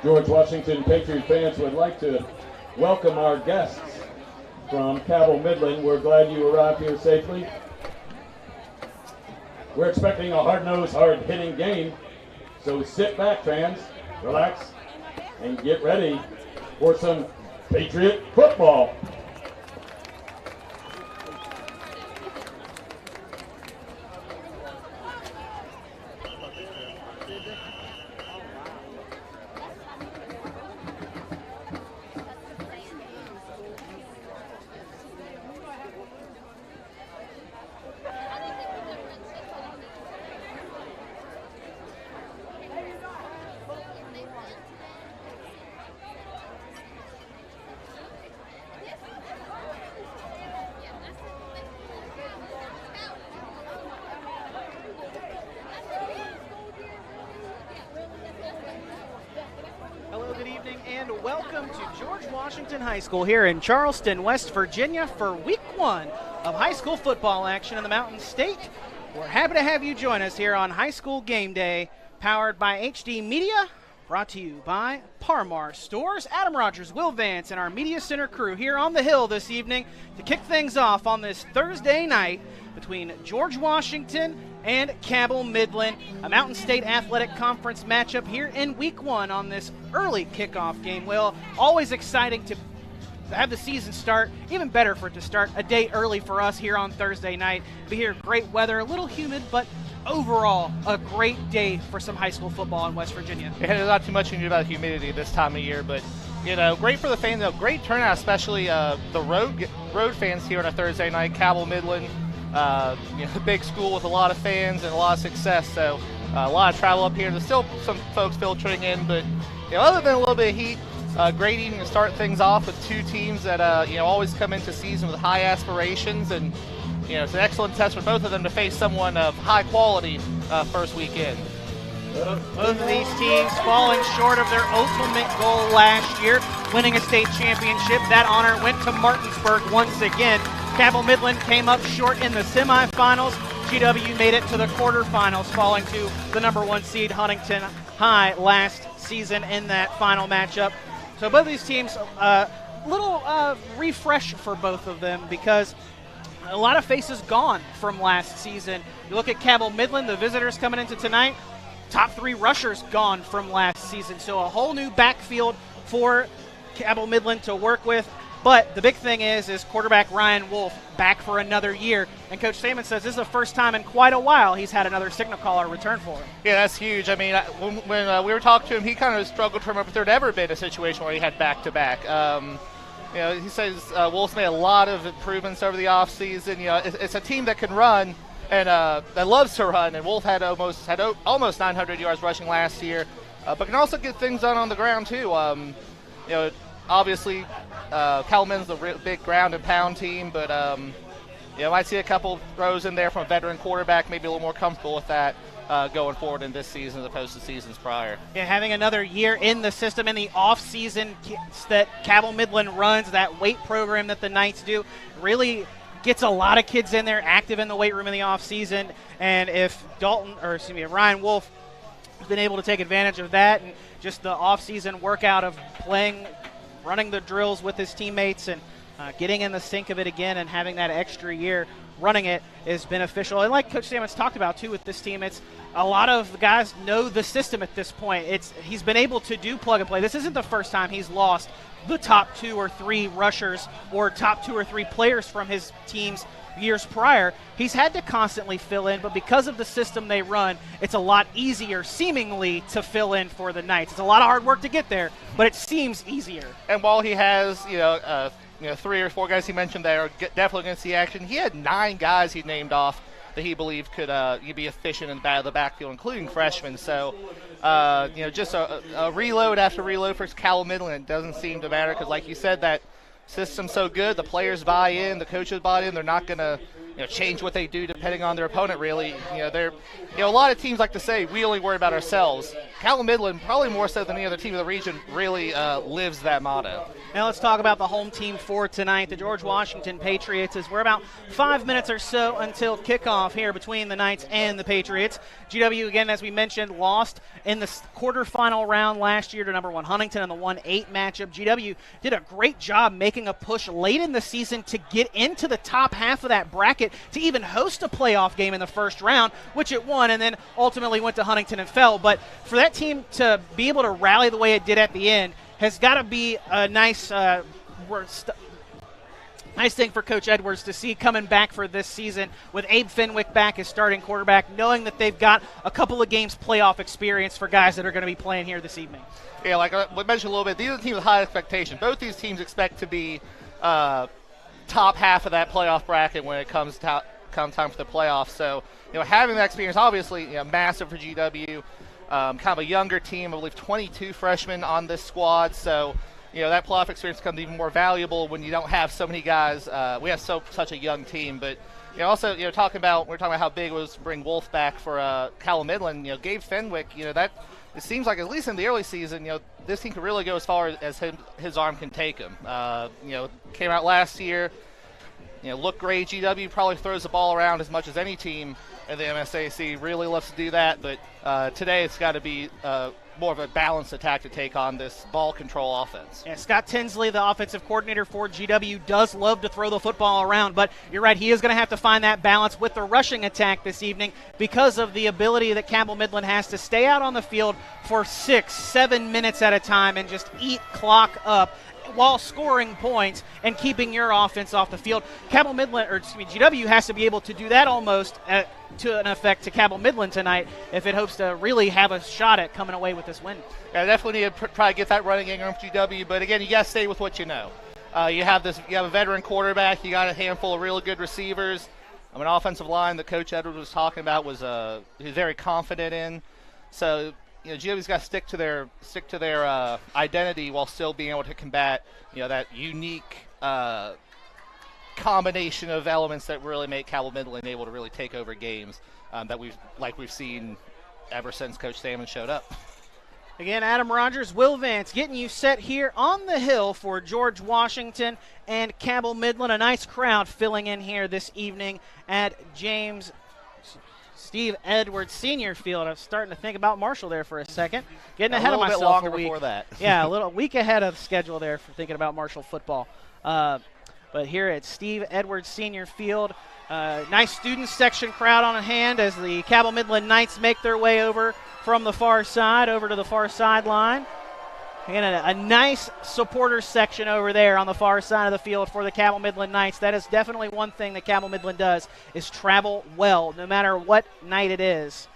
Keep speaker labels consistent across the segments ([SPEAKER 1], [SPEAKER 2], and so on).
[SPEAKER 1] George Washington Patriot fans would like to welcome our guests from Cabell, Midland. We're glad you arrived here safely. We're expecting a hard-nosed, hard-hitting game, so sit back, fans, relax, and get ready for some Patriot football.
[SPEAKER 2] Welcome to George Washington High School here in Charleston, West Virginia for week 1 of high school football action in the Mountain State. We're happy to have you join us here on High School Game Day, powered by HD Media, brought to you by Parmar Stores. Adam Rogers, Will Vance, and our Media Center crew here on the Hill this evening to kick things off on this Thursday night between George Washington and Cabell Midland, a Mountain State Athletic Conference matchup here in week 1 on this early kickoff game. Will, always exciting to have the season start, even better for it to start a day early for us here on Thursday night. We hear great weather, a little humid, but overall a great day for some high school football in West Virginia.
[SPEAKER 3] Yeah, there's not too much you can do about humidity this time of year, but great for the fans, though. Great turnout, especially the road fans here on a Thursday night. Cabell Midland, a big school with a lot of fans and a lot of success, so a lot of travel up here. There's still some folks filtering in, but other than a little bit of heat, great evening to start things off with two teams that always come into season with high aspirations, and it's an excellent test for both of them to face someone of high quality first weekend.
[SPEAKER 2] Both of these teams falling short of their ultimate goal last year, winning a state championship. That honor went to Martinsburg once again. Cabell Midland came up short in the semifinals. GW made it to the quarterfinals, falling to the number 1 seed Huntington High last season in that final matchup. So both of these teams, little refresh for both of them because a lot of faces gone from last season. You look at Cabell Midland, the visitors coming into tonight, top 3 rushers gone from last season. So a whole new backfield for Cabell Midland to work with. But the big thing is quarterback Ryan Wolf back for another year. And Coach Salmon says this is the first time in quite a while he's had another signal caller return for him.
[SPEAKER 3] Yeah, that's huge. I mean, when we were talking to him, he kind of struggled to remember if there had ever been a situation where he had back-to-back. He says Wolf's made a lot of improvements over the offseason. It's a team that can run and that loves to run. And Wolf had almost 900 yards rushing last year, but can also get things done on the ground too. Obviously, Calman's a big ground and pound team, but might see a couple throws in there from a veteran quarterback, maybe a little more comfortable with that. going forward in this season as opposed to seasons prior.
[SPEAKER 2] Yeah, having another year in the system in the off-season that Cabell Midland runs, that weight program that the Knights do, really gets a lot of kids in there active in the weight room in the off-season. And if Ryan Wolf has been able to take advantage of that and just the off-season workout of playing, running the drills with his teammates and getting in the sync of it again and having that extra year running it is beneficial. And like Coach Sammons talked about too with this team, it's a lot of guys know the system at this point. He's been able to do plug and play. This isn't the first time he's lost the top 2 or 3 rushers or top 2 or 3 players from his teams years prior. He's had to constantly fill in, but because of the system they run, it's a lot easier seemingly to fill in for the Knights. It's a lot of hard work to get there, but it seems easier.
[SPEAKER 3] And while he has, 3 or 4 guys he mentioned that are definitely going to see action, he had 9 guys he named off that he believed could be efficient in the backfield, including freshmen. So, just a reload after reload for Cabell Midland doesn't seem to matter because, like you said, that system's so good, the players buy in, the coaches buy in. They're not going to change what they do depending on their opponent, really. A lot of teams like to say we only worry about ourselves. Cabell Midland, probably more so than any other team in the region, really lives that motto.
[SPEAKER 2] Now let's talk about the home team for tonight, the George Washington Patriots, as we're about 5 minutes or so until kickoff here between the Knights and the Patriots. GW, again, as we mentioned, lost in the quarterfinal round last year to number 1 Huntington in the 1-8 matchup. GW did a great job making a push late in the season to get into the top half of that bracket to even host a playoff game in the first round, which it won, and then ultimately went to Huntington and fell. But for that team to be able to rally the way it did at the end has got to be a nice thing for Coach Edwards to see coming back for this season with Abe Fenwick back as starting quarterback, knowing that they've got a couple of games playoff experience for guys that are going to be playing here this evening.
[SPEAKER 3] Yeah, like I mentioned a little bit, these are teams with high expectation. Both these teams expect to be top half of that playoff bracket when it comes time for the playoffs. So, having that experience, obviously, massive for GW. Kind of a younger team, I believe 22 freshmen on this squad. So, that playoff experience becomes even more valuable when you don't have so many guys. We have such a young team, but also we're talking about how big it was to bring Wolf back for Cabell Midland. Gabe Fenwick, that it seems like at least in the early season, this team could really go as far as his arm can take him. Came out last year. Look great. GW probably throws the ball around as much as any team in the MSAC. Really loves to do that, but today it's got to be more of a balanced attack to take on this ball control offense.
[SPEAKER 2] Yeah, Scott Tinsley, the offensive coordinator for GW, does love to throw the football around, but you're right, he is going to have to find that balance with the rushing attack this evening because of the ability that Cabell Midland has to stay out on the field for 6-7 minutes at a time and just eat clock up while scoring points and keeping your offense off the field. GW has to be able to do that almost to an effect to Cabell Midland tonight if it hopes to really have a shot at coming away with this win.
[SPEAKER 3] Yeah, definitely need to try to get that running game from GW, but again, you got to stay with what you know. You have a veteran quarterback, you got a handful of really good receivers. An offensive line that Coach Edwards was talking about was he's very confident in. So GW's got to stick to their identity while still being able to combat that unique combination of elements that really make Cabell Midland able to really take over games that we've seen ever since Coach Sammons showed up.
[SPEAKER 2] Again, Adam Rogers, Will Vance getting you set here on the hill for George Washington and Cabell Midland. A nice crowd filling in here this evening at Steve Edwards Senior Field. I was starting to think about Marshall there for a second. Getting ahead of myself
[SPEAKER 3] a longer
[SPEAKER 2] a week.
[SPEAKER 3] Before that.
[SPEAKER 2] Yeah, a week ahead of schedule there for thinking about Marshall football. But here at Steve Edwards Senior Field, nice student section crowd on hand as the Cabell Midland Knights make their way over from the far side over to the far sideline. Again, a nice supporter section over there on the far side of the field for the Cabell Midland Knights. That is definitely one thing that Cabell Midland does, is travel well, no matter what night it is.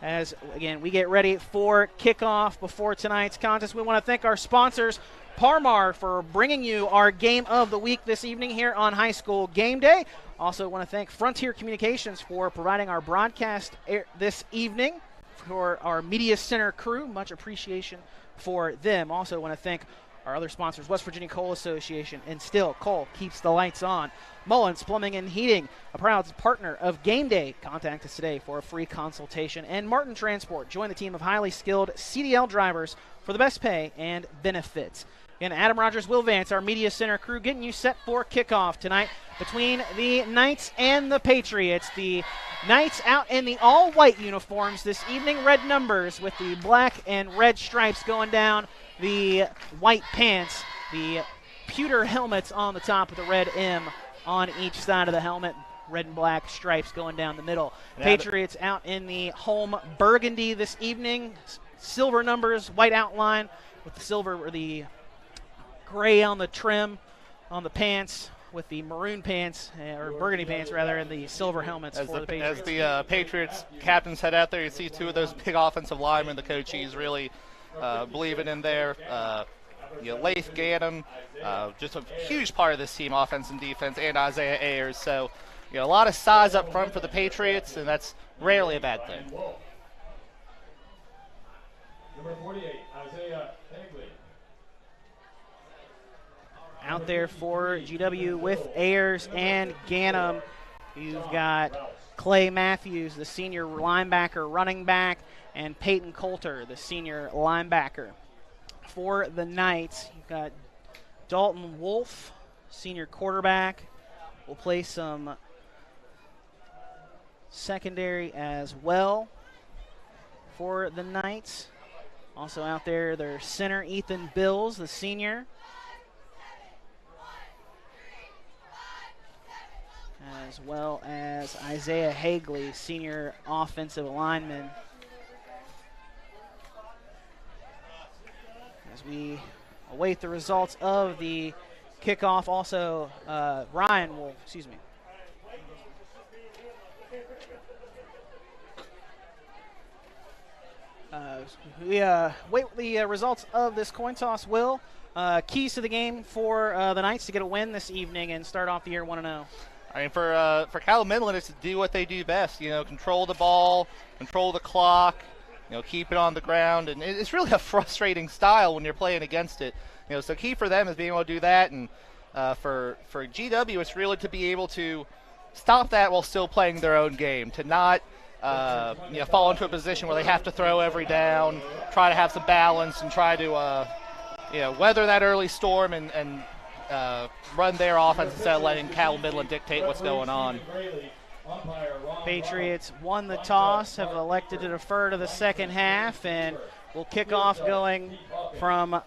[SPEAKER 2] As, again, we get ready for kickoff before tonight's contest. We want to thank our sponsors, Parmar, for bringing you our game of the week this evening here on High School Game Day. Also want to thank Frontier Communications for providing our broadcast this evening for our Media Center crew. Much appreciation for them. Also want to thank Our other sponsors, West Virginia Coal Association, and still Coal keeps the lights on. Mullins Plumbing and Heating, a proud partner of Gameday. Contact us today for a free consultation. And Martin Transport, join the team of highly skilled CDL drivers for the best pay and benefits. And Adam Rogers, Will Vance, our media center crew, getting you set for kickoff tonight between the Knights and the Patriots. The Knights out in the all-white uniforms this evening, red numbers with the black and red stripes going down the white pants, the pewter helmets on the top with the red M on each side of the helmet, red and black stripes going down the middle. Patriots out in the home burgundy this evening, silver numbers, white outline with the silver or the gray on the trim on the pants, with the maroon pants, or burgundy pants rather, and the silver helmets for the Patriots.
[SPEAKER 3] As the Patriots captains head out there, you see two of those big offensive linemen, the coaches really believing in there. Lath Ganem, just a huge part of this team, offense and defense, and Isaiah Ayers. So, a lot of size up front for the Patriots, and that's rarely a bad thing.
[SPEAKER 1] Number 48, Isaiah Hagley.
[SPEAKER 2] Out there for GW with Ayers and Ganem. You've got Clay Matthews, the senior linebacker, running back, and Peyton Coulter, the senior linebacker. For the Knights, you've got Dalton Wolf, senior quarterback. We'll play some secondary as well for the Knights. Also out there, their center, Ethan Bills, the senior. As well as Isaiah Hagley, senior offensive lineman. As we await the results of the kickoff, also Ryan will, we wait the results of this coin toss, Will. Keys to the game for the Knights to get a win this evening and start off the year 1-0.
[SPEAKER 3] I mean, for Cabell Midland, it's to do what they do best. Control the ball, control the clock, keep it on the ground, and it's really a frustrating style when you're playing against it. So key for them is being able to do that, and for GW, it's really to be able to stop that while still playing their own game, to not fall into a position where they have to throw every down, try to have some balance, and try to weather that early storm and run their offense instead of letting Cabell Midland dictate what's going on.
[SPEAKER 2] Patriots won the toss, have elected to defer to the second half, and will kick off going from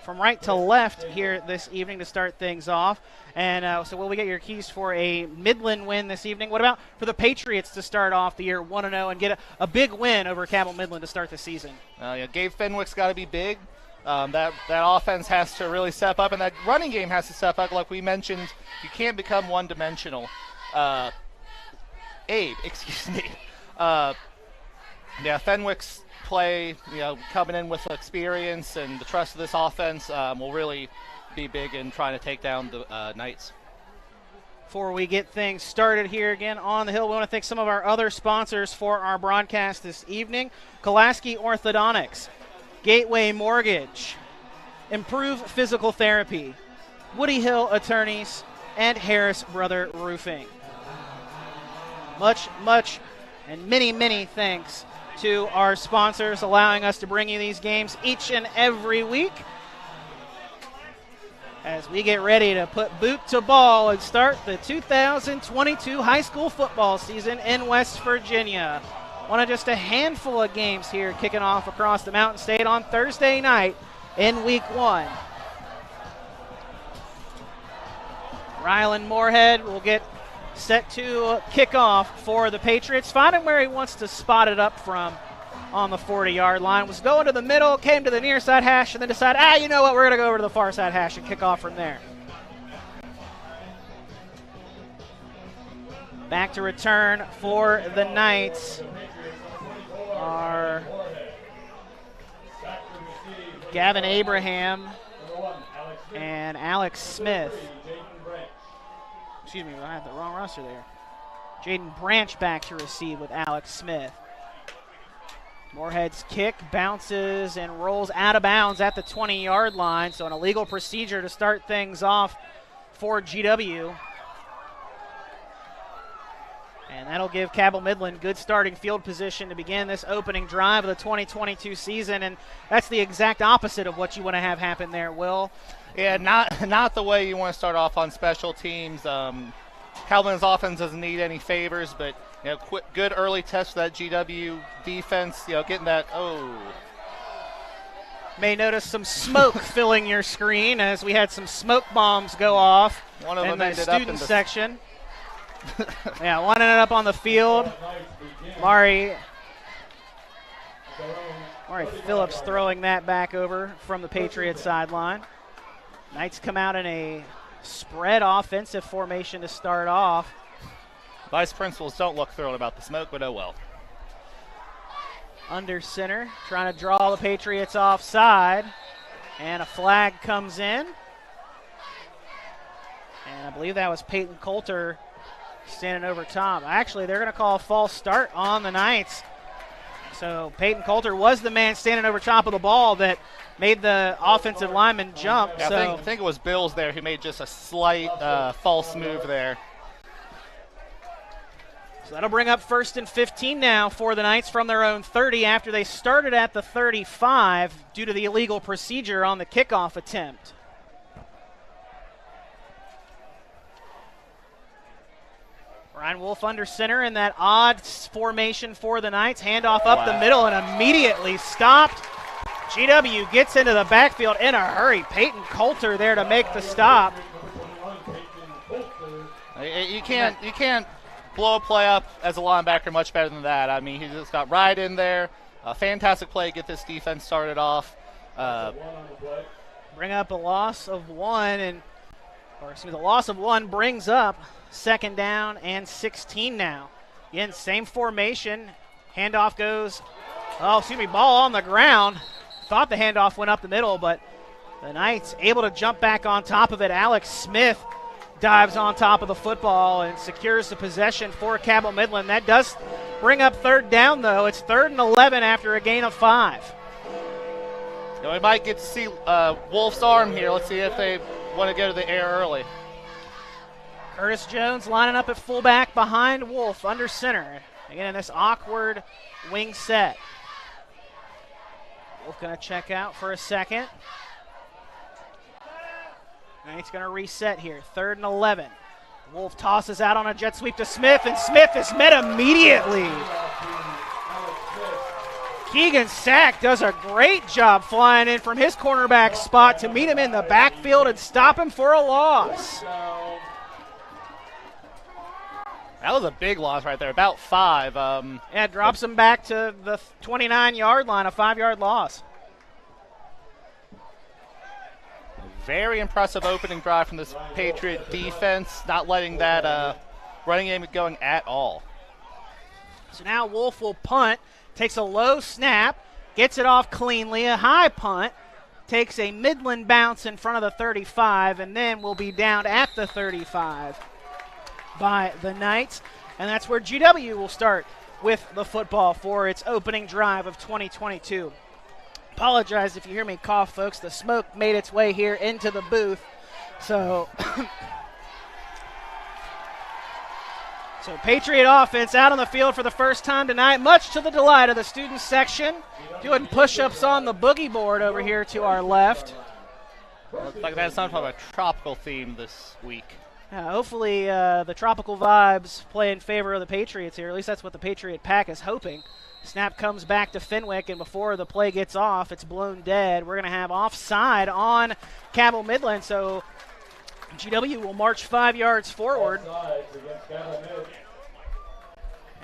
[SPEAKER 2] right to left here this evening to start things off. And so will we get your keys for a Midland win this evening? What about for the Patriots to start off the year 1-0 and get a big win over Cabell Midland to start the season?
[SPEAKER 3] Gabe Fenwick's got to be big. That offense has to really step up, and that running game has to step up. Like we mentioned, you can't become one-dimensional. Fenwick's play, coming in with experience and the trust of this offense will really be big in trying to take down the Knights.
[SPEAKER 2] Before we get things started here again on the Hill, we want to thank some of our other sponsors for our broadcast this evening. Kolaski Orthodontics, Gateway Mortgage, Improve Physical Therapy, Woody Hill Attorneys, and Harris Brother Roofing. Much, and many thanks to our sponsors allowing us to bring you these games each and every week as we get ready to put boot to ball and start the 2022 high school football season in West Virginia. One of just a handful of games here kicking off across the Mountain State on Thursday night in Week 1. Rylan Moorhead will get set to kick off for the Patriots. Finding where he wants to spot it up from on the 40-yard line. Was going to the middle, came to the near side hash, and then decided, you know what, we're going to go over to the far side hash and kick off from there. Back to return for the Knights are Gavin Abraham and Alex Smith. Excuse me, I had the wrong roster there. Jaden Branch back to receive with Alex Smith. Moorhead's kick bounces and rolls out of bounds at the 20-yard line. So an illegal procedure to start things off for GW. And that'll give Cabell Midland good starting field position to begin this opening drive of the 2022 season. And that's the exact opposite of what you want to have happen there, Will.
[SPEAKER 3] Yeah, not the way you want to start off on special teams. Cabell Midland's offense doesn't need any favors, but good early test for that GW defense. Getting that.
[SPEAKER 2] May notice some smoke filling your screen as we had some smoke bombs go off
[SPEAKER 3] One of
[SPEAKER 2] in
[SPEAKER 3] them
[SPEAKER 2] the
[SPEAKER 3] ended up
[SPEAKER 2] student section. Yeah, one ended up on the field. Mari Phillips throwing that back over from the Patriots sideline. Knights come out in a spread offensive formation to start off.
[SPEAKER 3] Vice principals don't look thrilled about the smoke, but oh well.
[SPEAKER 2] Under center, trying to draw the Patriots offside. And a flag comes in. And I believe that was Peyton Coulter standing over top. Actually, they're going to call a false start on the Knights. So Peyton Coulter was the man standing over top of the ball that made the offensive lineman jump.
[SPEAKER 3] Yeah, I think it was Bills there who made just a slight false move there.
[SPEAKER 2] So that'll bring up 1st and 15 now for the Knights from their own 30 after they started at the 35 due to the illegal procedure on the kickoff attempt. Ryan Wolf under center in that odd formation for the Knights. Handoff up the middle and immediately stopped. GW gets into the backfield in a hurry. Peyton Coulter there to make the stop.
[SPEAKER 3] You can't blow a play up as a linebacker much better than that. I mean, he just got right in there. A fantastic play to get this defense started off.
[SPEAKER 2] Bring up a loss of one, the loss of one brings up 2nd down and 16 now. Again, same formation. Handoff goes, ball on the ground. Thought the handoff went up the middle, but the Knights able to jump back on top of it. Alex Smith dives on top of the football and secures the possession for Cabell Midland. That does bring up 3rd down, though. It's 3rd and 11 after a gain of 5.
[SPEAKER 3] We might get to see Wolf's arm here. Let's see if they want to go to the air early.
[SPEAKER 2] Curtis Jones lining up at fullback behind Wolf under center. Again, in this awkward wing set. Wolf going to check out for a second. Knight's going to reset here. 3rd and 11. Wolf tosses out on a jet sweep to Smith, and Smith is met immediately. Keegan Sack does a great job flying in from his cornerback spot to meet him in the backfield and stop him for a loss.
[SPEAKER 3] That was a big loss right there, about 5.
[SPEAKER 2] Drops him back to the 29-yard line, a 5-yard loss.
[SPEAKER 3] Very impressive opening drive from this Patriot defense, not letting that running game going at all.
[SPEAKER 2] So now Wolf will punt, takes a low snap, gets it off cleanly, a high punt, takes a Midland bounce in front of the 35, and then will be down at the 35 by the Knights. And that's where GW will start with the football for its opening drive of 2022. Apologize if you hear me cough, folks. The smoke made its way here into the booth. So Patriot offense out on the field for the first time tonight, much to the delight of the student section. Doing push-ups on the boogie board over here to our left.
[SPEAKER 3] Looks like that's some type of tropical theme this week.
[SPEAKER 2] Hopefully the tropical vibes play in favor of the Patriots here. At least that's what the Patriot pack is hoping. Snap comes back to Fenwick, and before the play gets off, it's blown dead. We're going to have offside on Cabell Midland, so GW will march 5 yards forward.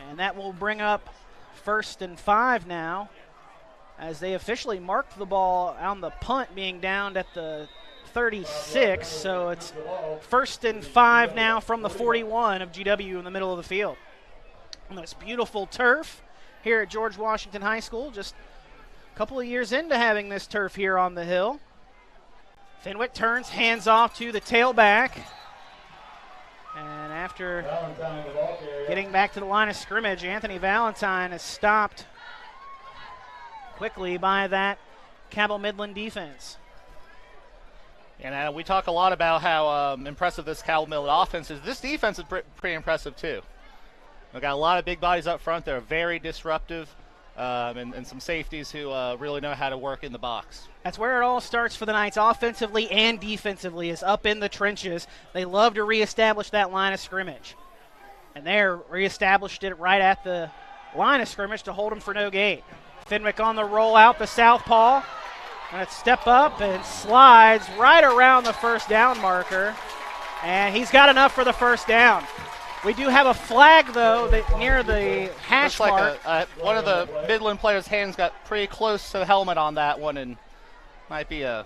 [SPEAKER 2] And that will bring up 1st and 5 now, as they officially marked the ball on the punt being down at the 36. So it's 1st and 5 now from the 41 of GW in the middle of the field. And this beautiful turf here at George Washington High School, just a couple of years into having this turf here on the hill. Fenwick turns, hands off to the tailback. And after getting back to the line of scrimmage, Anthony Valentine is stopped quickly by that Cabell Midland defense.
[SPEAKER 3] And we talk a lot about how impressive this Cabell Midland offense is. This defense is pretty impressive too. We've got a lot of big bodies up front. They're very disruptive, and some safeties who really know how to work in the box.
[SPEAKER 2] That's where it all starts for the Knights, offensively and defensively, is up in the trenches. They love to reestablish that line of scrimmage. And they're reestablished it right at the line of scrimmage to hold them for no gain. Fenwick on the rollout, the southpaw. Going to step up and slides right around the first down marker. And he's got enough for the first down. We do have a flag, though, near the hash mark.
[SPEAKER 3] One of the Midland players' hands got pretty close to the helmet on that one, and might be a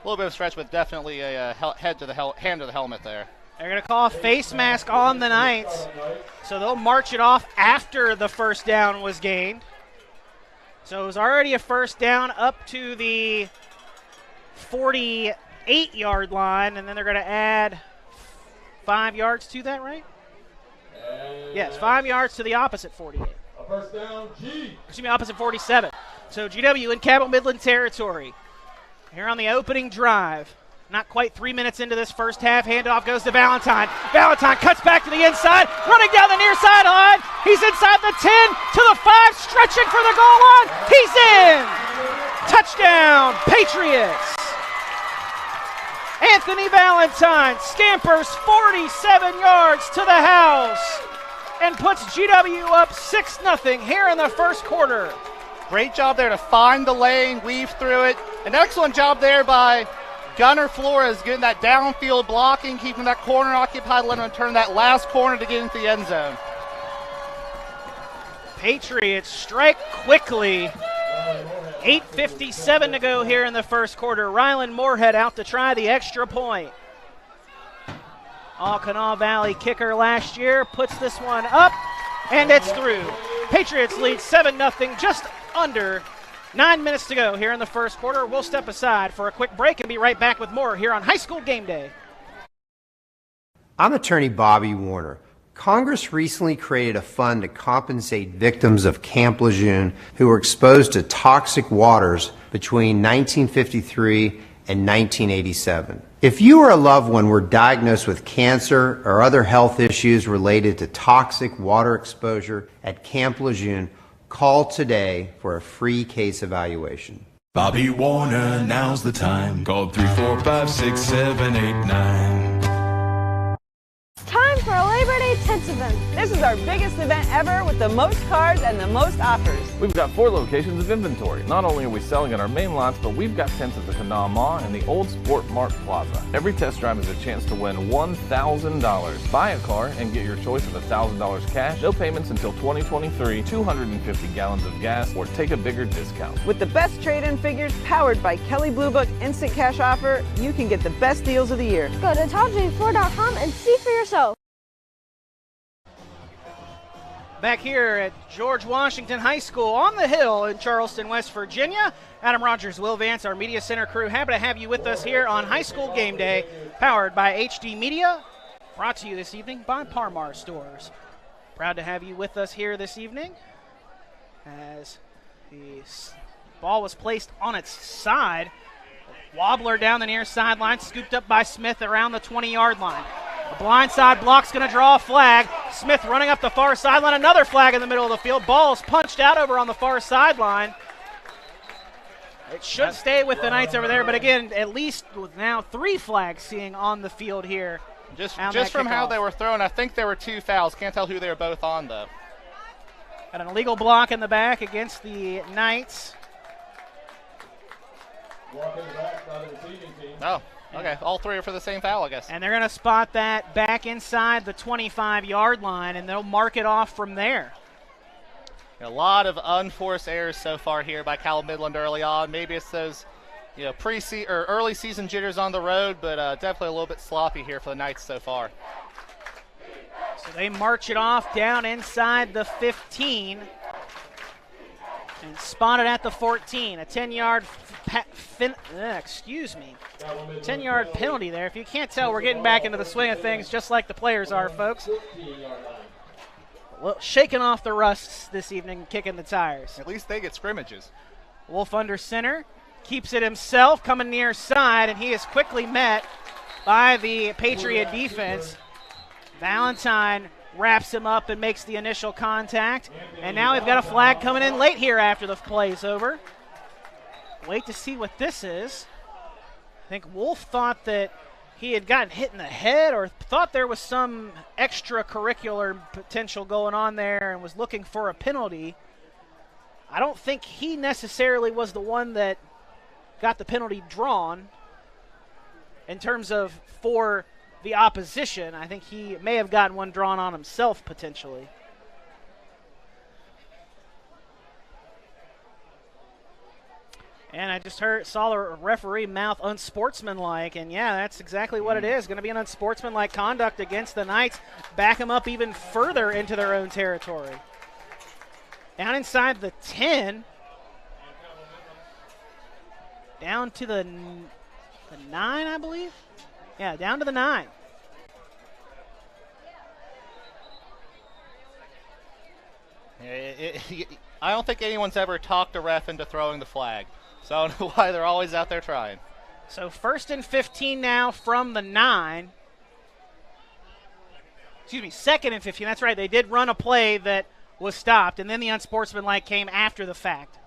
[SPEAKER 3] little bit of a stretch, but definitely a hand to the helmet there.
[SPEAKER 2] They're going to call a face mask on the Knights, so they'll march it off after the first down was gained. So it was already a first down up to the 48-yard line, and then they're going to add 5 yards to that, right? Yes, 5 yards to the opposite 48.
[SPEAKER 1] A first down, G.
[SPEAKER 2] Excuse me, opposite 47. So GW in Cabell Midland territory. Here on the opening drive. Not quite 3 minutes into this first half. Handoff goes to Valentine. Valentine cuts back to the inside, running down the near sideline. He's inside the 10 to the 5, stretching for the goal line. He's in. Touchdown, Patriots. Anthony Valentine scampers 47 yards to the house and puts GW up 6-0 here in the first quarter.
[SPEAKER 3] Great job there to find the lane, weave through it. An excellent job there by Gunnar Flores getting that downfield blocking, keeping that corner occupied, letting him turn that last corner to get into the end zone.
[SPEAKER 2] Patriots strike quickly. 8:57 to go here in the first quarter. Ryland Moorhead out to try the extra point. Kanawha Valley kicker last year puts this one up, and it's through. Patriots lead 7-0, just under 9 minutes to go here in the first quarter. We'll step aside for a quick break and be right back with more here on High School Game Day.
[SPEAKER 4] I'm attorney Bobby Warner. Congress recently created a fund to compensate victims of Camp Lejeune who were exposed to toxic waters between 1953 and 1987. If you or a loved one were diagnosed with cancer or other health issues related to toxic water exposure at Camp Lejeune, call today for a free case evaluation.
[SPEAKER 5] Bobby Warner, now's the time. Call 345-678-9.
[SPEAKER 6] Time for a Labor Day tents event. This is our biggest event ever with the most cards and the most offers.
[SPEAKER 7] We've got 4 locations of inventory. Not only are we selling at our main lots, but we've got tents at the Kanawha and the Old Sport Mart Plaza. Every test drive is a chance to win $1,000. Buy a car and get your choice of $1,000 cash, no payments until 2023, 250 gallons of gas, or take a bigger discount.
[SPEAKER 6] With the best trade-in figures powered by Kelly Blue Book Instant Cash Offer, you can get the best deals of the year.
[SPEAKER 8] Go to TopJ4.com and see for yourself.
[SPEAKER 2] Back here at George Washington High School on the Hill in Charleston, West Virginia. Adam Rogers, Will Vance, our Media Center crew. Happy to have you with us here on High School Game Day, powered by HD Media. Brought to you this evening by Parmar Stores. Proud to have you with us here this evening as the ball was placed on its side. Wobbler down the near sideline, scooped up by Smith around the 20-yard line. The blindside block's going to draw a flag. Smith running up the far sideline. Another flag in the middle of the field. Ball's punched out over on the far sideline. It should stay with the Knights over there, but again, at least with now 3 flags seeing on the field here.
[SPEAKER 3] Just from how they were thrown, I think there were 2 fouls. Can't tell who they were both on, though.
[SPEAKER 2] Got an illegal block in the back against the Knights.
[SPEAKER 3] Oh. Okay, all 3 are for the same foul, I guess.
[SPEAKER 2] And they're going to spot that back inside the 25-yard line, and they'll mark it off from there.
[SPEAKER 3] A lot of unforced errors so far here by Cabell Midland early on. Maybe it's those, early season jitters on the road, but definitely a little bit sloppy here for the Knights so far.
[SPEAKER 2] So they march it off down inside the 15 and spot it at the 14. A 10-yard 10-yard penalty there. If you can't tell, we're getting back into the swing of things just like the players are, folks. Well, shaking off the rusts this evening, kicking the tires.
[SPEAKER 3] At least they get scrimmages.
[SPEAKER 2] Wolf under center, keeps it himself, coming near side, and he is quickly met by the Patriot defense. Valentine wraps him up and makes the initial contact. And now we've got a flag coming in late here after the play's over. Wait to see what this is. I think Wolf thought that he had gotten hit in the head or thought there was some extracurricular potential going on there and was looking for a penalty. I don't think he necessarily was the one that got the penalty drawn in terms of for the opposition. I think he may have gotten one drawn on himself potentially. And I just saw the referee mouth unsportsmanlike, and yeah, that's exactly what it is. Going to be an unsportsmanlike conduct against the Knights. Back them up even further into their own territory. Down inside the 10. Down to the 9, I believe. Yeah, down to the 9.
[SPEAKER 3] I don't think anyone's ever talked a ref into throwing the flag. So I don't know why they're always out there trying.
[SPEAKER 2] So 1st and 15 now from the 9. Excuse me, 2nd and 15. That's right. They did run a play that was stopped, and then the unsportsmanlike came after the fact.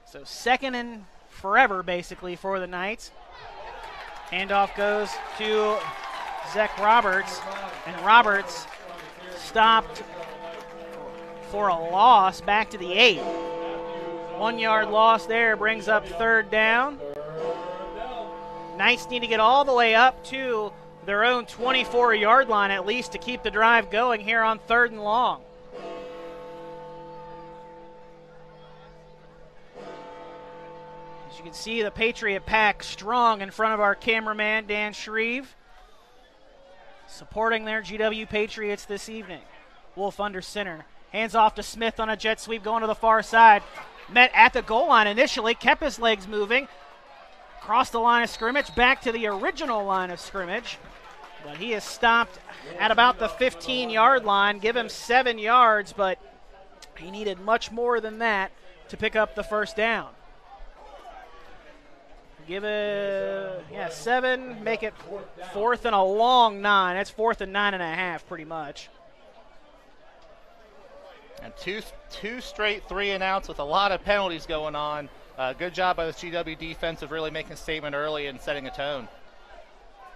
[SPEAKER 2] So 2nd and forever, basically, for the Knights. Handoff goes to Zach Roberts, and Roberts stopped for a loss back to the 8. 1 yard loss there brings up 3rd down. Knights need to get all the way up to their own 24-yard line at least to keep the drive going here on 3rd and long. As you can see, the Patriot pack strong in front of our cameraman, Dan Shreve, supporting their GW Patriots this evening. Wolf under center. Hands off to Smith on a jet sweep going to the far side. Met at the goal line initially, kept his legs moving. Crossed the line of scrimmage, back to the original line of scrimmage. But he is stopped at about the 15-yard line. Give him 7 yards, but he needed much more than that to pick up the 1st down. Give it, 7, make it 4th and a long 9. That's 4th and 9.5 pretty much.
[SPEAKER 3] And two straight 3-and-outs with a lot of penalties going on. Good job by the GW defense of really making a statement early and setting a tone.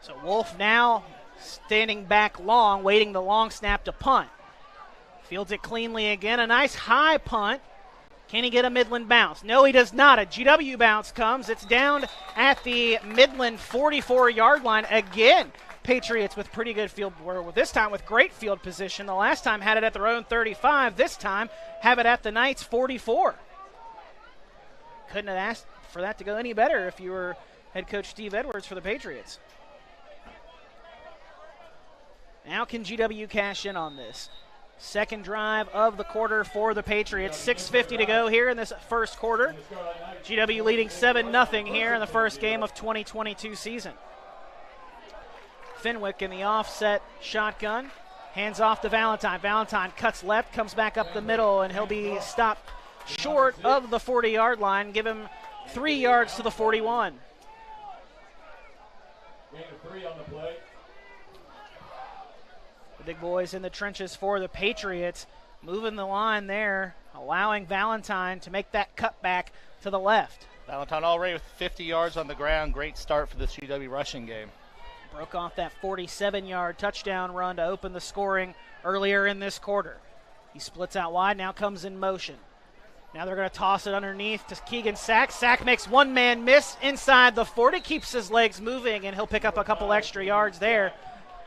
[SPEAKER 2] So Wolf now standing back long, waiting the long snap to punt. Fields it cleanly again. A nice high punt. Can he get a Midland bounce? No, he does not. A GW bounce comes. It's down at the Midland 44-yard line again. Patriots with pretty good field, or this time with great field position. The last time had it at their own 35. This time have it at the Knights 44. Couldn't have asked for that to go any better if you were head coach Steve Edwards for the Patriots. Now can GW cash in on this? 2nd drive of the quarter for the Patriots. 6:50 to go here in this 1st quarter. GW leading 7-0 here in the first game of 2022 season. Fenwick in the offset shotgun. Hands off to Valentine. Valentine cuts left, comes back up the middle, and he'll be stopped short of the 40-yard line. Give him 3 yards to the 41.
[SPEAKER 1] Gain of 3 on the play.
[SPEAKER 2] The big boys in the trenches for the Patriots, moving the line there, allowing Valentine to make that cutback to the left.
[SPEAKER 3] Valentine already with 50 yards on the ground. Great start for this GW rushing game.
[SPEAKER 2] Broke off that 47-yard touchdown run to open the scoring earlier in this quarter. He splits out wide, now comes in motion. Now they're going to toss it underneath to Keegan Sack. Sack makes one man miss inside the 40, keeps his legs moving, and he'll pick up a couple extra yards there.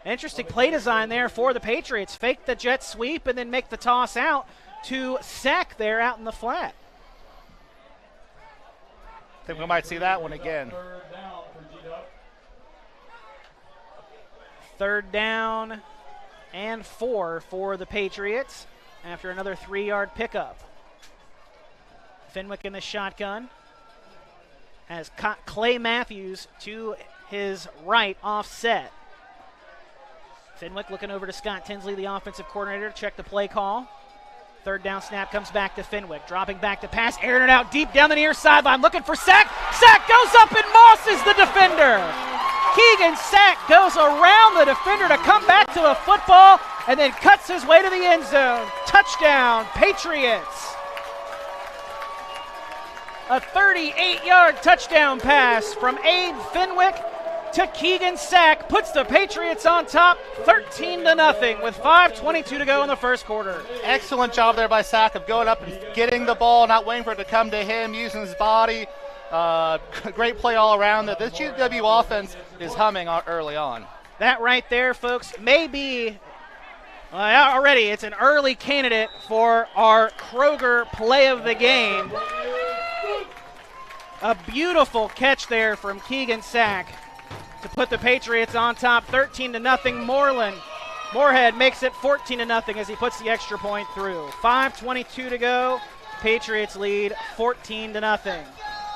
[SPEAKER 2] Interesting play design there for the Patriots. Fake the jet sweep and then make the toss out to Sack there out in the flat.
[SPEAKER 3] I think we might see that one again.
[SPEAKER 2] 3rd down and 4 for the Patriots after another 3-yard pickup. Fenwick in the shotgun has Clay Matthews to his right offset. Fenwick looking over to Scott Tinsley, the offensive coordinator, to check the play call. third down snap comes back to Fenwick, dropping back to pass, airing it out deep down the near sideline, looking for Sack. Sack goes up and Moss is the defender. Keegan Sack goes around the defender to come back to the football and then cuts his way to the end zone. Touchdown, Patriots. A 38-yard touchdown pass from Abe Fenwick to Keegan Sack puts the Patriots on top 13-0 with 5:22 to go in the first quarter.
[SPEAKER 3] Excellent job there by Sack of going up and getting the ball, not waiting for it to come to him, using his body. Great play all around. This GW offense is humming early on.
[SPEAKER 2] That right there, folks, may be already it's an early candidate for our Kroger play of the game. A beautiful catch there from Keegan Sack to put the Patriots on top 13-0. Moorhead makes it 14-0 as he puts the extra point through. 5:22 to go. Patriots lead 14-0.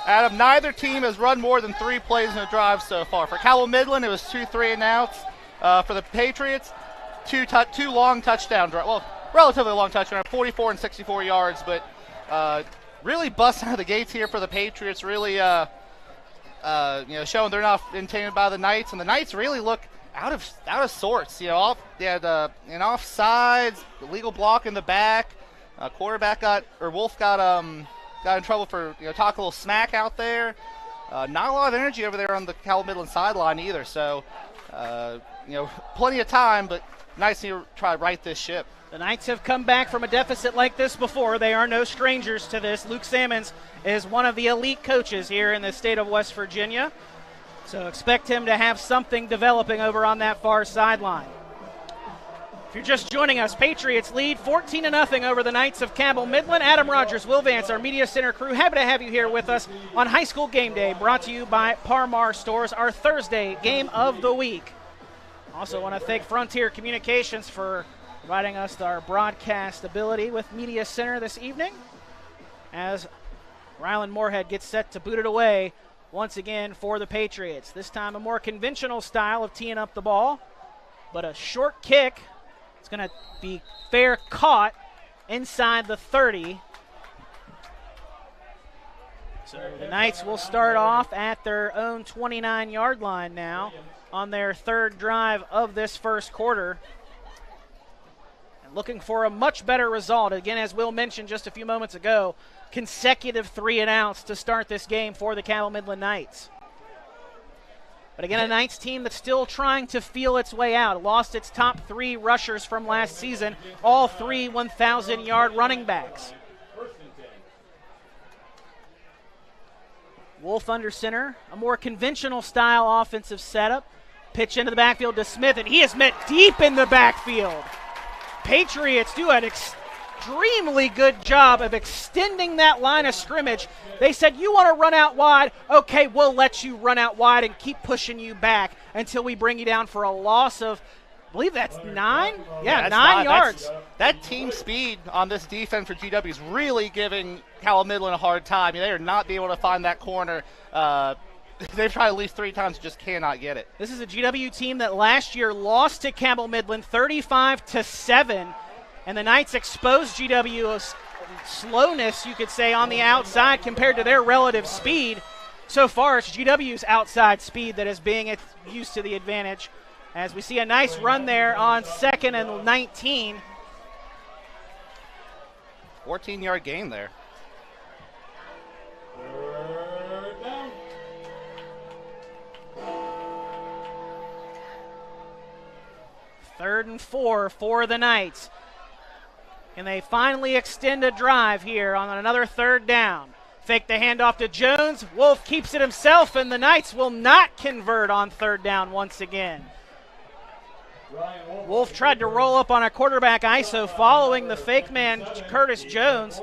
[SPEAKER 3] Adam, neither team has run more than 3 plays in a drive so far. For Cabell Midland, it was 2 3-and-outs. For the Patriots, two long touchdown drives. Well, relatively long touchdown, 44 and 64 yards, but really busting out of the gates here for the Patriots. Really, showing they're not intimidated by the Knights, and the Knights really look out of sorts. They had an offsides, illegal block in the back. Wolf got in trouble for talk a little smack out there. Not a lot of energy over there on the Cabell Midland sideline either. So plenty of time, but nice to try to right this ship.
[SPEAKER 2] The Knights have come back from a deficit like this before. They are no strangers to this. Luke Salmons is one of the elite coaches here in the state of West Virginia. So expect him to have something developing over on that far sideline. If you're just joining us, Patriots lead 14-0 over the Knights of Cabell Midland. Adam Rogers, Will Vance, our Media Center crew, happy to have you here with us on High School Game Day, brought to you by Parmar Stores, our Thursday game of the week. Also want to thank Frontier Communications for providing us our broadcast ability with Media Center this evening as Ryland Moorhead gets set to boot it away once again for the Patriots. This time a more conventional style of teeing up the ball, but a short kick. It's going to be fair caught inside the 30. So the Knights will start off at their own 29-yard line now on their third drive of this first quarter. And looking for a much better result. Again, as Will mentioned just a few moments ago, consecutive 3-and-outs to start this game for the Cabell Midland Knights. But again, a Knights team that's still trying to feel its way out. Lost its top 3 rushers from last season, all 3 1,000-yard running backs. Wolf under center, a more conventional style offensive setup. Pitch into the backfield to Smith, and he is met deep in the backfield. Patriots do an extremely good job of extending that line of scrimmage. They said, you want to run out wide? Okay, we'll let you run out wide and keep pushing you back until we bring you down for a loss of, I believe that's 9? Yeah, 9 yards.
[SPEAKER 3] That team speed on this defense for GW is really giving Cabell Midland a hard time. They are not being able to find that corner. They've tried at least 3 times, just cannot get it.
[SPEAKER 2] This is a GW team that last year lost to Cabell Midland 35-7. And the Knights exposed GW's slowness, you could say, on the outside compared to their relative speed. So far, it's GW's outside speed that is being used to the advantage. As we see a nice run there on 2nd and 19.
[SPEAKER 3] 14-yard gain there.
[SPEAKER 2] Third and 4 for the Knights. And they finally extend a drive here on another third down. Fake the handoff to Jones. Wolf keeps it himself, and the Knights will not convert on third down once again. Wolf tried to roll up on a quarterback ISO following the fake man, Curtis Jones.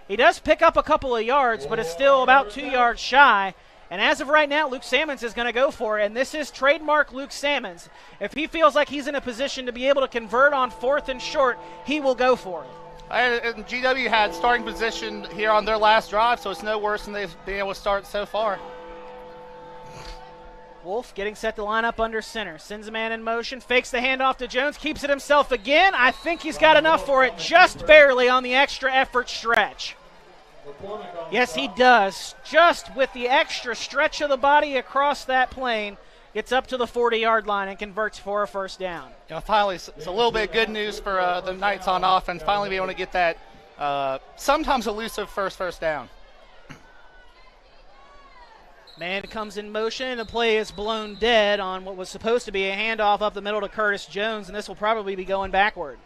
[SPEAKER 2] He does pick up a couple of yards, but is still about 2 yards shy. And as of right now, Luke Salmons is going to go for it, and this is trademark Luke Salmons. If he feels like he's in a position to be able to convert on 4th and short, he will go for it.
[SPEAKER 3] And GW had starting position here on their last drive, so it's no worse than they've been able to start so far.
[SPEAKER 2] Wolf getting set to line up under center. Sends a man in motion, fakes the handoff to Jones, keeps it himself again. I think he's got enough for it, just barely on the extra effort stretch. Yes, he does. Just with the extra stretch of the body across that plane, gets up to the 40-yard line and converts for a first down.
[SPEAKER 3] Finally, it's a little bit of good news for the Knights on offense. Finally be able to get that sometimes elusive first down.
[SPEAKER 2] Man comes in motion, and the play is blown dead on what was supposed to be a handoff up the middle to Curtis Jones, and this will probably be going backward.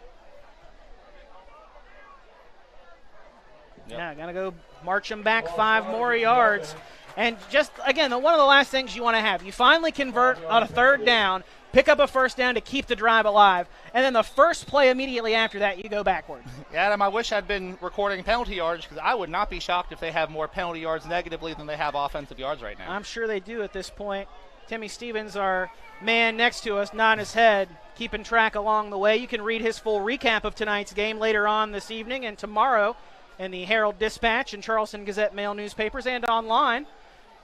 [SPEAKER 2] Yep. Yeah, gonna go march him back 5 more yards. And just, again, one of the last things you want to have, you finally convert on a third down, pick up a first down to keep the drive alive, and then the first play immediately after that, you go backward.
[SPEAKER 3] Yeah, Adam, I wish I'd been recording penalty yards because I would not be shocked if they have more penalty yards negatively than they have offensive yards right now.
[SPEAKER 2] I'm sure they do at this point. Timmy Stevens, our man next to us, nodding his head, keeping track along the way. You can read his full recap of tonight's game later on this evening and tomorrow in the Herald-Dispatch and Charleston Gazette-Mail newspapers and online.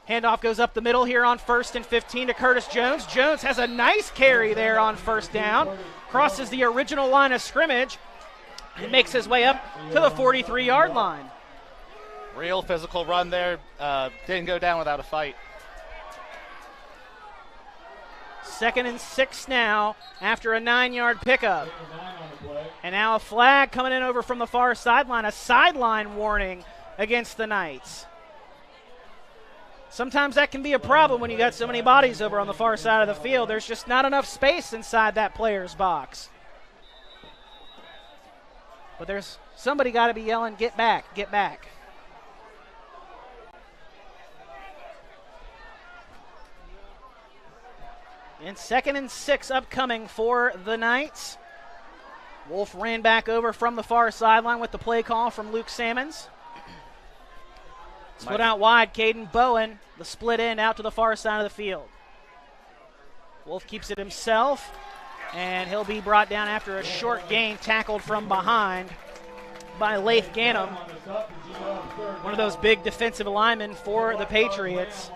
[SPEAKER 2] Handoff goes up the middle here on 1st and 15 to Curtis Jones. Jones has a nice carry there on first down. Crosses the original line of scrimmage and makes his way up to the 43-yard line.
[SPEAKER 3] Real physical run there. Didn't go down without a fight.
[SPEAKER 2] 2nd and 6 now after a 9-yard pickup. And now a flag coming in over from the far sideline. A sideline warning against the Knights. Sometimes that can be a problem when you got so many bodies over on the far side of the field. There's just not enough space inside that player's box. But there's somebody got to be yelling, get back, get back. And 2nd and 6 upcoming for the Knights. Wolf ran back over from the far sideline with the play call from Luke Sammons. Split out wide, Caden Bowen, the split end out to the far side of the field. Wolf keeps it himself, and he'll be brought down after a short gain, tackled from behind by Laith Ganem, one of those big defensive linemen for the Patriots.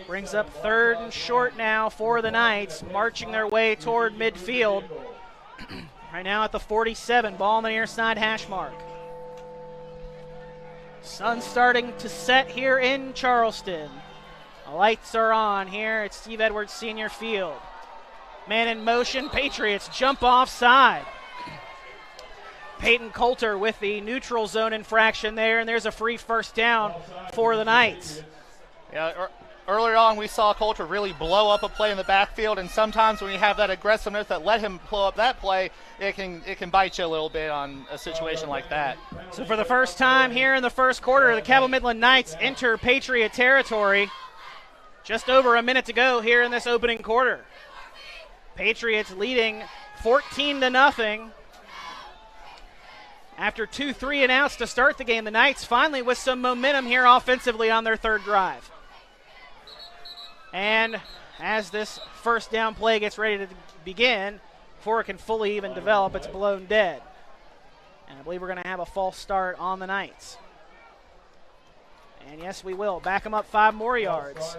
[SPEAKER 2] Brings up 3rd and short now for the Knights, marching their way toward midfield. Right now at the 47, ball on the near side hash mark. Sun starting to set here in Charleston. The lights are on here at Steve Edwards Senior Field. Man in motion, Patriots jump offside. Peyton Coulter with the neutral zone infraction there, and there's a free first down for the Knights.
[SPEAKER 3] Yeah, earlier on we saw Coulter really blow up a play in the backfield, and sometimes when you have that aggressiveness that let him blow up that play, it can bite you a little bit on a situation like that.
[SPEAKER 2] So for the first time here in the first quarter, the Cabell Midland Knights enter Patriot territory. Just over a minute to go here in this opening quarter. Patriots leading 14-0. After 2 3-and-outs to start the game, the Knights finally with some momentum here offensively on their third drive. And as this first down play gets ready to begin, before it can fully even develop, it's blown dead. And I believe we're going to have a false start on the Knights. And yes, we will. Back them up 5 more yards.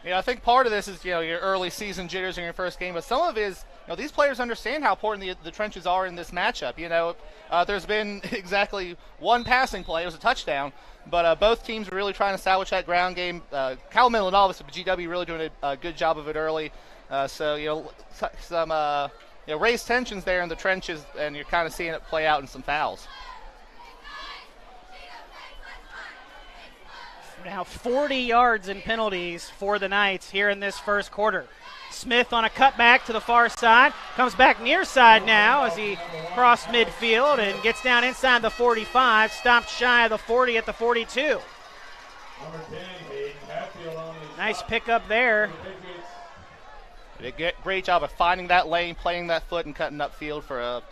[SPEAKER 3] Yeah, I think part of this is, your early season jitters in your first game, but some of it is, these players understand how important the trenches are in this matchup. There's been exactly one passing play. It was a touchdown, but both teams are really trying to salvage that ground game. Cabell Midland, obviously, but GW really doing a good job of it early. Some raised tensions there in the trenches, and you're kind of seeing it play out in some fouls.
[SPEAKER 2] Now 40 yards in penalties for the Knights here in this first quarter. Smith on a cutback to the far side. Comes back near side now as he crossed midfield and gets down inside the 45. Stopped shy of the 40 at the 42. Nice pickup there.
[SPEAKER 3] They did a great job of finding that lane, playing that foot, and cutting upfield for a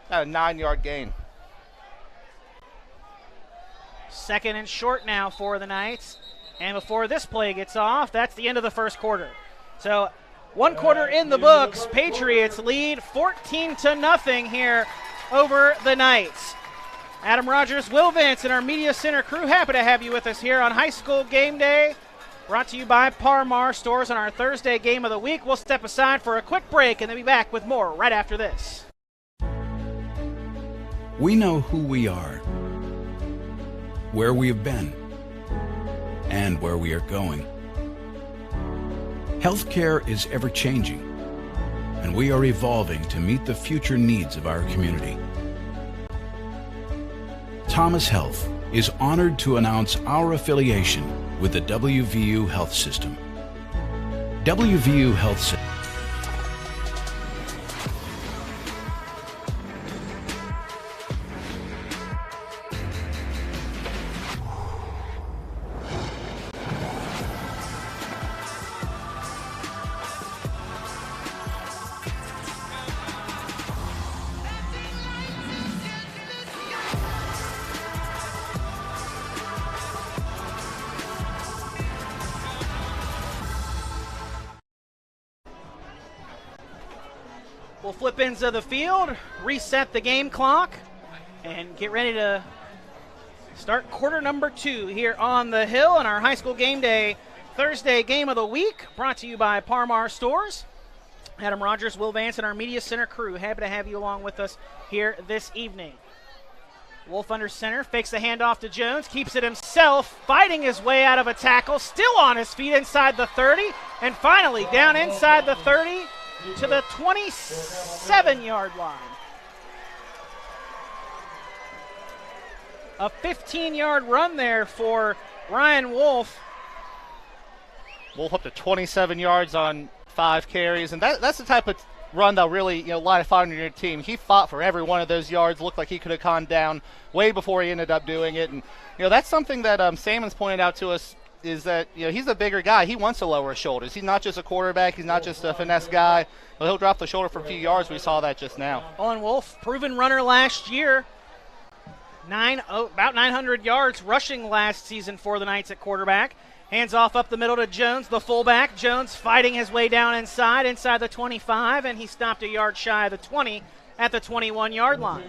[SPEAKER 3] 9-yard gain.
[SPEAKER 2] 2nd and short now for the Knights. And before this play gets off, that's the end of the first quarter. So 1 quarter in the books. Patriots lead 14-0 here over the Knights. Adam Rogers, Will Vance, and our Media Center crew, happy to have you with us here on High School Game Day, brought to you by Par-Mar Stores on our Thursday game of the week. We'll step aside for a quick break and then be back with more right after this.
[SPEAKER 9] We know who we are, where we have been, and where we are going. Healthcare is ever-changing, and we are evolving to meet the future needs of our community. Thomas Health is honored to announce our affiliation with the WVU Health System. WVU Health System.
[SPEAKER 2] We'll flip into the field, reset the game clock, and get ready to start quarter number 2 here on the Hill in our High School Game Day Thursday game of the week, brought to you by Par-Mar Stores. Adam Rogers, Will Vance, and our Media Center crew, happy to have you along with us here this evening. Wolf under center, fakes the handoff to Jones, keeps it himself, fighting his way out of a tackle, still on his feet inside the 30, and finally down inside the 30 to the 27-yard line. A 15-yard run there for Ryan Wolf.
[SPEAKER 3] Wolf up to 27 yards on 5 carries, and that's the type of run that'll really light a fire on your team. He fought for every one of those yards, looked like he could have gone down way before he ended up doing it. And that's something that Salmon's pointed out to us, is that he's a bigger guy. He wants to lower his shoulders. He's not just a quarterback. He's not just a finesse guy. But he'll drop the shoulder for a few yards. We saw that just now.
[SPEAKER 2] Owen Wolf, proven runner last year. About 900 yards rushing last season for the Knights at quarterback. Hands off up the middle to Jones, the fullback. Jones fighting his way down inside the 25, and he stopped a yard shy of the 20 at the 21-yard line.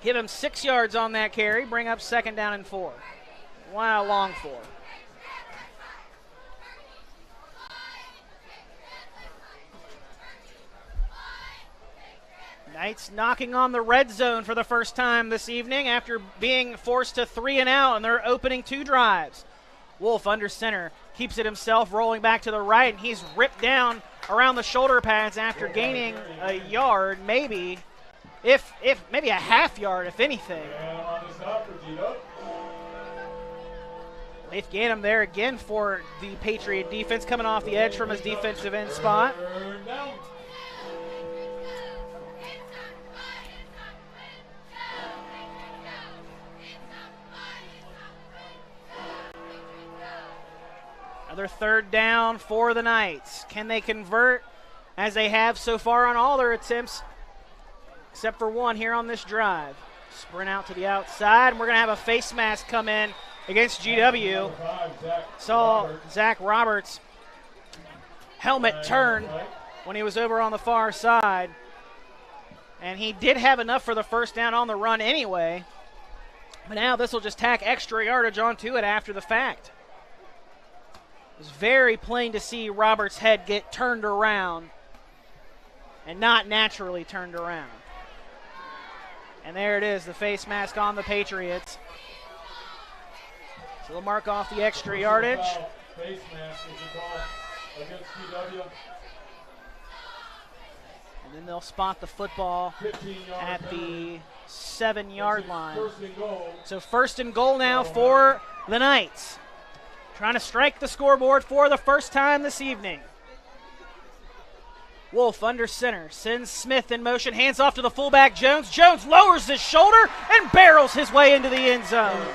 [SPEAKER 2] Give him 6 yards on that carry, bring up 2nd down and 4. Wow, long 4. Knights knocking on the red zone for the first time this evening after being forced to 3 and out in their opening 2 drives. Wolf under center, keeps it himself, rolling back to the right, and he's ripped down around the shoulder pads after gaining a yard, maybe maybe a half yard, if anything. Leif Ganem there again for the Patriot defense, coming off the edge from his defensive end spot. Another 3rd down for the Knights. Can they convert as they have so far on all their attempts, except for one here on this drive? Sprint out to the outside, and we're going to have a face mask come in against GW. Saw Zach Roberts' helmet turn when he was over on the far side. And he did have enough for the first down on the run anyway. But now this will just tack extra yardage onto it after the fact. It was very plain to see Roberts' head get turned around and not naturally turned around. And there it is, the face mask on the Patriots. So they'll mark off the extra yardage.
[SPEAKER 1] Face mask is a call against GW.
[SPEAKER 2] And then they'll spot the football at the 7-yard line. So 1st and goal now for the Knights. Trying to strike the scoreboard for the first time this evening. Wolf under center, sends Smith in motion, hands off to the fullback Jones. Jones lowers his shoulder and barrels his way into the end zone.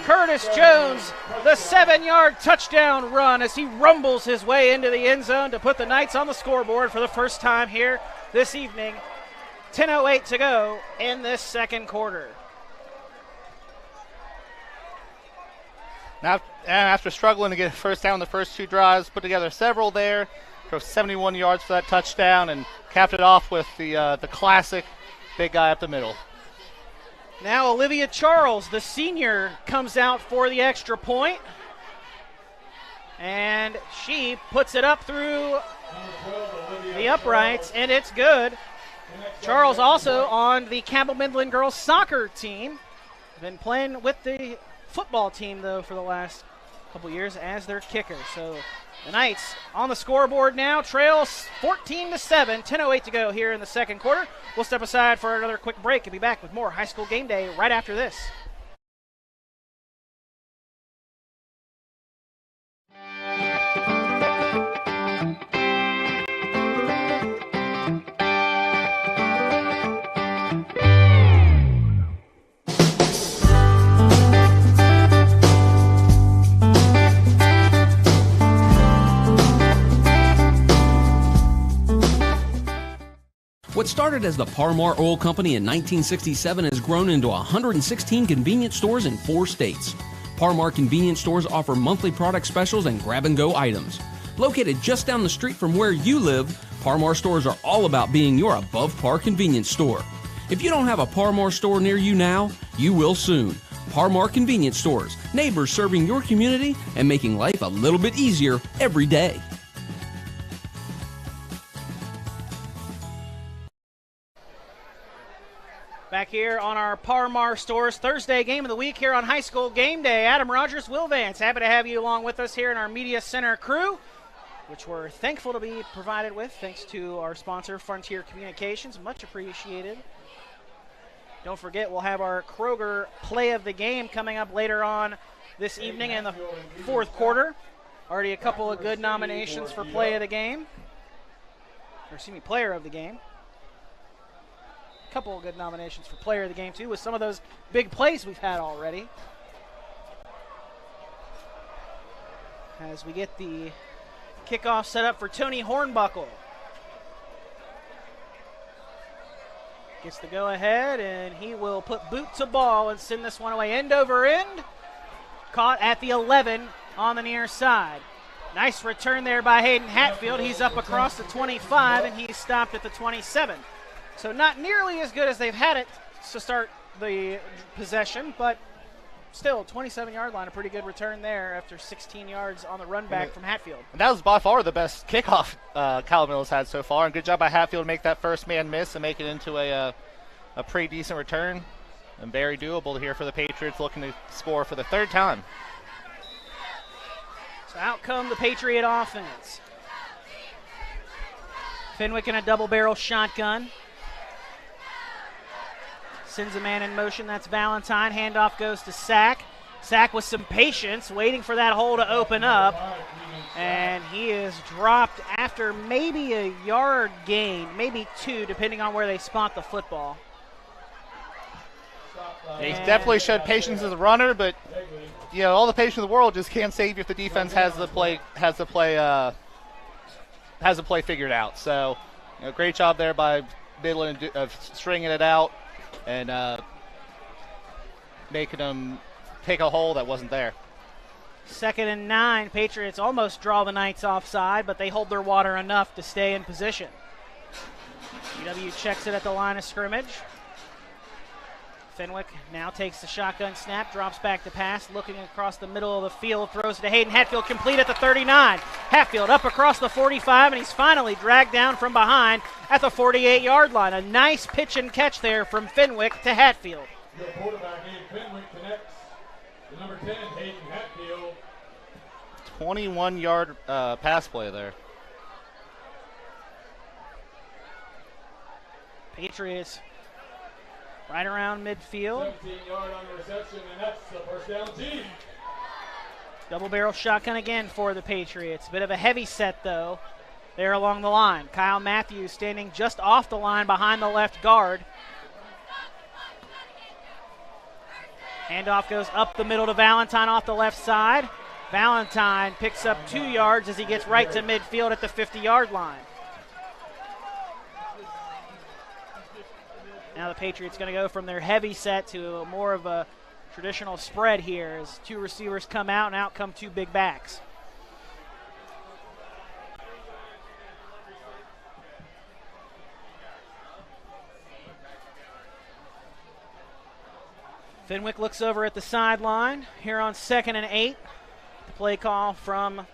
[SPEAKER 2] Curtis Jones, the 7-yard touchdown run as he rumbles his way into the end zone to put the Knights on the scoreboard for the first time here this evening. 10:08 to go in this 2nd quarter.
[SPEAKER 3] Now, after struggling to get a first down the first 2 drives, put together several there, drove 71 yards for that touchdown, and capped it off with the classic big guy up the middle.
[SPEAKER 2] Now Olivia Charles, the senior, comes out for the extra point. And she puts it up through the uprights, and it's good. Charles also on the Cabell Midland girls soccer team. Been playing with the football team, though, for the last couple years as their kicker. So the Knights on the scoreboard now, trails 14-7, 10:08 to go here in the second quarter. We'll step aside for another quick break and be back with more high school game day right after this.
[SPEAKER 10] What started as the Parmar Oil Company in 1967 has grown into 116 convenience stores in 4 states. Parmar convenience stores offer monthly product specials and grab-and-go items. Located just down the street from where you live, Parmar stores are all about being your above-par convenience store. If you don't have a Parmar store near you now, you will soon. Parmar Convenience Stores, neighbors serving your community and making life a little bit easier every day.
[SPEAKER 2] Back here on our Parmar Stores Thursday game of the week here on High School Game Day. Adam Rogers, Will Vance, happy to have you along with us here in our Media Center crew, which we're thankful to be provided with thanks to our sponsor, Frontier Communications. Much appreciated. Don't forget, we'll have our Kroger Play of the Game coming up later on this evening in the fourth quarter. Already a couple of good nominations for Play of the Game. Or excuse me, Player of the Game. Couple of good nominations for Player of the Game, too, with some of those big plays we've had already. As we get the kickoff set up for Tony Hornbuckle. Gets the go-ahead, and he will put boot to ball and send this one away end over end. Caught at the 11 on the near side. Nice return there by Hayden Hatfield. He's up across the 25, and he's stopped at the 27. So not nearly as good as they've had it to start the possession, but still 27-yard line, a pretty good return there after 16 yards on the run back from Hatfield.
[SPEAKER 3] And that was by far the best kickoff Cabell has had so far, and good job by Hatfield to make that first man miss and make it into a pretty decent return, and very doable here for the Patriots, looking to score for the third time.
[SPEAKER 2] So out come the Patriot offense. Fenwick in a double-barrel shotgun. Sends a man in motion. That's Valentine. Handoff goes to Sack. Sack with some patience, waiting for that hole to open up. And he is dropped after maybe a yard gain, maybe 2, depending on where they spot the football.
[SPEAKER 3] He definitely showed patience as a runner, but you know, all the patience in the world just can't save you if the defense has the play figured out. So, you know, great job there by Midland of stringing it out and making them take a hole that wasn't there.
[SPEAKER 2] 2nd and 9. Patriots almost draw the Knights offside, but they hold their water enough to stay in position. UW checks it at the line of scrimmage. Fenwick now takes the shotgun snap, drops back to pass, looking across the middle of the field, throws it to Hayden Hatfield, complete at the 39. Hatfield up across the 45, and he's finally dragged down from behind at the 48-yard line. A nice pitch and catch there from Fenwick to Hatfield.
[SPEAKER 1] The quarterback, Fenwick, connects to number 10, Hayden Hatfield.
[SPEAKER 3] 21-yard pass play there.
[SPEAKER 2] Patriots right around midfield.
[SPEAKER 1] 17-yard on the reception, and that's the first down team.
[SPEAKER 2] Double barrel shotgun again for the Patriots. Bit of a heavy set, though, there along the line. Kyle Matthews standing just off the line behind the left guard. Handoff goes up the middle to Valentine off the left side. Valentine picks up 2 yards as he gets right to midfield at the 50-yard line. Now the Patriots going to go from their heavy set to more of a traditional spread here as 2 receivers come out, and out come 2 big backs. Fenwick looks over at the sideline here on 2nd and 8. The play call from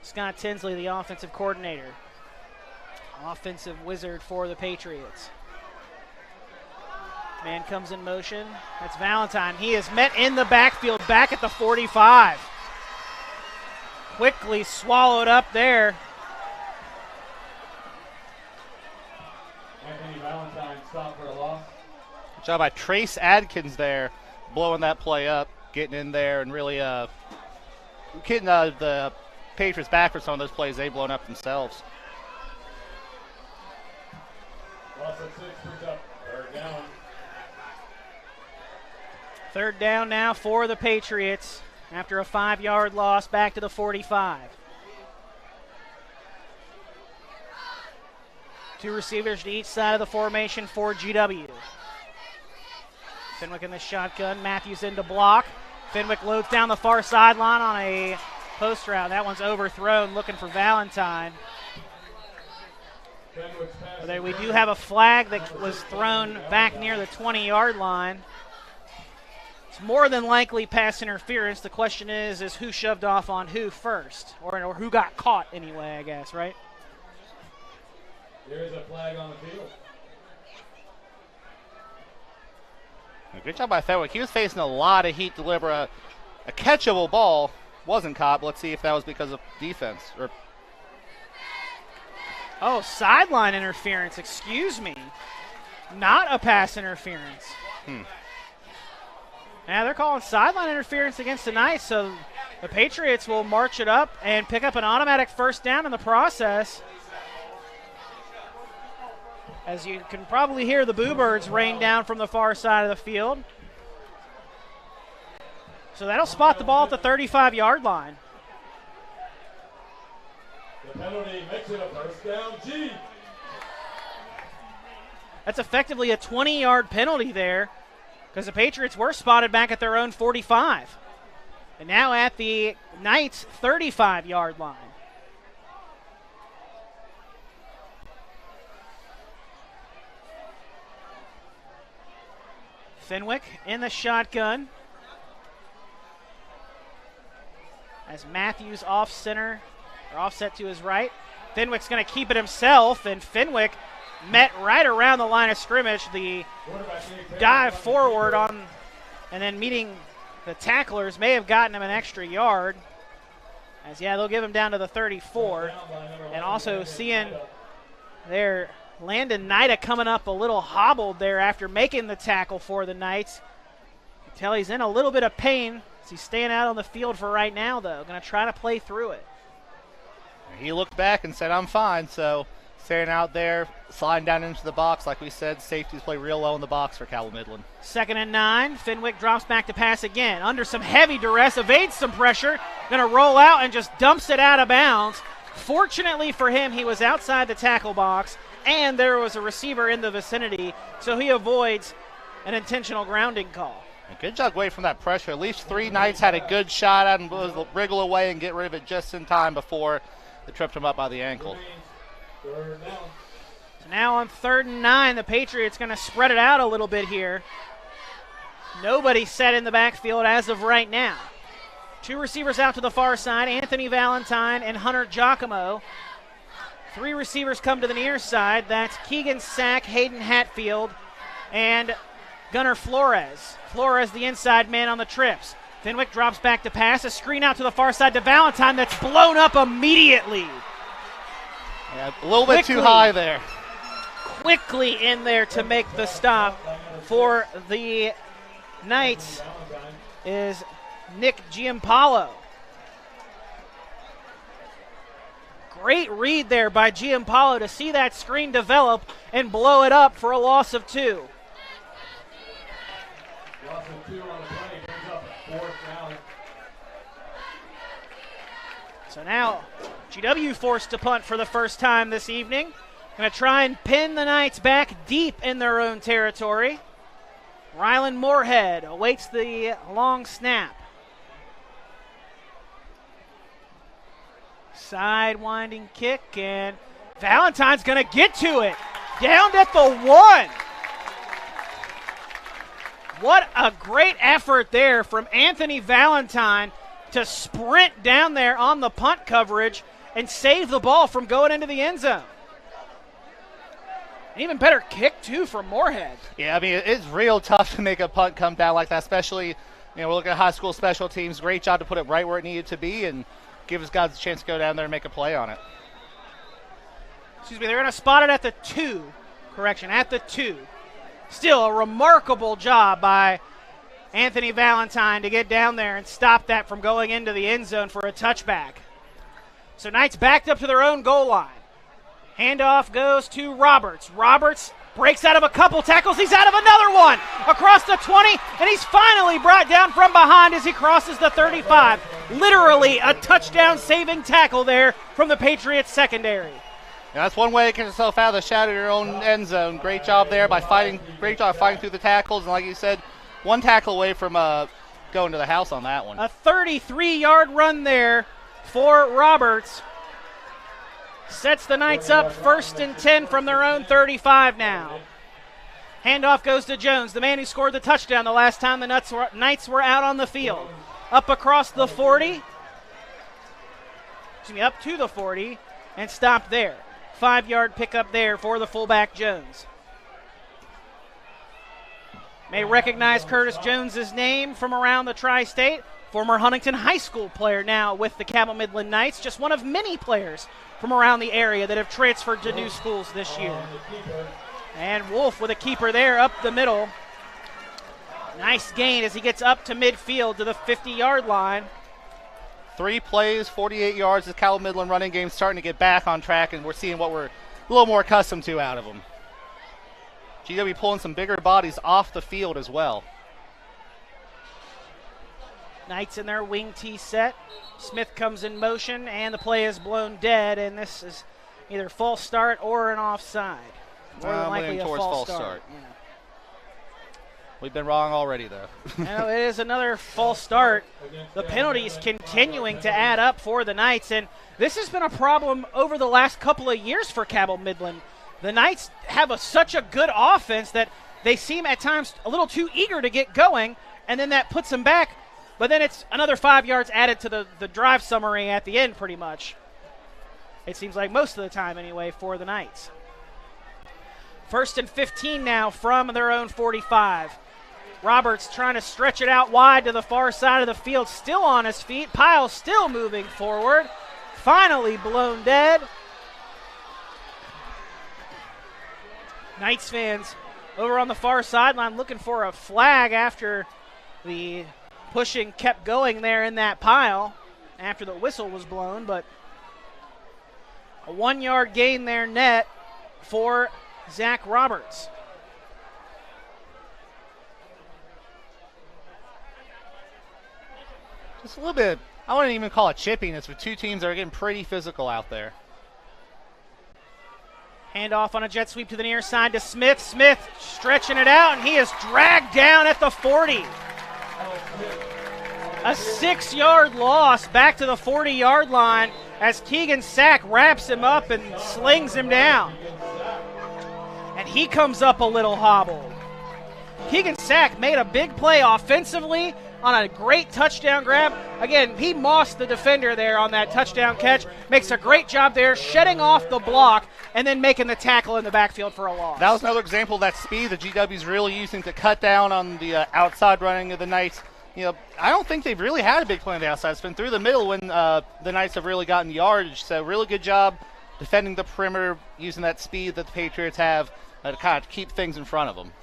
[SPEAKER 2] Scott Tinsley, the offensive coordinator. Offensive wizard for the Patriots. Man comes in motion. That's Valentine. He is met in the backfield back at the 45. Quickly swallowed up there.
[SPEAKER 1] Anthony Valentine stopped for a loss.
[SPEAKER 3] Good job by Trace Adkins there, blowing that play up, getting in there and really getting the Patriots back for some of those plays they've blown up themselves.
[SPEAKER 1] Loss of 6 brings up 3rd down.
[SPEAKER 2] 3rd down now for the Patriots after a 5-yard loss back to the 45. 2 receivers to each side of the formation for GW. Fenwick in the shotgun. Matthews into block. Fenwick loads down the far sideline on a post route. That one's overthrown, looking for Valentine. But we do have a flag that was thrown back near the 20-yard line. It's more than likely pass interference. The question is who shoved off on who first, or who got caught anyway, I guess, right?
[SPEAKER 1] There is a flag on the field.
[SPEAKER 3] Good job by Fenwick. He was facing a lot of heat to deliver a catchable ball. Wasn't caught, but let's see if that was because of defense.
[SPEAKER 2] Oh, sideline interference, excuse me. Not a pass interference. Now they're calling sideline interference against the Knights, so the Patriots will march it up and pick up an automatic 1st down in the process. As you can probably hear the Boo Birds rain down from the far side of the field. So that'll spot the ball at the 35-yard line.
[SPEAKER 1] The penalty makes it a 1st down, G.
[SPEAKER 2] That's effectively a 20-yard penalty there, because the Patriots were spotted back at their own 45. And now at the Knights' 35-yard line. Fenwick in the shotgun. As Matthews off center, or offset to his right. Fenwick's going to keep it himself, and Fenwick met right around the line of scrimmage. The dive forward on, and then meeting the tacklers may have gotten him an extra yard. As, yeah, they'll give him down to the 34. And also seeing there Landon Nida coming up a little hobbled there after making the tackle for the Knights. You can tell he's in a little bit of pain. He's staying out on the field for right now, though. Going to try to play through it.
[SPEAKER 3] He looked back and said, I'm fine. So staying out there, sliding down into the box. Like we said, safeties play real low in the box for Cabell Midland.
[SPEAKER 2] 2nd and 9. Fenwick drops back to pass again. Under some heavy duress, evades some pressure. Going to roll out and just dumps it out of bounds. Fortunately for him, he was outside the tackle box, and there was a receiver in the vicinity, so he avoids an intentional grounding call.
[SPEAKER 3] A good job away from that pressure. At least 3 Knights had a good shot at him, was wriggle away and get rid of it just in time before they tripped him up by the ankle.
[SPEAKER 1] Third down.
[SPEAKER 2] So now on 3rd and 9, the Patriots going to spread it out a little bit here. Nobody set in the backfield as of right now. 2 receivers out to the far side, Anthony Valentine and Hunter Giacomo. 3 receivers come to the near side. That's Keegan Sack, Hayden Hatfield, and Gunnar Flores. Flores, the inside man on the trips. Fenwick drops back to pass. A screen out to the far side to Valentine that's blown up immediately.
[SPEAKER 3] Yeah, a little bit too high there.
[SPEAKER 2] Quickly in there to make the stop for the Knights is Nick Giampaolo. Great read there by Giampaolo to see that screen develop and blow it up for a loss of 2.
[SPEAKER 1] Loss of 2 on the play, brings up a 4th down.
[SPEAKER 2] So now GW forced to punt for the first time this evening. Going to try and pin the Knights back deep in their own territory. Rylan Moorhead awaits the long snap. Sidewinding kick, and Valentine's going to get to it. Down at the 1. What a great effort there from Anthony Valentine to sprint down there on the punt coverage and save the ball from going into the end zone. An even better kick, too, from Moorhead.
[SPEAKER 3] Yeah, I mean, it's real tough to make a punt come down like that, especially, we're looking at high school special teams. Great job to put it right where it needed to be and give us guys a chance to go down there and make a play on it.
[SPEAKER 2] Excuse me, they're going to spot it at the 2. Correction, at the 2. Still a remarkable job by Anthony Valentine to get down there and stop that from going into the end zone for a touchback. So Knights backed up to their own goal line. Handoff goes to Roberts. Roberts breaks out of a couple tackles. He's out of another one across the 20, and he's finally brought down from behind as he crosses the 35. Literally a touchdown-saving tackle there from the Patriots secondary.
[SPEAKER 3] Yeah, that's one way to get yourself out of the shadow of your own end zone. Great job there by fighting. Great job fighting through the tackles, and like you said, one tackle away from going to the house on that one.
[SPEAKER 2] A 33-yard run there for Roberts. Sets the Knights up 1st and 10 from their own 35 now. Handoff goes to Jones, the man who scored the touchdown the last time the Knights were out on the field. Up across the 40. Up to the 40 and stopped there. 5-yard pickup there for the fullback Jones. May recognize Curtis Jones's name from around the tri-state. Former Huntington High School player now with the Cabell Midland Knights. Just one of many players from around the area that have transferred to new schools this year. And Wolf with a keeper there up the middle. Nice gain as he gets up to midfield to the 50-yard line.
[SPEAKER 3] 3 plays, 48 yards. The Cabell Midland running game starting to get back on track, and we're seeing what we're a little more accustomed to out of them. GW pulling some bigger bodies off the field as well.
[SPEAKER 2] Knights in their wing tee set. Smith comes in motion, and the play is blown dead, and this is either false start or an offside. More than likely a false start. Yeah.
[SPEAKER 3] We've been wrong already, though.
[SPEAKER 2] No, it is another false start. The penalties continuing to add up for the Knights, and this has been a problem over the last couple of years for Cabell Midland. The Knights have such a good offense that they seem at times a little too eager to get going, and then that puts them back. But then it's another 5 yards added to the drive summary at the end, pretty much. It seems like most of the time, anyway, for the Knights. 1st and 15 now from their own 45. Roberts trying to stretch it out wide to the far side of the field, still on his feet. Pyle still moving forward. Finally blown dead. Knights fans over on the far sideline looking for a flag after the pushing kept going there in that pile after the whistle was blown, but a 1-yard gain there net for Zach Roberts.
[SPEAKER 3] Just a little bit, I wouldn't even call it chipping. It's with two teams that are getting pretty physical out there.
[SPEAKER 2] Handoff on a jet sweep to the near side to Smith. Smith stretching it out, and he is dragged down at the 40. A 6-yard loss back to the 40-yard line as Keegan Sack wraps him up and slings him down. And he comes up a little hobbled. Keegan Sack made a big play offensively on a great touchdown grab. Again, he mossed the defender there on that touchdown catch. Makes a great job there, shedding off the block and then making the tackle in the backfield for a loss.
[SPEAKER 3] That was another example of that speed that GW's really using to cut down on the outside running of the Knights. I don't think they've really had a big play on the outside. It's been through the middle when the Knights have really gotten yardage. So really good job defending the perimeter, using that speed that the Patriots have to kind of keep things in front of them.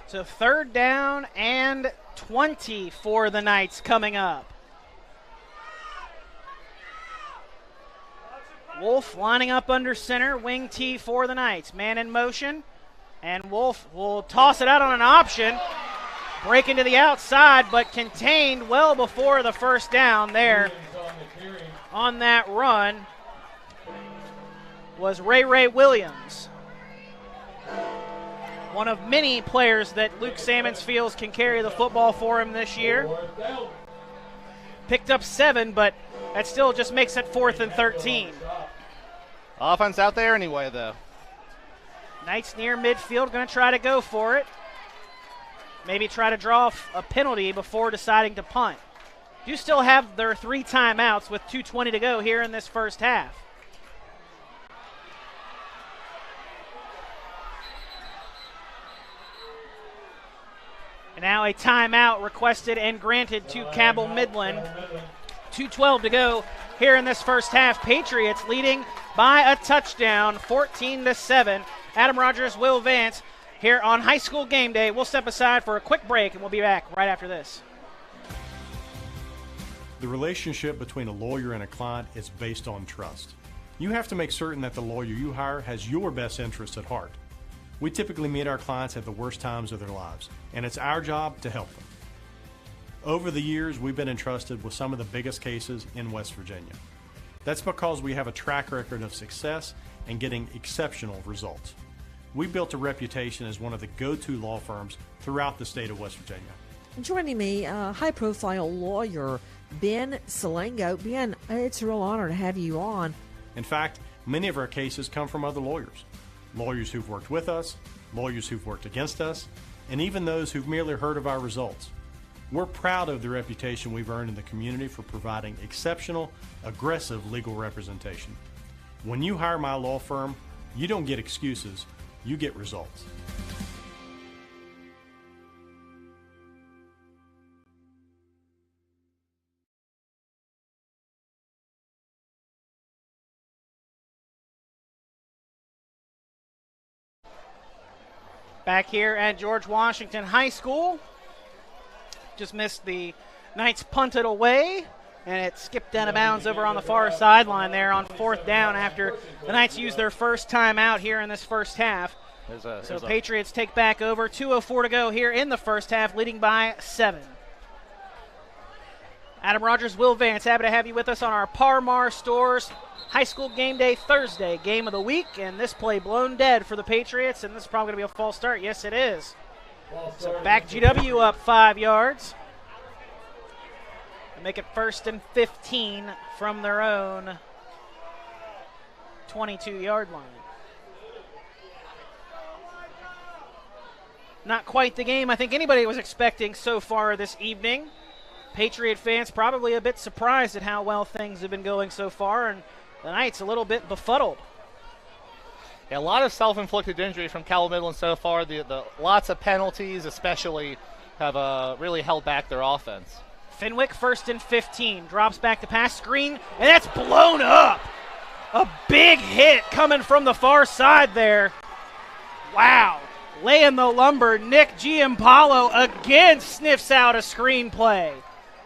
[SPEAKER 2] So 3rd down and 20 for the Knights coming up. Wolf lining up under center, wing tee for the Knights. Man in motion, and Wolf will toss it out on an option. Breaking to the outside, but contained well before the first down there on that run was Ray Williams. One of many players that Luke Salmons feels can carry the football for him this year. Picked up 7, but that still just makes it 4th and 13.
[SPEAKER 3] Offense out there anyway, though.
[SPEAKER 2] Knights near midfield, going to try to go for it. maybe try to draw a penalty before deciding to punt. Do still have their 3 timeouts with 2:20 to go here in this first half. And now a timeout requested and granted to Cabell Midland. 2:12 to go here in this first half. Patriots leading by a touchdown, 14-7. Adam Rogers, Will Vance here on High School Game Day. We'll step aside for a quick break, and we'll be back right after this.
[SPEAKER 11] The relationship between a lawyer and a client is based on trust. You have to make certain that the lawyer you hire has your best interest at heart. We typically meet our clients at the worst times of their lives, and it's our job to help them. Over the years, we've been entrusted with some of the biggest cases in West Virginia. That's because we have a track record of success and getting exceptional results. We built a reputation as one of the go-to law firms throughout the state of West Virginia.
[SPEAKER 12] Joining me, high-profile lawyer Ben Salengo. Ben, it's a real honor to have you on.
[SPEAKER 11] In fact, many of our cases come from other lawyers. Lawyers who've worked with us, lawyers who've worked against us, and even those who've merely heard of our results. We're proud of the reputation we've earned in the community for providing exceptional, aggressive legal representation. When you hire my law firm, you don't get excuses, you get results.
[SPEAKER 2] Back here at George Washington High School. Just missed the Knights punted away, and it skipped out of bounds over on the far sideline there on 4th down after the Knights used their first timeout here in this first half. So Patriots take back over. 2:04 to go here in the first half, leading by 7. Adam Rogers, Will Vance, happy to have you with us on our Par-Mar Stores High School Game Day Thursday game of the week, and this play blown dead for the Patriots, and this is probably going to be a false start. Yes, it is. So back GW up 5 yards. Make it 1st and 15 from their own 22-yard line. Not quite the game I think anybody was expecting so far this evening. Patriot fans probably a bit surprised at how well things have been going so far, and the Knights a little bit befuddled.
[SPEAKER 3] Yeah, a lot of self-inflicted injury from Cabell Midland so far. The lots of penalties especially have really held back their offense.
[SPEAKER 2] Fenwick 1st and 15, drops back to pass, screen, and that's blown up. A big hit coming from the far side there. Wow. Laying the lumber, Nick Giampalo again sniffs out a screen play.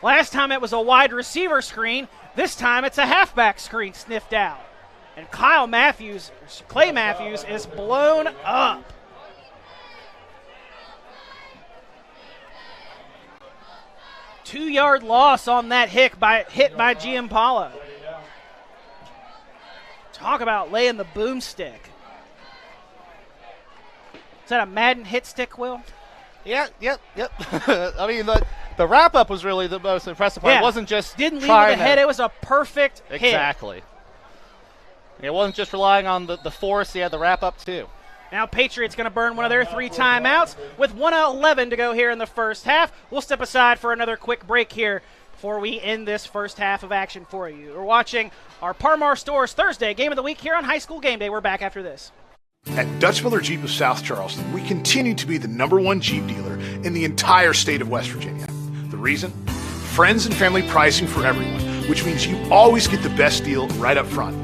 [SPEAKER 2] Last time it was a wide receiver screen. This time it's a halfback screen sniffed out. And Clay Matthews is blown up. Two-yard loss on that hit by Giampalo. Talk about laying the boomstick. Is that a Madden hit stick, Will?
[SPEAKER 3] Yeah, yep. I mean, the wrap-up was really the most impressive part.
[SPEAKER 2] Yeah.
[SPEAKER 3] It wasn't just
[SPEAKER 2] didn't leave with a head. It was a perfect hit.
[SPEAKER 3] Exactly. It wasn't just relying on the force. He had the wrap-up, too.
[SPEAKER 2] Now Patriots going to burn one of their 3 timeouts with 1:11 to go here in the first half. We'll step aside for another quick break here before we end this first half of action for you. We're watching our Par-Mar Stores Thursday Game of the Week here on High School Game Day. We're back after this.
[SPEAKER 13] At Dutch Miller Jeep of South Charleston, we continue to be the #1 Jeep dealer in the entire state of West Virginia. The reason? Friends and family pricing for everyone, which means you always get the best deal right up front.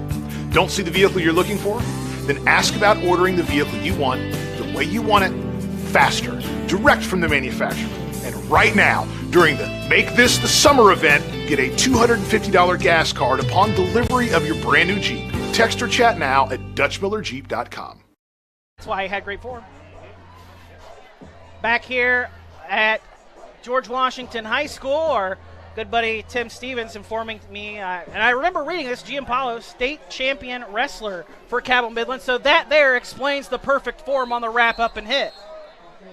[SPEAKER 13] Don't see the vehicle you're looking for? Then ask about ordering the vehicle you want, the way you want it, faster, direct from the manufacturer. And right now, during the Make This the Summer event, get a $250 gas card upon delivery of your brand new Jeep. Text or chat now at DutchMillerJeep.com.
[SPEAKER 2] That's why he had great form. Back here at George Washington High School, our good buddy Tim Stevens informing me, and I remember reading this, Giampalo, state champion wrestler for Cabell Midland, so that there explains the perfect form on the wrap-up and hit.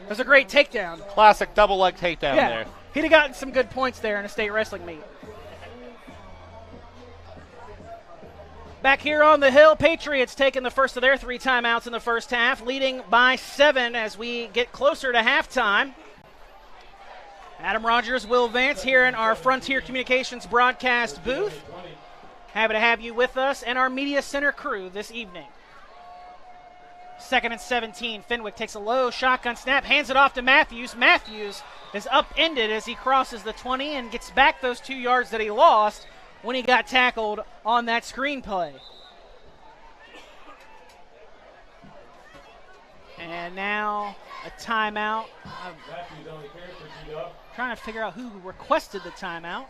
[SPEAKER 2] It was a great takedown.
[SPEAKER 3] Classic double-leg takedown there.
[SPEAKER 2] He'd have gotten some good points there in a state wrestling meet. Back here on the hill, Patriots taking the first of their 3 timeouts in the first half, leading by 7 as we get closer to halftime. Adam Rogers, Will Vance here in our Frontier Communications broadcast booth. Happy to have you with us and our media center crew this evening. 2nd and 17. Fenwick takes a low shotgun snap, hands it off to Matthews. Matthews is upended as he crosses the 20 and gets back those 2 yards that he lost when he got tackled on that screen play. And now a timeout. I'm trying to figure out who requested the timeout.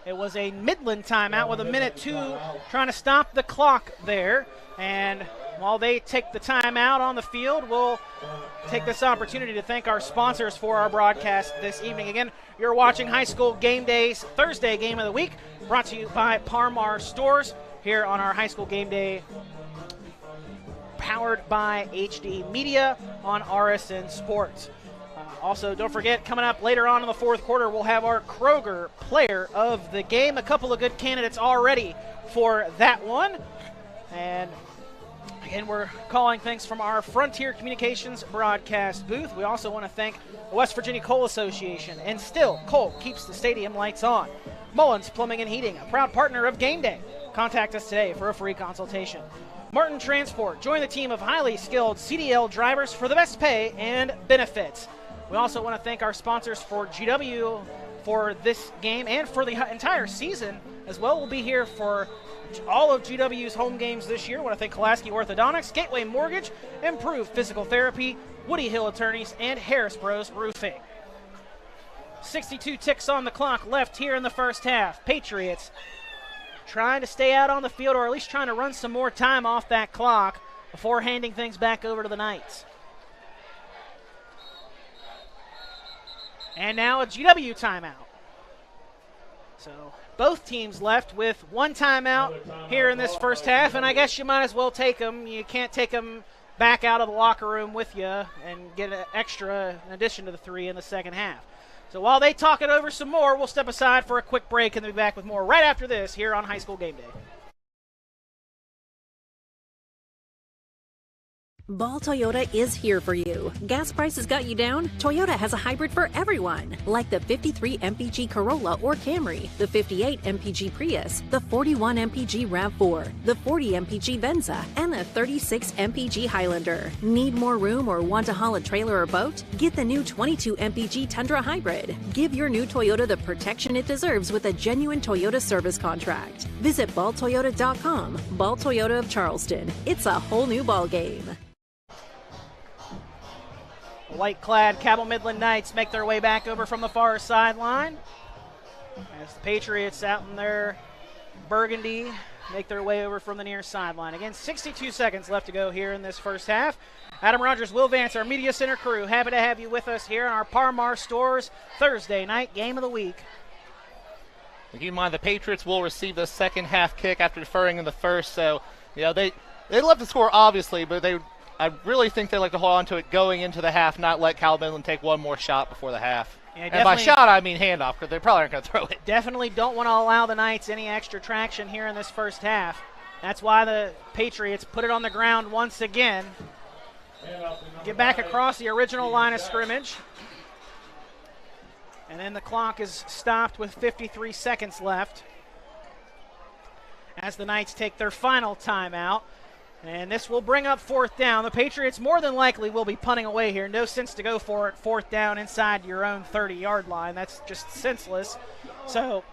[SPEAKER 2] It was a Midland timeout with 1:02 trying to stop the clock there. And while they take the timeout on the field, we'll take this opportunity to thank our sponsors for our broadcast this evening. Again, you're watching High School Game Day's Thursday Game of the Week, brought to you by Parmar Stores here on our High School Game Day, powered by HD Media on RSN Sports. Also, don't forget, coming up later on in the fourth quarter, we'll have our Kroger Player of the Game. A couple of good candidates already for that one. And again, we're calling thanks from our Frontier Communications broadcast booth. We also want to thank the West Virginia Coal Association. And still, coal keeps the stadium lights on. Mullins Plumbing and Heating, a proud partner of Game Day. Contact us today for a free consultation. Martin Transport, join the team of highly skilled CDL drivers for the best pay and benefits. We also want to thank our sponsors for GW for this game and for the entire season as well. We'll be here for all of GW's home games this year. I want to thank Kolaski Orthodontics, Gateway Mortgage, Improved Physical Therapy, Woody Hill Attorneys, and Harris Bros Roofing. 62 ticks on the clock left here in the first half. Patriots trying to stay out on the field, or at least trying to run some more time off that clock before handing things back over to the Knights. And now a GW timeout. So both teams left with one timeout here in this first half, and I guess you might as well take them. You can't take them back out of the locker room with you and get an extra in addition to the 3 in the second half. So while they talk it over some more, we'll step aside for a quick break and be back with more right after this here on High School Game Day.
[SPEAKER 14] Ball Toyota is here for you. Gas prices got you down? Toyota has a hybrid for everyone, like the 53 MPG Corolla or Camry, the 58 MPG Prius, the 41 MPG RAV4, the 40 MPG Venza, and the 36 MPG Highlander. Need more room or want to haul a trailer or boat? Get the new 22 MPG Tundra Hybrid. Give your new Toyota the protection it deserves with a genuine Toyota service contract. Visit balltoyota.com. Ball Toyota of Charleston. It's a whole new ball game.
[SPEAKER 2] White-clad Cabell Midland Knights make their way back over from the far sideline as the Patriots out in their burgundy make their way over from the near sideline. Again, 62 seconds left to go here in this first half. Adam Rogers, Will Vance, our media center crew, happy to have you with us here on our Parmar Stores Thursday night game of the week.
[SPEAKER 3] Keep in mind the Patriots will receive the second half kick after deferring in the first, so they love to score obviously, but I really think they like to hold on to it going into the half, not let Cabell Midland take one more shot before the half.
[SPEAKER 2] Yeah,
[SPEAKER 3] and by shot, I mean handoff, because they probably aren't going to throw it.
[SPEAKER 2] Definitely don't want to allow the Knights any extra traction here in this first half. That's why the Patriots put it on the ground once again. Get back across the original line of scrimmage. And then the clock is stopped with 53 seconds left as the Knights take their final timeout. And this will bring up fourth down. The Patriots more than likely will be punting away here. No sense to go for it fourth down inside your own 30-yard line. That's just senseless. So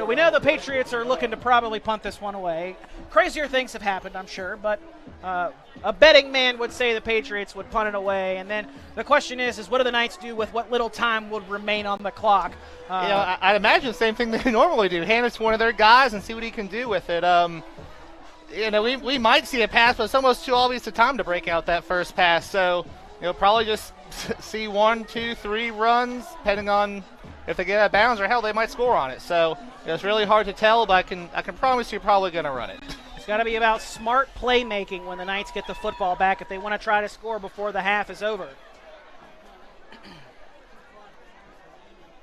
[SPEAKER 2] we know the Patriots are looking to probably punt this one away. Crazier things have happened, I'm sure, but a betting man would say the Patriots would punt it away. And then the question is what do the Knights do with what little time would remain on the clock?
[SPEAKER 3] I'd imagine the same thing they normally do. Hand it to one of their guys and see what he can do with it. We might see a pass, but it's almost too obvious a time to break out that first pass. So, probably just see 1, 2, 3 runs, depending on if they get out of bounds or hell, they might score on it. So, it's really hard to tell, but I can promise you're probably going to run it.
[SPEAKER 2] It's got to be about smart playmaking when the Knights get the football back if they want to try to score before the half is over.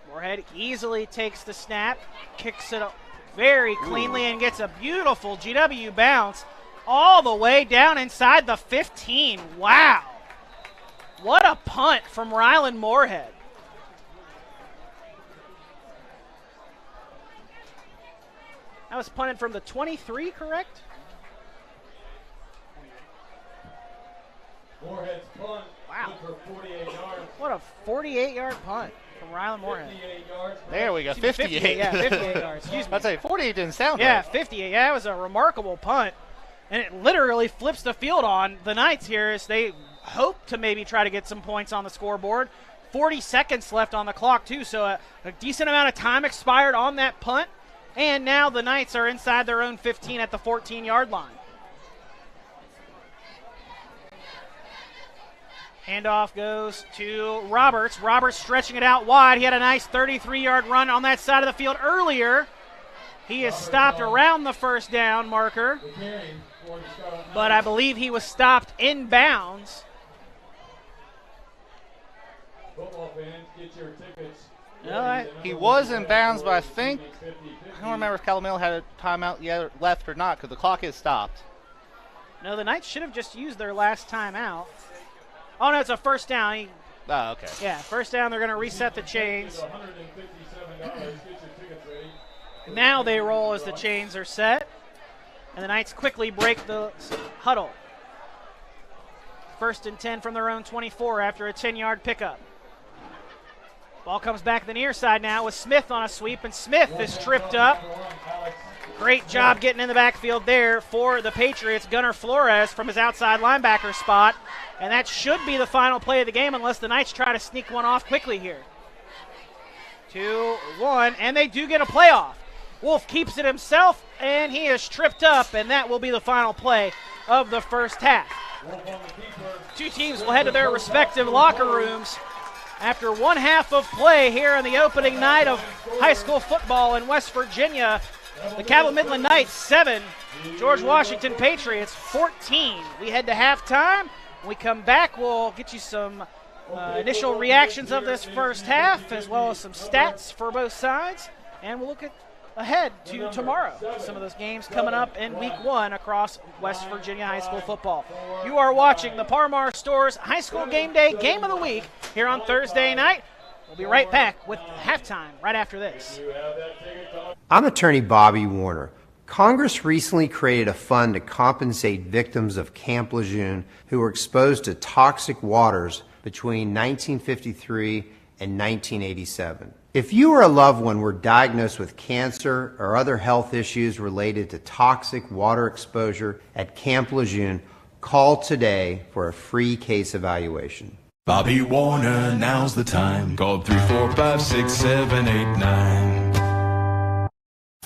[SPEAKER 2] Moorhead easily takes the snap, kicks it up very cleanly and gets a beautiful GW bounce all the way down inside the 15. Wow. What a punt from Rylan Moorhead. That was punted from the 23, correct?
[SPEAKER 1] Moorhead's punt.
[SPEAKER 2] Wow.
[SPEAKER 1] Good for 48 yards.
[SPEAKER 2] What a 48-yard punt from Rylan Moorhead.
[SPEAKER 1] 58 yards.
[SPEAKER 3] There we go, 58.
[SPEAKER 2] Yeah, 58 yards. Excuse me.
[SPEAKER 3] I'd say 48 didn't sound
[SPEAKER 2] Yeah,
[SPEAKER 3] right.
[SPEAKER 2] 58. Yeah, that was a remarkable punt. And it literally flips the field on the Knights here as they hope to maybe try to get some points on the scoreboard. 40 seconds left on the clock, too, so a decent amount of time expired on that punt. And now the Knights are inside their own 15 at the 14-yard line. Handoff goes to Roberts. Roberts stretching it out wide. He had a nice 33-yard run on that side of the field earlier. He is stopped around the first down marker, but I believe he was stopped in bounds.
[SPEAKER 1] Football fans, get your tickets.
[SPEAKER 3] He was in bounds, but I don't remember if Cabell had a timeout yet left or not because the clock is stopped.
[SPEAKER 2] No, the Knights should have just used their last timeout. Oh, no, it's a first down.
[SPEAKER 3] Oh, okay.
[SPEAKER 2] Yeah, first down, they're going to reset the chains. Now they roll as the chains are set. And the Knights quickly break the huddle. First and 10 from their own 24 after a 10-yard pickup. Ball comes back to the near side now with Smith on a sweep, and Smith is tripped up. Great job getting in the backfield there for the Patriots. Gunnar Flores from his outside linebacker spot. And that should be the final play of the game unless the Knights try to sneak one off quickly here. 2-1, and they do get a playoff. Wolf keeps it himself, and he is tripped up, and that will be the final play of the first half. Two teams will head to their respective locker rooms after one half of play here on the opening night of high school football in West Virginia. The Cabell Midland Knights 7, George Washington Patriots 14. We head to halftime. When we come back, we'll get you some initial reactions of this first half as well as some stats for both sides, and we'll look ahead to tomorrow. Some of those games coming up in week 1 across West Virginia high school football. You are watching the Parmar Stores High School Game Day Game of the Week here on Thursday night. We'll be right back with halftime right after this.
[SPEAKER 4] I'm attorney Bobby Warner. Congress recently created a fund to compensate victims of Camp Lejeune who were exposed to toxic waters between 1953 and 1987. If you or a loved one were diagnosed with cancer or other health issues related to toxic water exposure at Camp Lejeune, call today for a free case evaluation.
[SPEAKER 5] Bobby Warner, now's the time. Call 345-6789.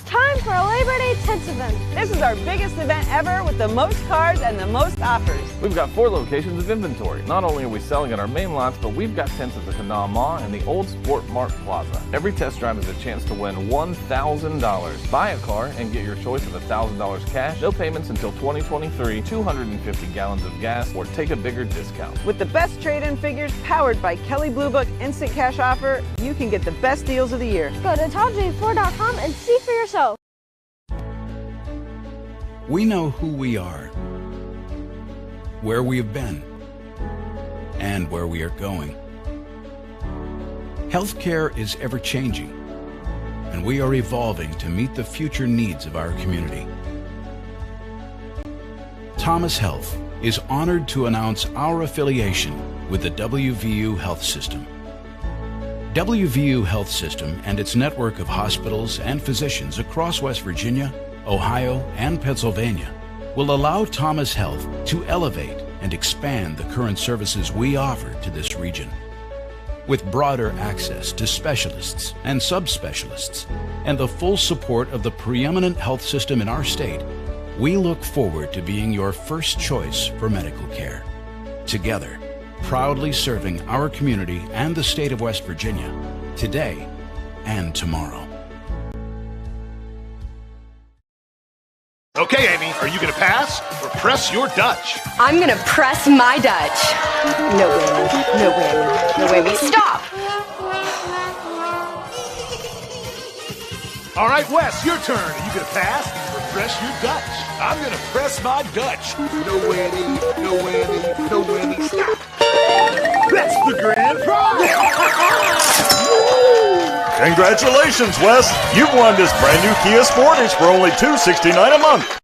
[SPEAKER 6] Time for a Labor Day Tents event. This is our biggest event ever with the most cards and the most offers.
[SPEAKER 7] We've got 4 locations of inventory. Not only are we selling at our main lots, but we've got tents at the Canal Mall and the Old Sport Mart Plaza. Every test drive is a chance to win $1,000. Buy a car and get your choice of $1,000 cash, no payments until 2023, 250 gallons of gas, or take a bigger discount.
[SPEAKER 6] With the best trade-in figures powered by Kelly Blue Book Instant Cash Offer, you can get the best deals of the year.
[SPEAKER 8] Go to TopJ4.com and see for yourself.
[SPEAKER 9] We know who we are, where we have been, and where we are going. Healthcare is ever-changing, and we are evolving to meet the future needs of our community. Thomas Health is honored to announce our affiliation with the WVU Health System. WVU Health System and its network of hospitals and physicians across West Virginia, Ohio, and Pennsylvania will allow Thomas Health to elevate and expand the current services we offer to this region. With broader access to specialists and subspecialists and the full support of the preeminent health system in our state, we look forward to being your first choice for medical care. Together, proudly serving our community and the state of West Virginia, today and tomorrow.
[SPEAKER 13] Okay, Amy, are you going to pass or press your Dutch?
[SPEAKER 15] I'm going to press my Dutch. No whammy, no whammy, no whammy. Stop!
[SPEAKER 13] All right, Wes, your turn. Are you going to pass or press your Dutch?
[SPEAKER 5] I'm gonna press my Dutch. No whammy, no whammy, no whammy. Stop.
[SPEAKER 13] That's the grand prize!
[SPEAKER 16] Congratulations, Wes! You've won this brand new Kia Sportage for only $269 a month.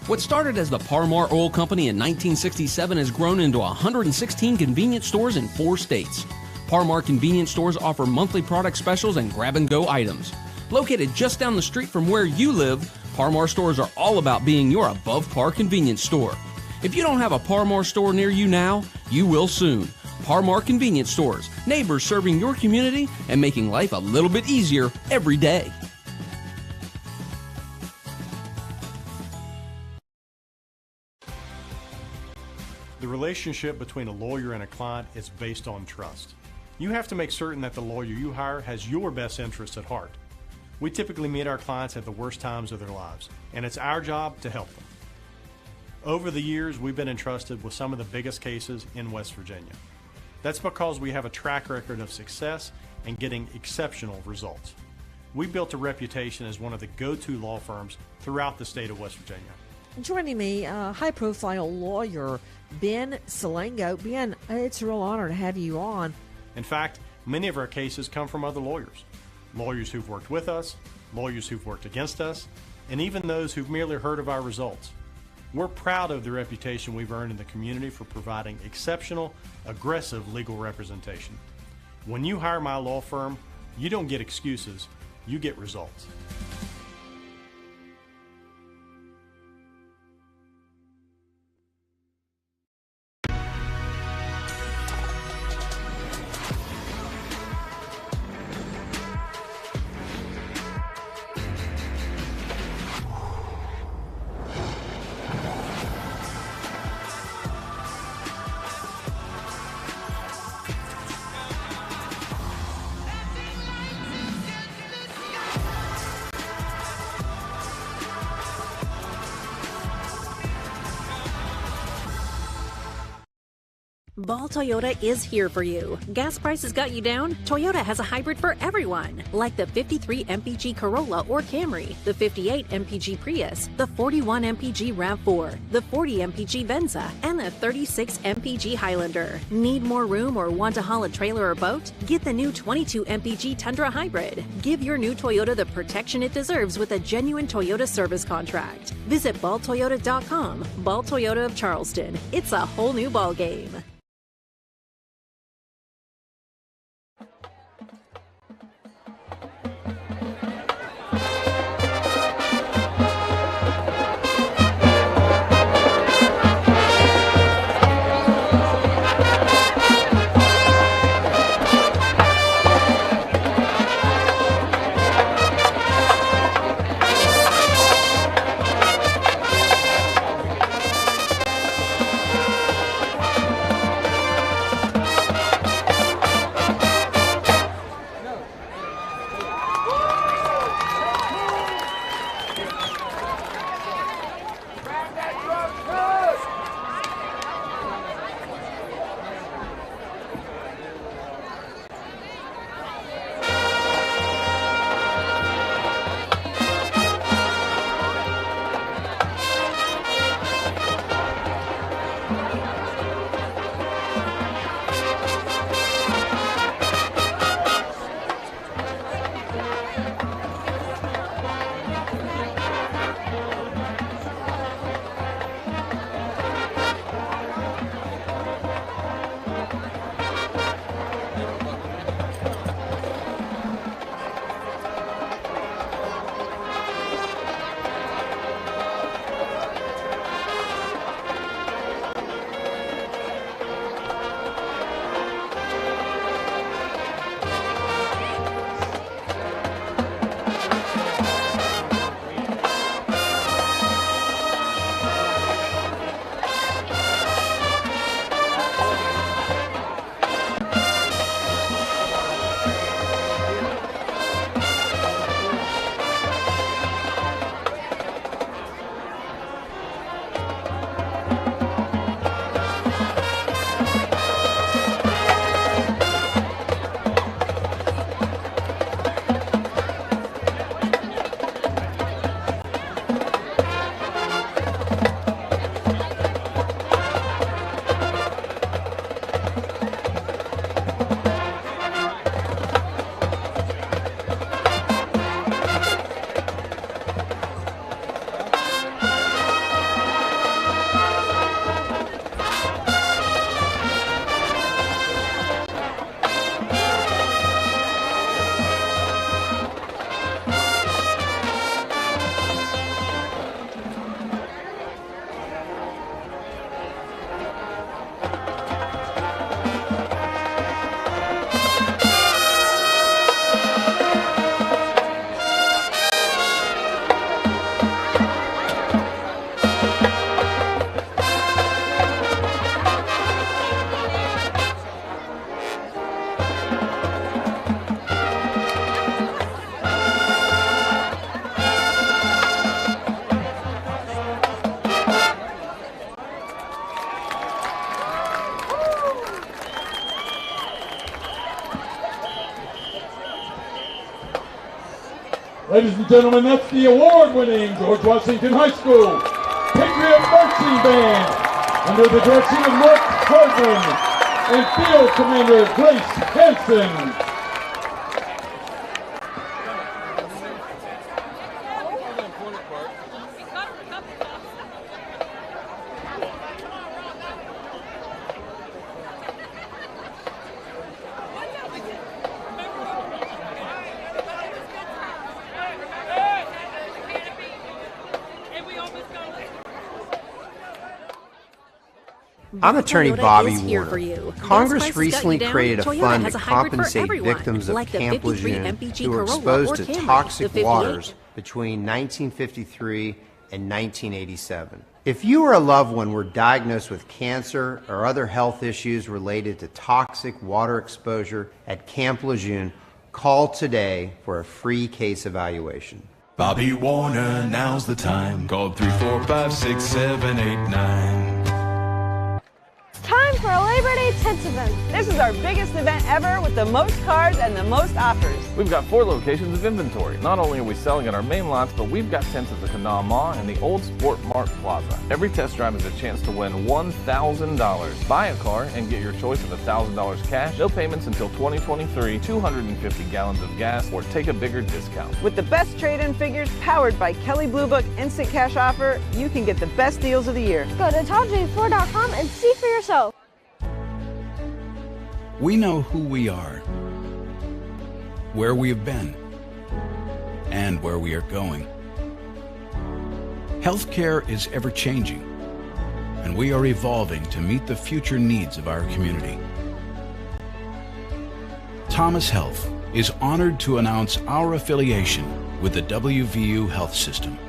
[SPEAKER 10] What started as the Parmar Oil Company in 1967 has grown into 116 convenience stores in 4 states. Parmar convenience stores offer monthly product specials and grab-and-go items. Located just down the street from where you live, Parmar stores are all about being your above-par convenience store. If you don't have a Parmar store near you now, you will soon. Parmar convenience stores, neighbors serving your community and making life a little bit easier every day.
[SPEAKER 11] The relationship between a lawyer and a client is based on trust. You have to make certain that the lawyer you hire has your best interests at heart. We typically meet our clients at the worst times of their lives, and it's our job to help them. Over the years, we've been entrusted with some of the biggest cases in West Virginia. That's because we have a track record of success and getting exceptional results. We built a reputation as one of the go-to law firms throughout the state of West Virginia.
[SPEAKER 12] Joining me, high-profile lawyer Ben Salango. Ben, it's a real honor to have you on.
[SPEAKER 11] In fact, many of our cases come from other lawyers. Lawyers who've worked with us, lawyers who've worked against us, and even those who've merely heard of our results. We're proud of the reputation we've earned in the community for providing exceptional, aggressive legal representation. When you hire my law firm, you don't get excuses, you get results.
[SPEAKER 14] Ball Toyota is here for you. Gas prices got you down? Toyota has a hybrid for everyone, like the 53 MPG Corolla or Camry, the 58 MPG Prius, the 41 MPG RAV4, the 40 MPG Venza, and the 36 MPG Highlander. Need more room or want to haul a trailer or boat? Get the new 22 MPG Tundra Hybrid. Give your new Toyota the protection it deserves with a genuine Toyota service contract. Visit balltoyota.com. Ball Toyota of Charleston. It's a whole new ball game.
[SPEAKER 1] Ladies and gentlemen, that's the award-winning George Washington High School Patriot Marching Band under the direction of Mark Hardman and Field Commander Grace Hanson.
[SPEAKER 4] I'm attorney
[SPEAKER 14] Toyota
[SPEAKER 4] Bobby
[SPEAKER 14] is here for
[SPEAKER 4] Warner.
[SPEAKER 14] you.
[SPEAKER 4] Congress
[SPEAKER 14] Gas prices
[SPEAKER 4] recently
[SPEAKER 14] got you down?
[SPEAKER 4] created a
[SPEAKER 14] Toyota
[SPEAKER 4] fund
[SPEAKER 14] has
[SPEAKER 4] to
[SPEAKER 14] a hybrid for
[SPEAKER 4] compensate
[SPEAKER 14] everyone,
[SPEAKER 4] victims of
[SPEAKER 14] like the
[SPEAKER 4] Camp
[SPEAKER 14] 53
[SPEAKER 4] Lejeune
[SPEAKER 14] MPG
[SPEAKER 4] who were
[SPEAKER 14] Corolla
[SPEAKER 4] exposed
[SPEAKER 14] or
[SPEAKER 4] to
[SPEAKER 14] Camry,
[SPEAKER 4] toxic
[SPEAKER 14] the 58
[SPEAKER 4] waters between 1953 and 1987. If you or a loved one were diagnosed with cancer or other health issues related to toxic water exposure at Camp Lejeune, call today for a free case evaluation.
[SPEAKER 17] Bobby Warner, now's the time. Call 345-6789.
[SPEAKER 6] Time for a Labor Day Tents event. This is our biggest event ever with the most cars and the most offers.
[SPEAKER 7] We've got 4 locations of inventory. Not only are we selling at our main lots, but we've got tents at the Canal Mall and the Old Sport Mart Plaza. Every test drive is a chance to win $1,000. Buy a car and get your choice of $1,000 cash, no payments until 2023, 250 gallons of gas, or take a bigger discount.
[SPEAKER 6] With the best trade-in figures powered by Kelley Blue Book Instant Cash Offer, you can get the best deals of the year.
[SPEAKER 8] Go to TopJ4.com and see for yourself.
[SPEAKER 9] We know who we are, where we have been, and where we are going. Healthcare is ever-changing, and we are evolving to meet the future needs of our community. Thomas Health is honored to announce our affiliation with the WVU Health System.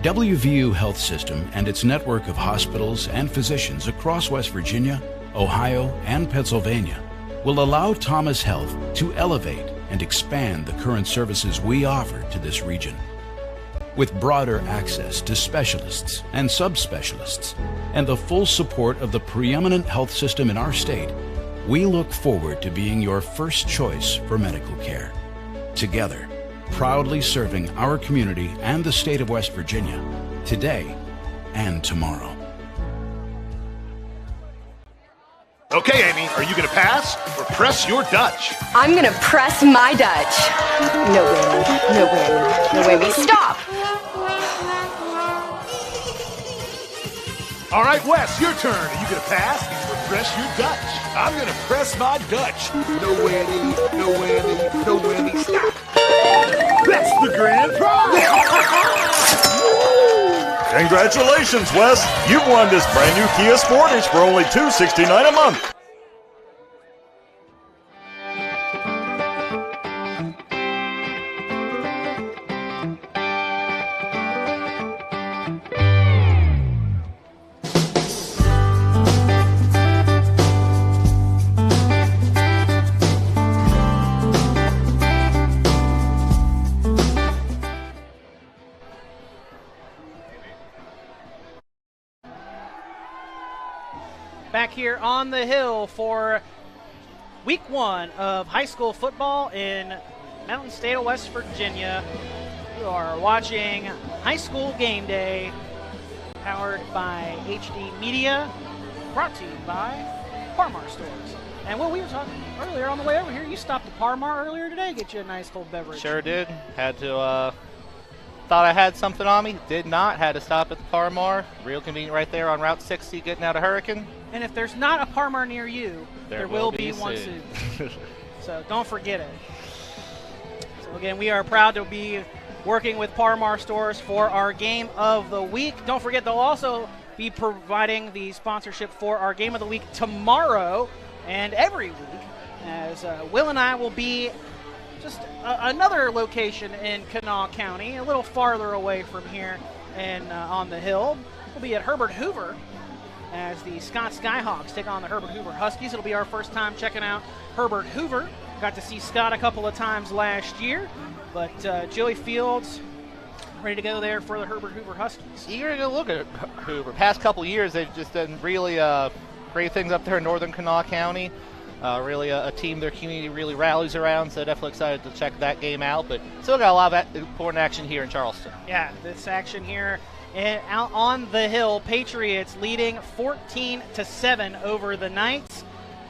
[SPEAKER 9] WVU Health System and its network of hospitals and physicians across West Virginia, Ohio, and Pennsylvania will allow Thomas Health to elevate and expand the current services we offer to this region. With broader access to specialists and subspecialists and the full support of the preeminent health system in our state, we look forward to being your first choice for medical care. Together, proudly serving our community and the state of West Virginia, today and tomorrow.
[SPEAKER 13] Okay, Amy, are you going to pass or press your Dutch?
[SPEAKER 15] I'm gonna press my Dutch. No whammy, no whammy, no whammy. Stop!
[SPEAKER 13] All right, Wes, your turn. Are you going to pass or press your Dutch?
[SPEAKER 5] I'm gonna press my Dutch. No whammy, no whammy, no whammy. Stop!
[SPEAKER 13] That's the grand prize!
[SPEAKER 16] Congratulations, Wes. You've won this brand new Kia Sportage for only $269 a month.
[SPEAKER 2] Back here on the hill for week 1 of high school football in Mountain State of West Virginia. You are watching High School Game Day, powered by HD Media, brought to you by Parmar Stores. And what we were talking earlier on the way over here, you stopped at Parmar earlier today, get you a nice cold beverage.
[SPEAKER 3] Sure did. Had to, thought I had something on me. Did not. Had to stop at the Parmar. Real convenient right there on Route 60 getting out of Hurricane.
[SPEAKER 2] And if there's not a Parmar near you, there will be one soon. So don't forget it. So again, we are proud to be working with Parmar Stores for our game of the week. Don't forget, they'll also be providing the sponsorship for our game of the week tomorrow and every week, as Will and I will be just another location in Kanawha County, a little farther away from here and on the hill. We'll be at Herbert Hoover as the Scott Skyhawks take on the Herbert Hoover Huskies. It'll be our first time checking out Herbert Hoover. Got to see Scott a couple of times last year, but Joey Fields ready to go there for the Herbert Hoover Huskies.
[SPEAKER 3] Eager to look at Hoover. Past couple years, they've just done really great things up there in northern Kanawha County. Really a team their community really rallies around, so definitely excited to check that game out. But still got a lot of important action here in Charleston.
[SPEAKER 2] Yeah, this action here out on the hill. Patriots leading 14-7 over the Knights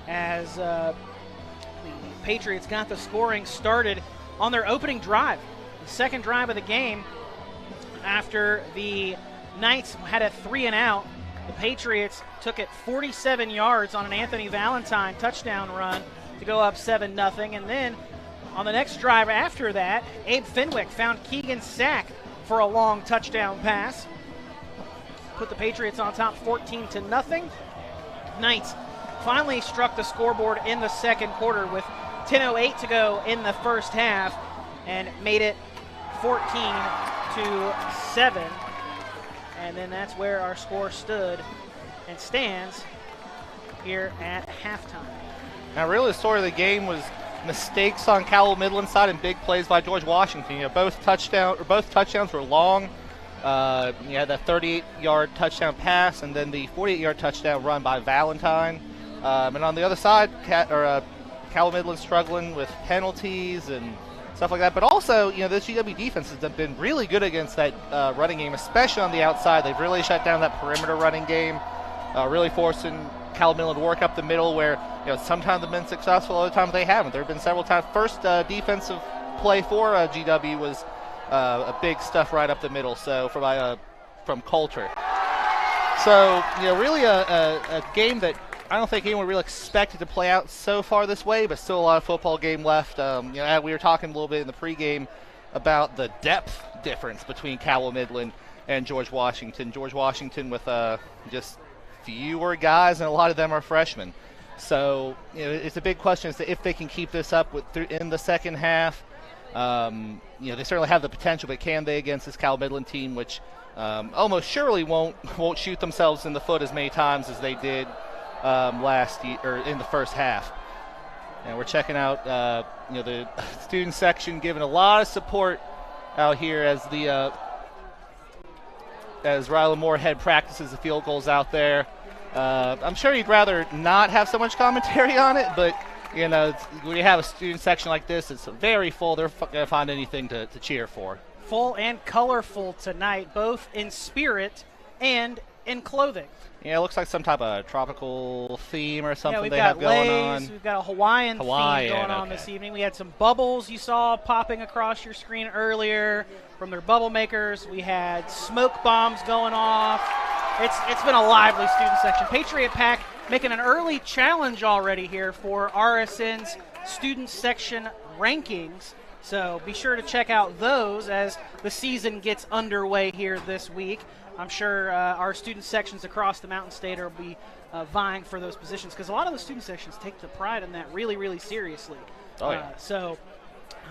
[SPEAKER 2] as the Patriots got the scoring started on their opening drive, the second drive of the game. After the Knights had a 3-and-out, the Patriots took it 47 yards on an Anthony Valentine touchdown run to go up 7-0. And then on the next drive after that, Abe Fenwick found Keegan Sack for a long touchdown pass. Put the Patriots on top 14-0. Knights finally struck the scoreboard in the second quarter with 10:08 to go in the first half and made it 14-7. And then that's where our score stood and stands here at halftime.
[SPEAKER 3] Now, really, the story of the game was mistakes on Cabell Midland side and big plays by George Washington. Both touchdowns were long. You had that 38-yard touchdown pass and then the 48-yard touchdown run by Valentine. And on the other side, Cabell Midland struggling with penalties and stuff like that. But also, this GW defense has been really good against that running game, especially on the outside. They've really shut down that perimeter running game, really forcing Cabell Midland to work up the middle where, sometimes they've been successful, other times they haven't. There have been several times. First defensive play for GW was a big stuff right up the middle, so from Coulter. So, really a game that I don't think anyone really expected to play out so far this way, but still a lot of football game left. We were talking a little bit in the pregame about the depth difference between Cabell Midland and George Washington. George Washington with just fewer guys, and a lot of them are freshmen. So it's a big question as to if they can keep this up in the second half. They certainly have the potential, but can they against this Cabell Midland team, which almost surely won't shoot themselves in the foot as many times as they did last year or in the first half. And we're checking out the student section giving a lot of support out here as Rylan Moorhead practices the field goals out there. I'm sure you'd rather not have so much commentary on it, but when you have a student section like this, it's very full. They're going to find anything to cheer for.
[SPEAKER 2] Full and colorful tonight, both in spirit and in clothing. Yeah,
[SPEAKER 3] it looks like some type of tropical theme or something
[SPEAKER 2] we've
[SPEAKER 3] they
[SPEAKER 2] got
[SPEAKER 3] have going
[SPEAKER 2] lays,
[SPEAKER 3] on.
[SPEAKER 2] We've got a Hawaiian theme going on this evening. We had some bubbles you saw popping across your screen earlier from their bubble makers. We had smoke bombs going off. It's been a lively student section. Patriot Pack making an early challenge already here for RSN's student section rankings. So be sure to check out those as the season gets underway here this week. I'm sure our student sections across the Mountain State will be vying for those positions because a lot of the student sections take the pride in that really, really seriously.
[SPEAKER 3] Oh, yeah.
[SPEAKER 2] So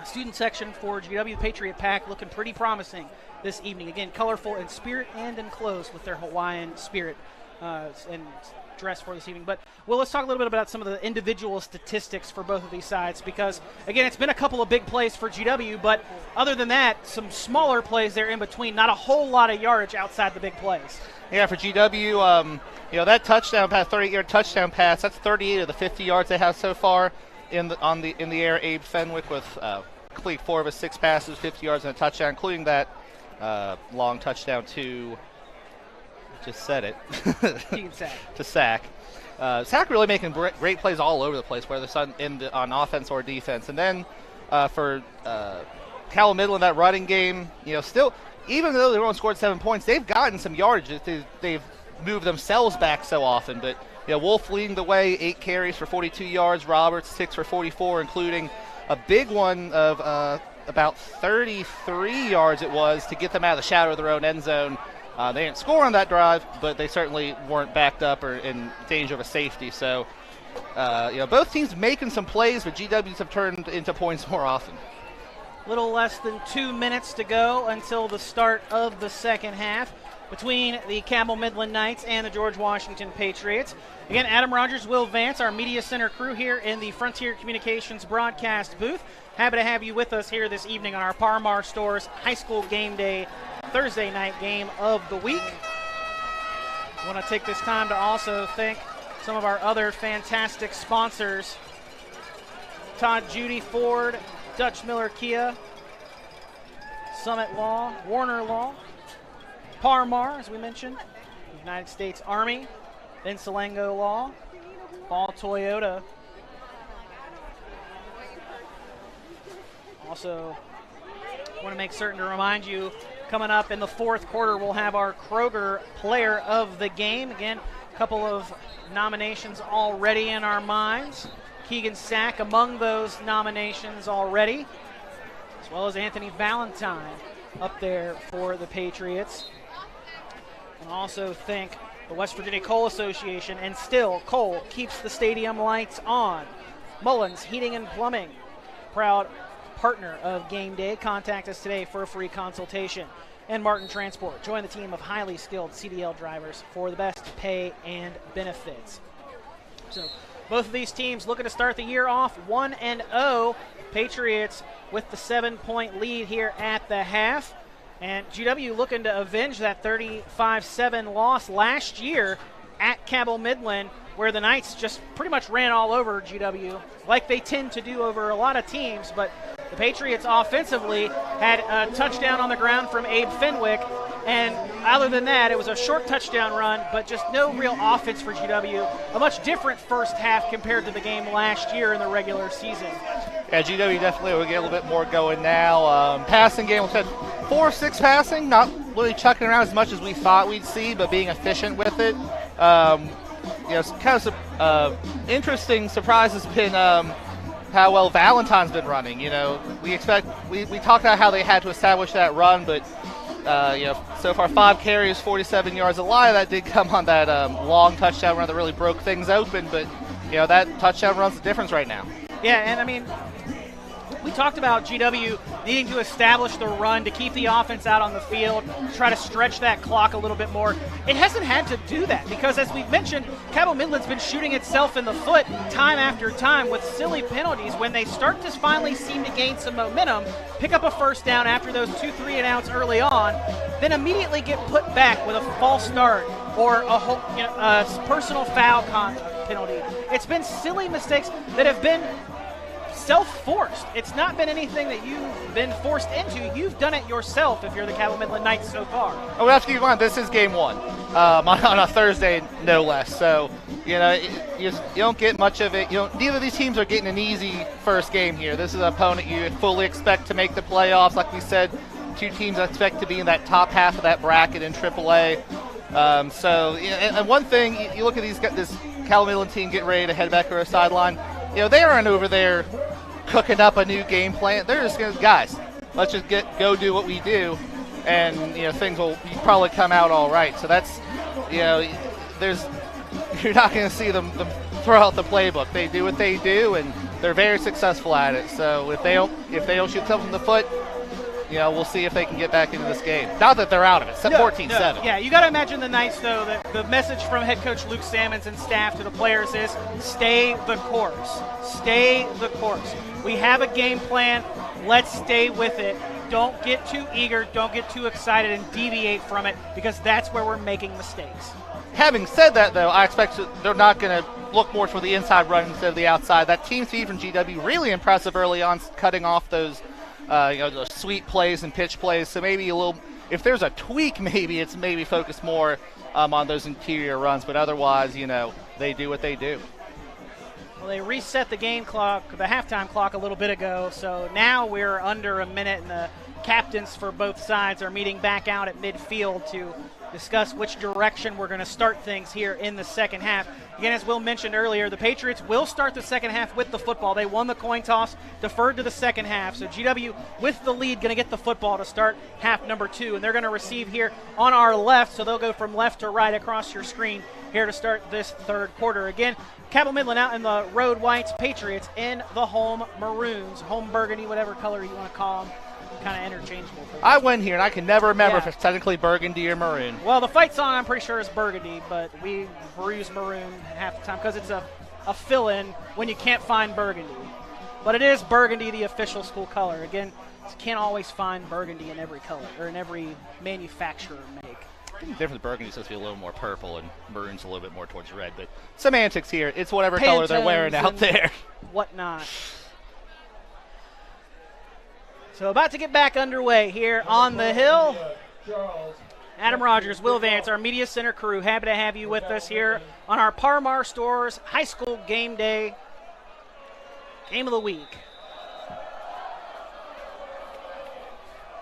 [SPEAKER 2] student section for GW, the Patriot Pack, looking pretty promising this evening. Again, colorful in spirit and in clothes with their Hawaiian spirit and dress for this evening. But let's talk a little bit about some of the individual statistics for both of these sides because, again, it's been a couple of big plays for GW, but other than that, some smaller plays there in between. Not a whole lot of yardage outside the big plays.
[SPEAKER 3] Yeah, for GW, that touchdown pass, 38-yard touchdown pass, that's 38 of the 50 yards they have so far in the air. Abe Fenwick with complete 4 of his 6 passes, 50 yards and a touchdown, including that long touchdown to just said it. To Sack. Sack really making great plays all over the place, whether it's on offense or defense. And then for Cabell Midland, that running game, still, even though they only scored 7 points, they've gotten some yardage. They've moved themselves back so often. But Wolf leading the way, 8 carries for 42 yards. Roberts, 6 for 44, including a big one of about 33 yards it was to get them out of the shadow of their own end zone. They didn't score on that drive, but they certainly weren't backed up or in danger of a safety. So, both teams making some plays, but GWs have turned into points more often.
[SPEAKER 2] Little less than 2 minutes to go until the start of the second half between the Cabell Midland Knights and the George Washington Patriots. Again, Adam Rogers, Will Vance, our Media Center crew here in the Frontier Communications broadcast booth. Happy to have you with us here this evening on our Par-Mar Stores High School Game Day Thursday night game of the week. I want to take this time to also thank some of our other fantastic sponsors Todd Judy Ford, Dutch Miller Kia, Summit Law, Warner Law, Parmar, as we mentioned, United States Army, then Selengo Law, Ball Toyota. Also, want to make certain to remind you, coming up in the fourth quarter, we'll have our Kroger Player of the Game. Again, a couple of nominations already in our minds. Keegan Sack among those nominations already, as well as Anthony Valentine up there for the Patriots. And also thank the West Virginia Coal Association, and still coal keeps the stadium lights on. Mullins Heating and Plumbing, proud partner of Game Day. Contact us today for a free consultation. And Martin Transport. Join the team of highly skilled CDL drivers for the best pay and benefits. So both of these teams looking to start the year off 1-0. Patriots with the 7-point lead here at the half. And GW looking to avenge that 35-7 loss last year at Cabell Midland, where the Knights just pretty much ran all over GW, like they tend to do over a lot of teams. But the Patriots offensively had a touchdown on the ground from Abe Fenwick, and other than that, it was a short touchdown run, but just no real offense for GW. A much different first half compared to the game last year in the regular season.
[SPEAKER 3] Yeah, GW definitely will get a little bit more going now. Passing game, we said 4-6 passing, not really chucking around as much as we thought we'd see, but being efficient with it. Kind of interesting surprise has been how well Valentine's been running. We talked about how they had to establish that run, but so far 5 carries, 47 yards. A lot of that did come on that long touchdown run that really broke things open, but that touchdown run's the difference right now.
[SPEAKER 2] Yeah, and I mean, we talked about GW needing to establish the run to keep the offense out on the field, try to stretch that clock a little bit more. It hasn't had to do that because, as we've mentioned, Cabell Midland's been shooting itself in the foot time after time with silly penalties. When they start to finally seem to gain some momentum, pick up a first down after those 2 3-and-outs early on, then immediately get put back with a false start or a personal foul penalty. It's been silly mistakes that have been self-forced. It's not been anything that you've been forced into. You've done it yourself if you're the Cabell Midland Knights so far.
[SPEAKER 3] Oh, we have to keep in mind, this is game 1 on a Thursday, no less. So, you don't get much of it. Neither of these teams are getting an easy first game here. This is an opponent you fully expect to make the playoffs. Like we said, 2 teams expect to be in that top half of that bracket in AAA. And one thing, you look at this Cabell Midland team getting ready to head back to our sideline. They aren't over there cooking up a new game plan. They're just going to, guys, let's just go do what we do, and things will probably come out all right. So that's, you're not going to see them throw out the playbook. They do what they do, and they're very successful at it. So if they don't shoot themselves in the foot, we'll see if they can get back into this game. Not that they're out of it. It's 14-7.
[SPEAKER 2] No. Yeah, you got to imagine the Knights, though, that the message from head coach Luke Sammons and staff to the players is stay the course. Stay the course. We have a game plan. Let's stay with it. Don't get too eager. Don't get too excited and deviate from it, because that's where we're making mistakes.
[SPEAKER 3] Having said that, though, I expect they're not going to look more for the inside run instead of the outside. That team speed from GW really impressive early on, cutting off those those sweep plays and pitch plays. So maybe if there's a tweak, maybe it's focused more on those interior runs. But otherwise, they do what they do.
[SPEAKER 2] Well, they reset the game clock, the halftime clock, a little bit ago. So now we're under a minute, and the captains for both sides are meeting back out at midfield to discuss which direction we're going to start things here in the second half. Again, as Will mentioned earlier, the Patriots will start the second half with the football. They won the coin toss, deferred to the second half. So GW, with the lead, going to get the football to start half number 2. And they're going to receive here on our left, so they'll go from left to right across your screen here to start this third quarter. Again, Cabell Midland out in the road whites, Patriots in the home maroons, home burgundy, whatever color you want to call them. Kind of interchangeable.
[SPEAKER 3] I went here, and I can never remember if it's technically burgundy or maroon.
[SPEAKER 2] Well, the fight song I'm pretty sure is burgundy, but we use maroon half the time because it's a fill-in when you can't find burgundy. But it is burgundy, the official school color. Again, you can't always find burgundy in every color or in every manufacturer make.
[SPEAKER 3] I think the difference, burgundy is supposed to be a little more purple, and maroon's a little bit more towards red. But semantics here. It's whatever color they're wearing out there.
[SPEAKER 2] Whatnot. So about to get back underway here on the hill. Adam Rogers, Will Vance, our media center crew, happy to have you with us here on our Par-Mar Stores High School Game Day Game of the Week.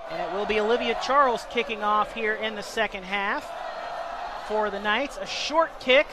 [SPEAKER 2] And it will be Olivia Charles kicking off here in the second half for the Knights. A short kick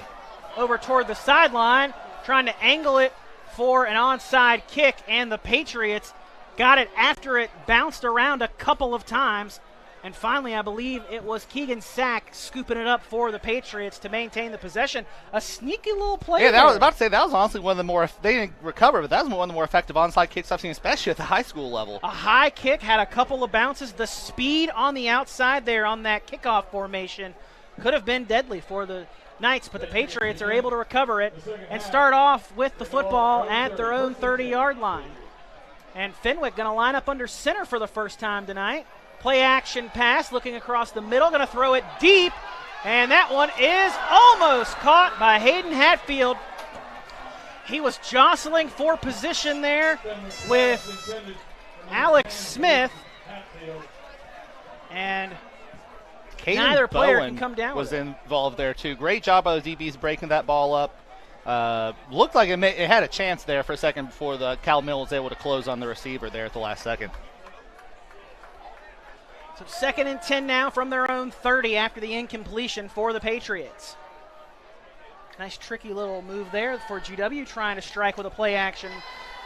[SPEAKER 2] over toward the sideline, trying to angle it for an onside kick, and the Patriots got it after it bounced around a couple of times. And finally, I believe it was Keegan Sack scooping it up for the Patriots to maintain the possession. A sneaky little play.
[SPEAKER 3] Yeah,
[SPEAKER 2] there.
[SPEAKER 3] I was about to say, that was honestly one of the more, they didn't recover, but that was one of the more effective onside kicks I've seen, especially at the high school level.
[SPEAKER 2] A high kick, had a couple of bounces. The speed on the outside there on that kickoff formation could have been deadly for the Knights, but the Patriots are able to recover it and start off with the football at their own 30-yard line. And Fenwick going to line up under center for the first time tonight. Play action pass, looking across the middle, going to throw it deep, and that one is almost caught by Hayden Hatfield. He was jostling for position there with Alex Smith, and neither player can come down
[SPEAKER 3] was
[SPEAKER 2] with it.
[SPEAKER 3] involved there too. Great job by the DBs breaking that ball up. Looked like it had a chance there for a second before the Cal Mill was able to close on the receiver there at the last second.
[SPEAKER 2] So 2nd and 10 now from their own 30 after the incompletion for the Patriots. Nice tricky little move there for GW, trying to strike with a play action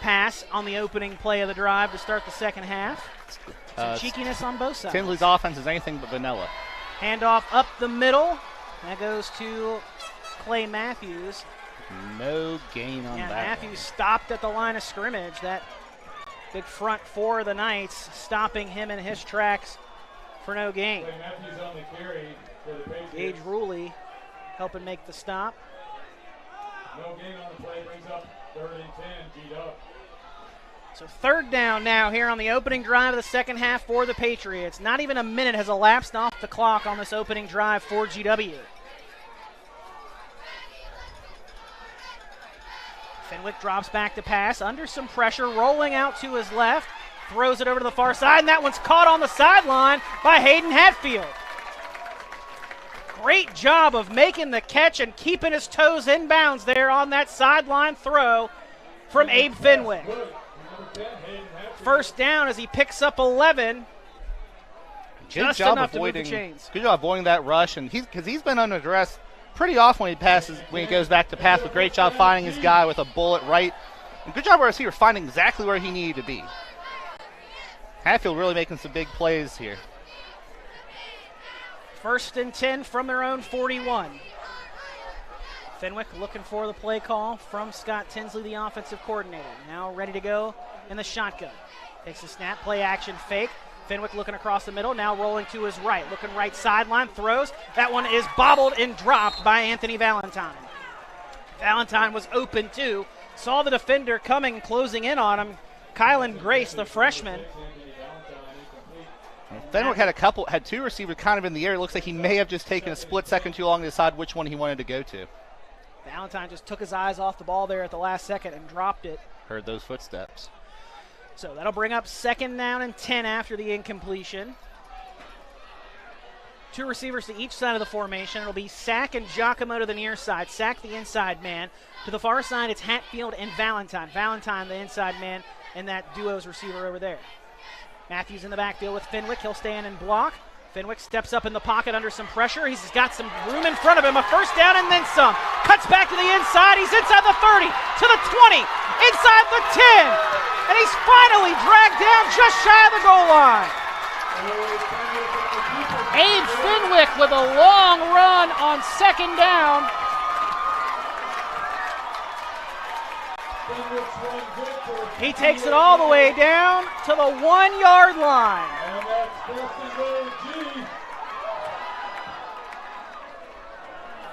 [SPEAKER 2] pass on the opening play of the drive to start the second half. Some cheekiness on both sides.
[SPEAKER 3] Tinsley's offense is anything but vanilla.
[SPEAKER 2] Handoff up the middle. That goes to Clay Matthews.
[SPEAKER 3] No gain on that.
[SPEAKER 2] Matthews stopped at the line of scrimmage. That big front four of the Knights stopping him in his tracks for no gain. Gage Ruley helping make the stop.
[SPEAKER 1] No gain on the play, brings up 3rd and 10, G-Dub.
[SPEAKER 2] So 3rd down now here on the opening drive of the second half for the Patriots. Not even a minute has elapsed off the clock on this opening drive for GW. Fenwick drops back to pass, under some pressure, rolling out to his left. Throws it over to the far side, and that one's caught on the sideline by Hayden Hatfield. Great job of making the catch and keeping his toes in bounds there on that sideline throw from Abe Fenwick. 1st down as he picks up 11. Just enough to move the chains.
[SPEAKER 3] Good job avoiding that rush, and because he's been under duress pretty often when he passes, when he goes back to pass. But great job finding his guy with a bullet right. And good job by our receiver finding exactly where he needed to be. Hatfield really making some big plays here.
[SPEAKER 2] 1st and 10 from their own 41. Fenwick looking for the play call from Scott Tinsley, the offensive coordinator. Now ready to go in the shotgun. Takes a snap, play action fake. Fenwick looking across the middle, now rolling to his right. Looking right sideline, throws. That one is bobbled and dropped by Anthony Valentine. Valentine was open too. Saw the defender coming, closing in on him. Kylan Grace, the freshman.
[SPEAKER 3] Fenwick had 2 receivers kind of in the air. It looks like he may have just taken a split second too long to decide which one he wanted to go to.
[SPEAKER 2] Valentine just took his eyes off the ball there at the last second and dropped it.
[SPEAKER 3] Heard those footsteps.
[SPEAKER 2] So that'll bring up 2nd down and 10 after the incompletion. 2 receivers to each side of the formation. It'll be Sack and Giacomo to the near side. Sack, the inside man. To the far side, it's Hatfield and Valentine. Valentine, the inside man, and that duo's receiver over there. Matthews in the backfield with Fenwick. He'll stand and block. Fenwick steps up in the pocket under some pressure. He's got some room in front of him. A 1st down and then some. Cuts back to the inside. He's inside the 30, to the 20, inside the 10. And he's finally dragged down just shy of the goal line. Abe Fenwick with a long run on 2nd down. He takes it all the way down to the 1-yard line.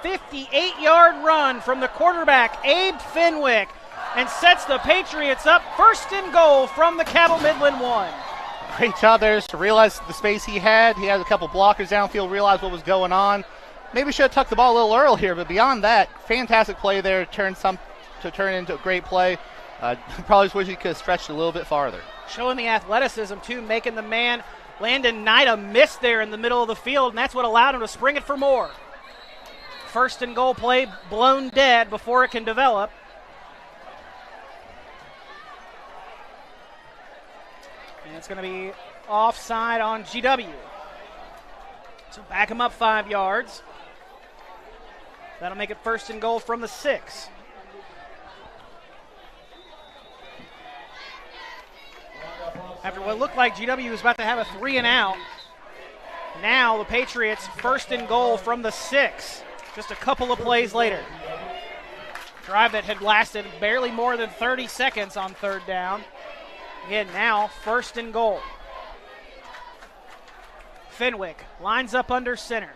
[SPEAKER 2] 58-yard run from the quarterback, Abe Fenwick, and sets the Patriots up 1st and goal from the Cabell Midland 1.
[SPEAKER 3] Great job there to realize the space he had. He had a couple blockers downfield, realized what was going on. Maybe should have tucked the ball a little earlier, but beyond that, fantastic play there to turn into a great play. Probably wish he could have stretched a little bit farther.
[SPEAKER 2] Showing the athleticism, too, making the man Landon Knight a miss there in the middle of the field, and that's what allowed him to spring it for more. First and goal play blown dead before it can develop. And it's going to be offside on GW. So back him up 5 yards. That'll make it first and goal from the 6. After what looked like GW was about to have a 3 and out, now the Patriots first and goal from the 6, just a couple of plays later. Drive that had lasted barely more than 30 seconds on third down. Again, now first and goal. Fenwick lines up under center.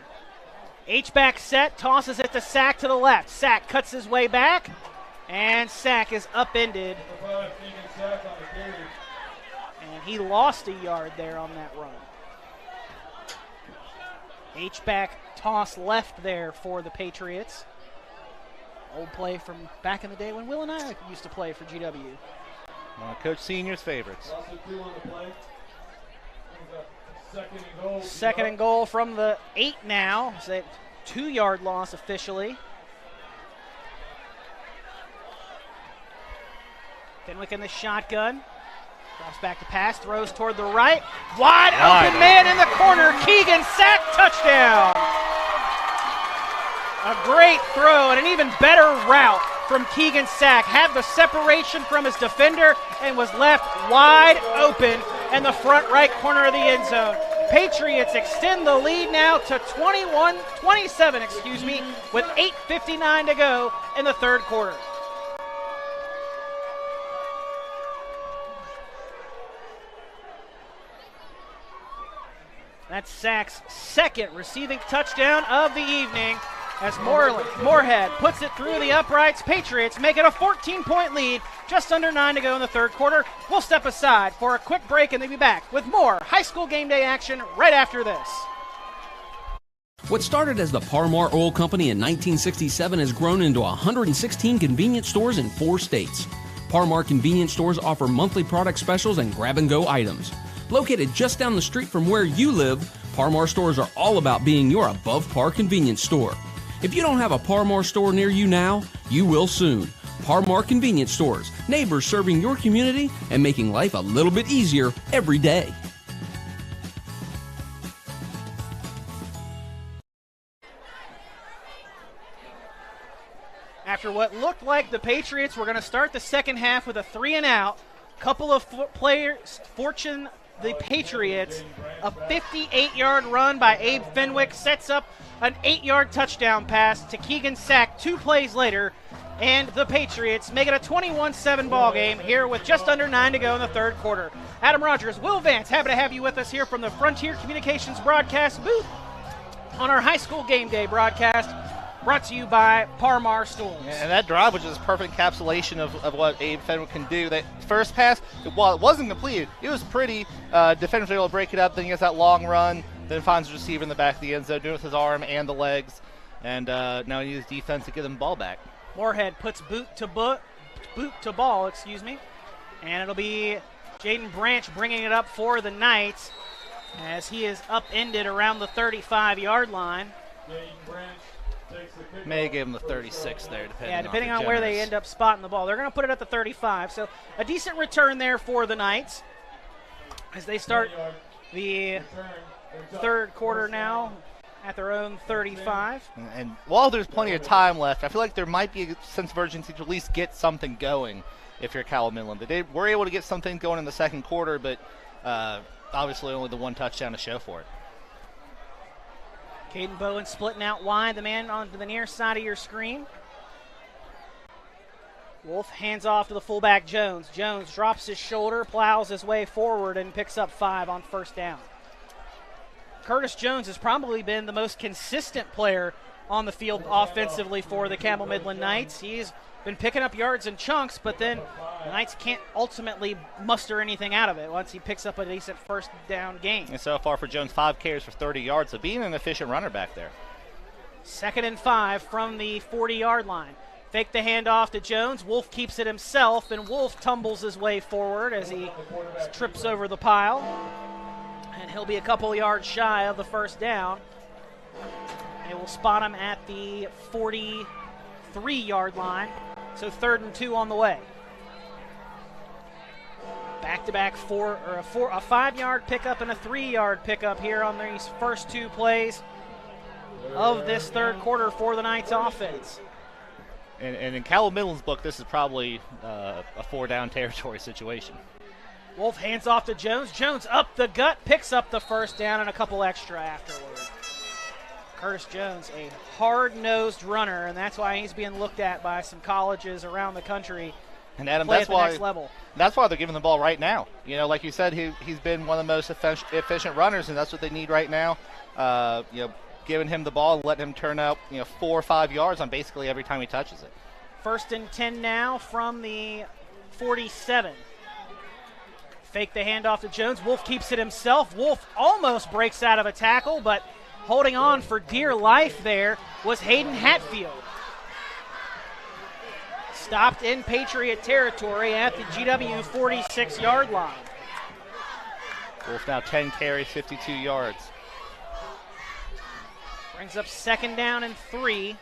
[SPEAKER 2] H-back set, tosses it to Sack to the left. Sack cuts his way back, and Sack is upended. And he lost a yard there on that run. H-back toss left there for the Patriots. Old play from back in the day when Will and I used to play for GW.
[SPEAKER 3] One of Coach Senior's favorites.
[SPEAKER 2] Second and goal from the 8 now. It's a 2-yard loss officially. Fenwick in the shotgun. Drops back to pass, throws toward the right. Wide open man in the corner. Keegan Sack, touchdown. A great throw and an even better route from Keegan Sack. Had the separation from his defender and was left wide open in the front right corner of the end zone. Patriots extend the lead now to 27, with 8:59 to go in the third quarter. That's Sack's second receiving touchdown of the evening as Moorhead puts it through the uprights. Patriots make it a 14-point lead, just under 9 to go in the third quarter. We'll step aside for a quick break and then be back with more high school game day action right after this.
[SPEAKER 10] What started as the Parmar Oil Company in 1967 has grown into 116 convenience stores in 4 states. Parmar convenience stores offer monthly product specials and grab-and-go items. Located just down the street from where you live, Parmar stores are all about being your above-par convenience store. If you don't have a Parmar store near you now, you will soon. Parmar Convenience Stores, neighbors serving your community and making life a little bit easier every day.
[SPEAKER 2] After what looked like the Patriots were going to start the second half with a 3 and out, couple of players fortune the Patriots. A 58-yard run by Abe Fenwick sets up an 8-yard touchdown pass to Keegan Sack 2 plays later, and the Patriots make it a 21-7 ball game here with just under 9 to go in the third quarter. Adam Rogers, Will Vance, happy to have you with us here from the Frontier Communications broadcast booth on our high school game day broadcast, brought to you by Parmar Stores.
[SPEAKER 3] And that drive was just a perfect encapsulation of what Abe Fenwick can do. That first pass, while it wasn't completed, it was pretty. Defenders were able to break it up. Then he gets that long run. Then finds the receiver in the back of the end zone, doing it with his arm and the legs. And now he uses defense to get them the ball back.
[SPEAKER 2] Moorhead puts boot to ball, and it'll be Jaden Branch bringing it up for the Knights as he is upended around the 35-yard line.
[SPEAKER 3] May have given him the 36 there,
[SPEAKER 2] depending on where they end up spotting the ball. They're going to put it at the 35, so a decent return there for the Knights as they start the third quarter now at their own 35.
[SPEAKER 3] And while there's plenty of time left, I feel like there might be a sense of urgency to at least get something going if you're Cabell Midland. They were able to get something going in the second quarter, but obviously only the one touchdown to show for it.
[SPEAKER 2] Caden Bowen splitting out wide, the man onto the near side of your screen. Wolf hands off to the fullback Jones. Jones drops his shoulder, plows his way forward, and picks up 5 on first down. Curtis Jones has probably been the most consistent player on the field offensively for the Cabell Midland Knights. He's been picking up yards in chunks, but then the Knights can't ultimately muster anything out of it once he picks up a decent first down gain.
[SPEAKER 3] And so far for Jones, 5 carries for 30 yards, so being an efficient runner back there.
[SPEAKER 2] 2nd and 5 from the 40-yard line. Fake the handoff to Jones. Wolf keeps it himself, and Wolf tumbles his way forward as he trips over the pile. And he'll be a couple yards shy of the first down. They will spot him at the 43-yard line. So 3rd and 2 on the way. Back-to-back a 5-yard pickup and a 3-yard pickup here on these first 2 plays of this third quarter for the Knights offense.
[SPEAKER 3] And in Cabell Midland's book, this is probably a 4-down territory situation.
[SPEAKER 2] Wolf hands off to Jones. Jones up the gut, picks up the first down and a couple extra afterward. Curtis Jones, a hard-nosed runner, and that's why he's being looked at by some colleges around the country.
[SPEAKER 3] And Adam,
[SPEAKER 2] that's why next level.
[SPEAKER 3] That's why they're giving the ball right now. You know, like you said, he's been one of the most efficient runners, and that's what they need right now. Giving him the ball and letting him turn up, 4 or 5 yards on basically every time he touches it.
[SPEAKER 2] 1st and 10 now from the 47. Fake the handoff to Jones. Wolf keeps it himself. Wolf almost breaks out of a tackle, but holding on for dear life there was Hayden Hatfield. Stopped in Patriot territory at the GW 46-yard line.
[SPEAKER 3] Wolf now 10 carries, 52 yards.
[SPEAKER 2] Brings up 2nd down and 3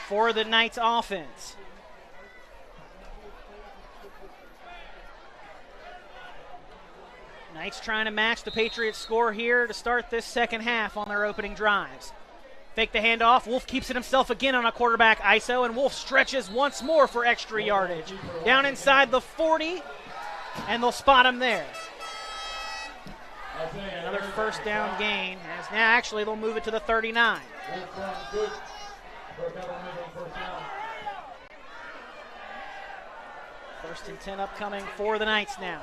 [SPEAKER 2] for the Knights offense. Knights trying to match the Patriots score here to start this second half on their opening drives. Fake the handoff. Wolf keeps it himself again on a quarterback ISO, and Wolf stretches once more for extra yardage. Down inside the 40, and they'll spot him there. Another 1st down gain. As now actually they'll move it to the 39. 1st and 10 upcoming for the Knights now.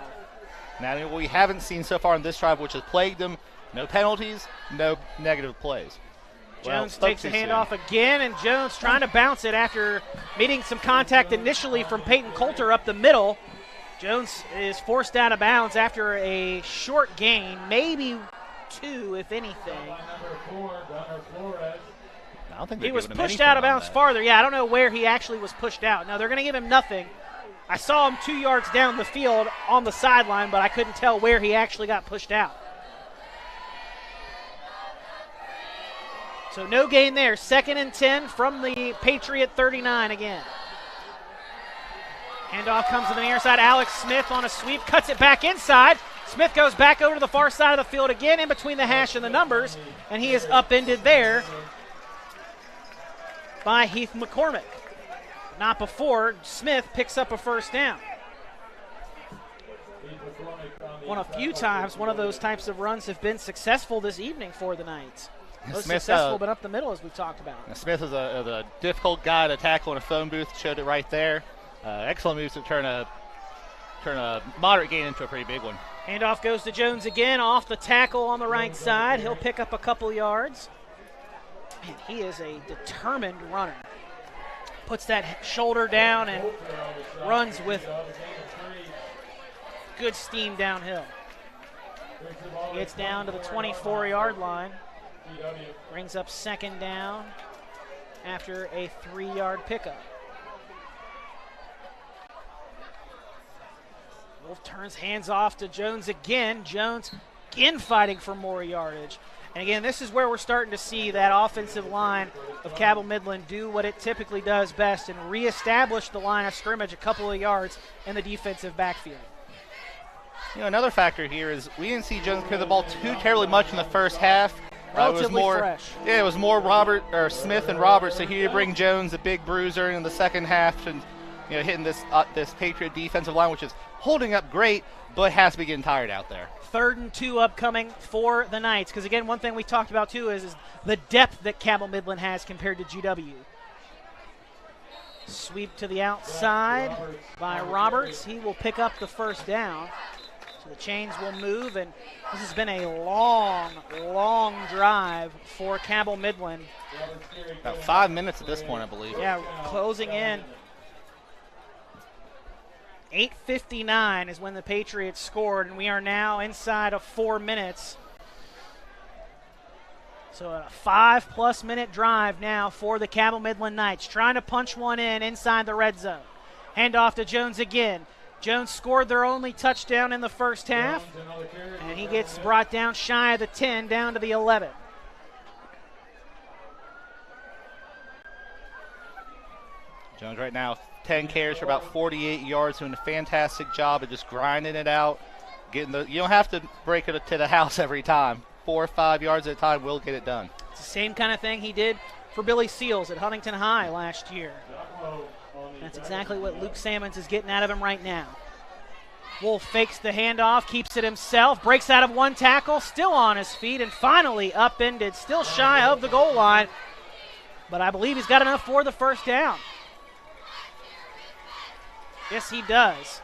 [SPEAKER 3] Now, what we haven't seen so far in this drive, which has plagued them, no penalties, no negative plays.
[SPEAKER 2] Jones takes the handoff again, and Jones trying to bounce it after meeting some contact initially from Peyton Coulter up the middle. Jones is forced out of bounds after a short gain, maybe 2, if anything.
[SPEAKER 3] I don't think
[SPEAKER 2] he was pushed out of bounds farther. Yeah, I don't know where he actually was pushed out. No, they're going to give him nothing. I saw him 2 yards down the field on the sideline, but I couldn't tell where he actually got pushed out. So no gain there. 2nd and 10 from the Patriot 39 again. Handoff comes to the near side. Alex Smith on a sweep, cuts it back inside. Smith goes back over to the far side of the field again, in between the hash and the numbers, and he is upended there by Heath McCormick. Not before Smith picks up a 1st down. A few times, one of those types of runs have been successful this evening for the Knights. Most successful, but up the middle, as we've talked about.
[SPEAKER 3] Smith is a difficult guy to tackle in a phone booth. Showed it right there. Excellent moves to turn a moderate gain into a pretty big one.
[SPEAKER 2] Handoff goes to Jones again, off the tackle on the right side. He'll pick up a couple yards. Man, he is a determined runner. Puts that shoulder down and runs with good steam downhill. Gets down to the 24-yard line. Brings up 2nd down after a 3-yard pickup. Wolf turns hands off to Jones again. Jones again fighting for more yardage. And again, this is where we're starting to see that offensive line of Cabell Midland do what it typically does best and reestablish the line of scrimmage a couple of yards in the defensive backfield.
[SPEAKER 3] Another factor here is we didn't see Jones carry the ball too terribly much in the first half.
[SPEAKER 2] Relatively fresh.
[SPEAKER 3] Yeah, it was more Smith and Roberts. So here you bring Jones, a big bruiser, in the second half, and hitting this Patriot defensive line, which is holding up great, but has to be getting tired out there.
[SPEAKER 2] 3rd and 2 upcoming for the Knights. Because, again, one thing we talked about, too, is the depth that Cabell Midland has compared to GW. Sweep to the outside by Roberts. He will pick up the 1st down. So the chains will move, and this has been a long, long drive for Cabell Midland.
[SPEAKER 3] About 5 minutes at this point, I believe.
[SPEAKER 2] Yeah, closing in. 8:59 is when the Patriots scored, and we are now inside of 4 minutes. So a 5+ minute drive now for the Cabell Midland Knights, trying to punch one in inside the red zone. Hand off to Jones again. Jones scored their only touchdown in the first half, and he gets brought down shy of the 10, down to the 11.
[SPEAKER 3] Jones right now, 10 carries for about 48 yards, doing a fantastic job of just grinding it out. You don't have to break it to the house every time. 4 or 5 yards at a time will get it done.
[SPEAKER 2] It's the same kind of thing he did for Billy Seals at Huntington High last year. That's exactly what Luke Sammons is getting out of him right now. Wolf fakes the handoff, keeps it himself, breaks out of one tackle, still on his feet, and finally upended, still shy of the goal line. But I believe he's got enough for the first down. Yes, he does.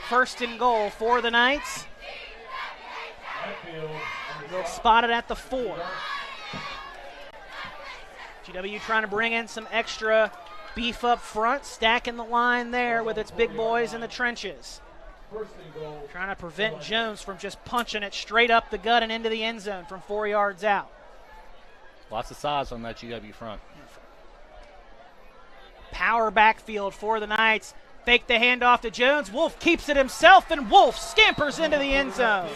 [SPEAKER 2] First and goal for the Knights. They'll spot it at the 4. GW trying to bring in some extra beef up front, stacking the line there with its big boys in the trenches. Trying to prevent Jones from just punching it straight up the gut and into the end zone from 4 yards out.
[SPEAKER 3] Lots of size on that GW front.
[SPEAKER 2] Power backfield for the Knights. Fake the handoff to Jones. Wolf keeps it himself, and Wolf scampers into the end zone.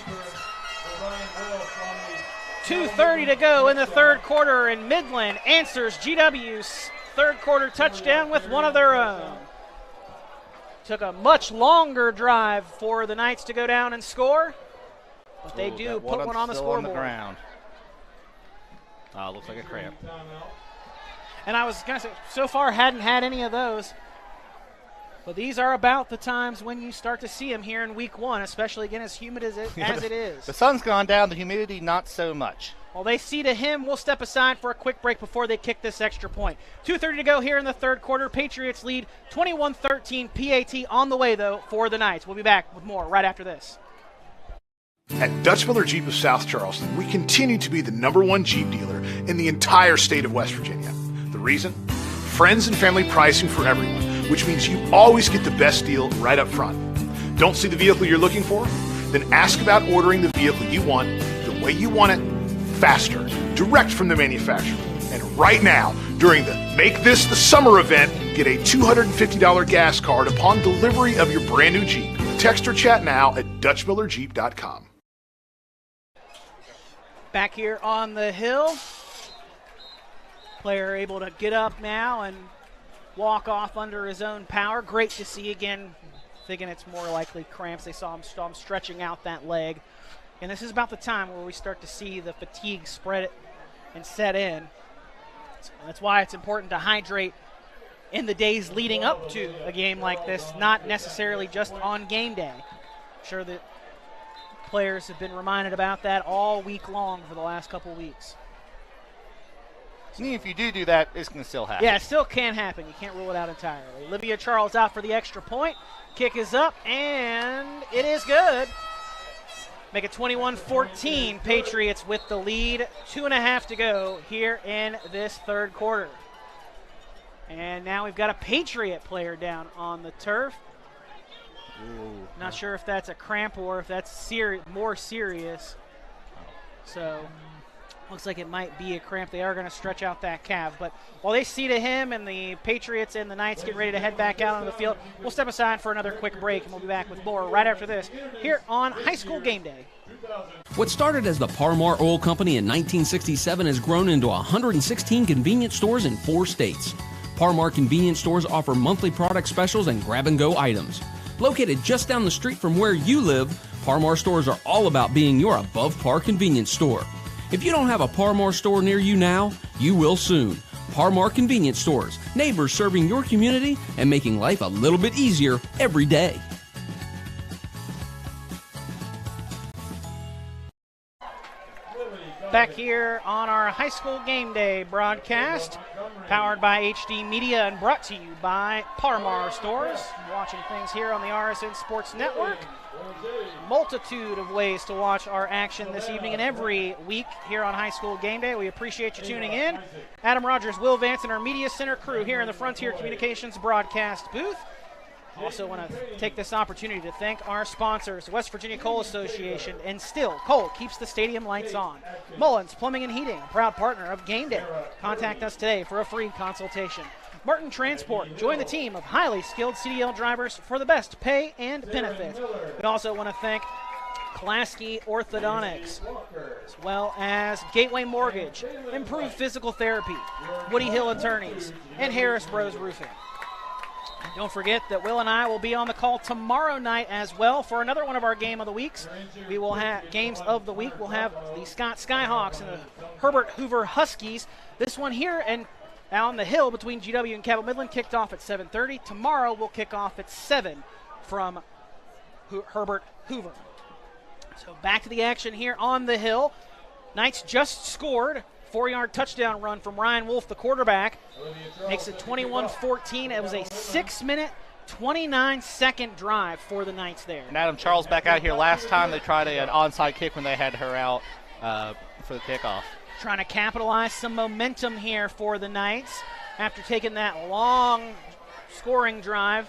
[SPEAKER 2] 2:30 to go in the third quarter, and Midland answers GW's third quarter touchdown with one of their own. Took a much longer drive for the Knights to go down and score, but they do put one on the scoreboard.
[SPEAKER 3] On the ground. Looks like a cramp.
[SPEAKER 2] And I was going to say, so far hadn't had any of those. But these are about the times when you start to see them here in week 1, especially again as humid as it is.
[SPEAKER 3] The sun's gone down, the humidity not so much.
[SPEAKER 2] Well, they see to him. We'll step aside for a quick break before they kick this extra point. 2:30 to go here in the third quarter. Patriots lead 21-13. PAT on the way, though, for the Knights. We'll be back with more right after this.
[SPEAKER 13] At Dutch Miller Jeep of South Charleston, we continue to be the #1 Jeep dealer in the entire state of West Virginia. The reason? Friends and family pricing for everyone, which means you always get the best deal right up front. Don't see the vehicle you're looking for? Then ask about ordering the vehicle you want, the way you want it, faster, direct from the manufacturer. And right now, during the Make This the Summer event, get a $250 gas card upon delivery of your brand new Jeep. Text or chat now at DutchMillerJeep.com.
[SPEAKER 2] Back here on the hill, player able to get up now and walk off under his own power. Great to see again, thinking it's more likely cramps. They saw him stretching out that leg. And this is about the time where we start to see the fatigue spread and set in. So that's why it's important to hydrate in the days leading up to a game like this, not necessarily just on game day. I'm sure that players have been reminded about that all week long for the last couple weeks.
[SPEAKER 3] If you do that, it's going to still happen.
[SPEAKER 2] Yeah, it still can happen. You can't rule it out entirely. Olivia Charles out for the extra point. Kick is up, and it is good. Make it 21-14. Patriots with the lead. 2.5 to go here in this third quarter. And now we've got a Patriot player down on the turf.
[SPEAKER 3] Ooh.
[SPEAKER 2] Not sure if that's a cramp or if that's more serious. So looks like it might be a cramp. They are going to stretch out that calf. But while they see to him and the Patriots and the Knights get ready to head back out on the field, we'll step aside for another quick break, and we'll be back with more right after this here on High School Game Day.
[SPEAKER 10] What started as the Parmar Oil Company in 1967 has grown into 116 convenience stores in 4 states. Parmar convenience stores offer monthly product specials and grab-and-go items. Located just down the street from where you live, Parmar stores are all about being your above-par convenience store. If you don't have a Parmar store near you now, you will soon. Parmar Convenience Stores, neighbors serving your community and making life a little bit easier every day.
[SPEAKER 2] Back here on our High School Game Day broadcast, powered by HD Media and brought to you by Parmar Stores. Watching things here on the RSN Sports Network. Multitude of ways to watch our action this evening and every week here on High School Game Day. We appreciate you tuning in. Adam Rogers, Will Vance, and our Media Center crew here in the Frontier Communications broadcast booth. Also want to take this opportunity to thank our sponsors, West Virginia Coal Association, and still, coal keeps the stadium lights on. Mullins Plumbing and Heating, a proud partner of Gameday. Contact us today for a free consultation. Martin Transport, join the team of highly skilled CDL drivers for the best pay and benefits. We also want to thank Klasky Orthodontics, as well as Gateway Mortgage, Improved Physical Therapy, Woody Hill Attorneys, and Harris Bros Roofing. And don't forget that Will and I will be on the call tomorrow night as well for another one of our Game of the Weeks. We will have Games of the Week. We'll have the Scott Skyhawks and the Herbert Hoover Huskies. This one here and on the hill between GW and Cabell Midland kicked off at 7:30. Tomorrow we'll kick off at 7 from Herbert Hoover. So back to the action here on the hill. Knights just scored. 4-yard touchdown run from Ryan Wolf, the quarterback. Makes it 21-14. It was a 6-minute, 29-second drive for the Knights there.
[SPEAKER 3] And Adam Charles back out here. Last time they tried an onside kick when they had her out for the kickoff.
[SPEAKER 2] Trying to capitalize some momentum here for the Knights after taking that long scoring drive.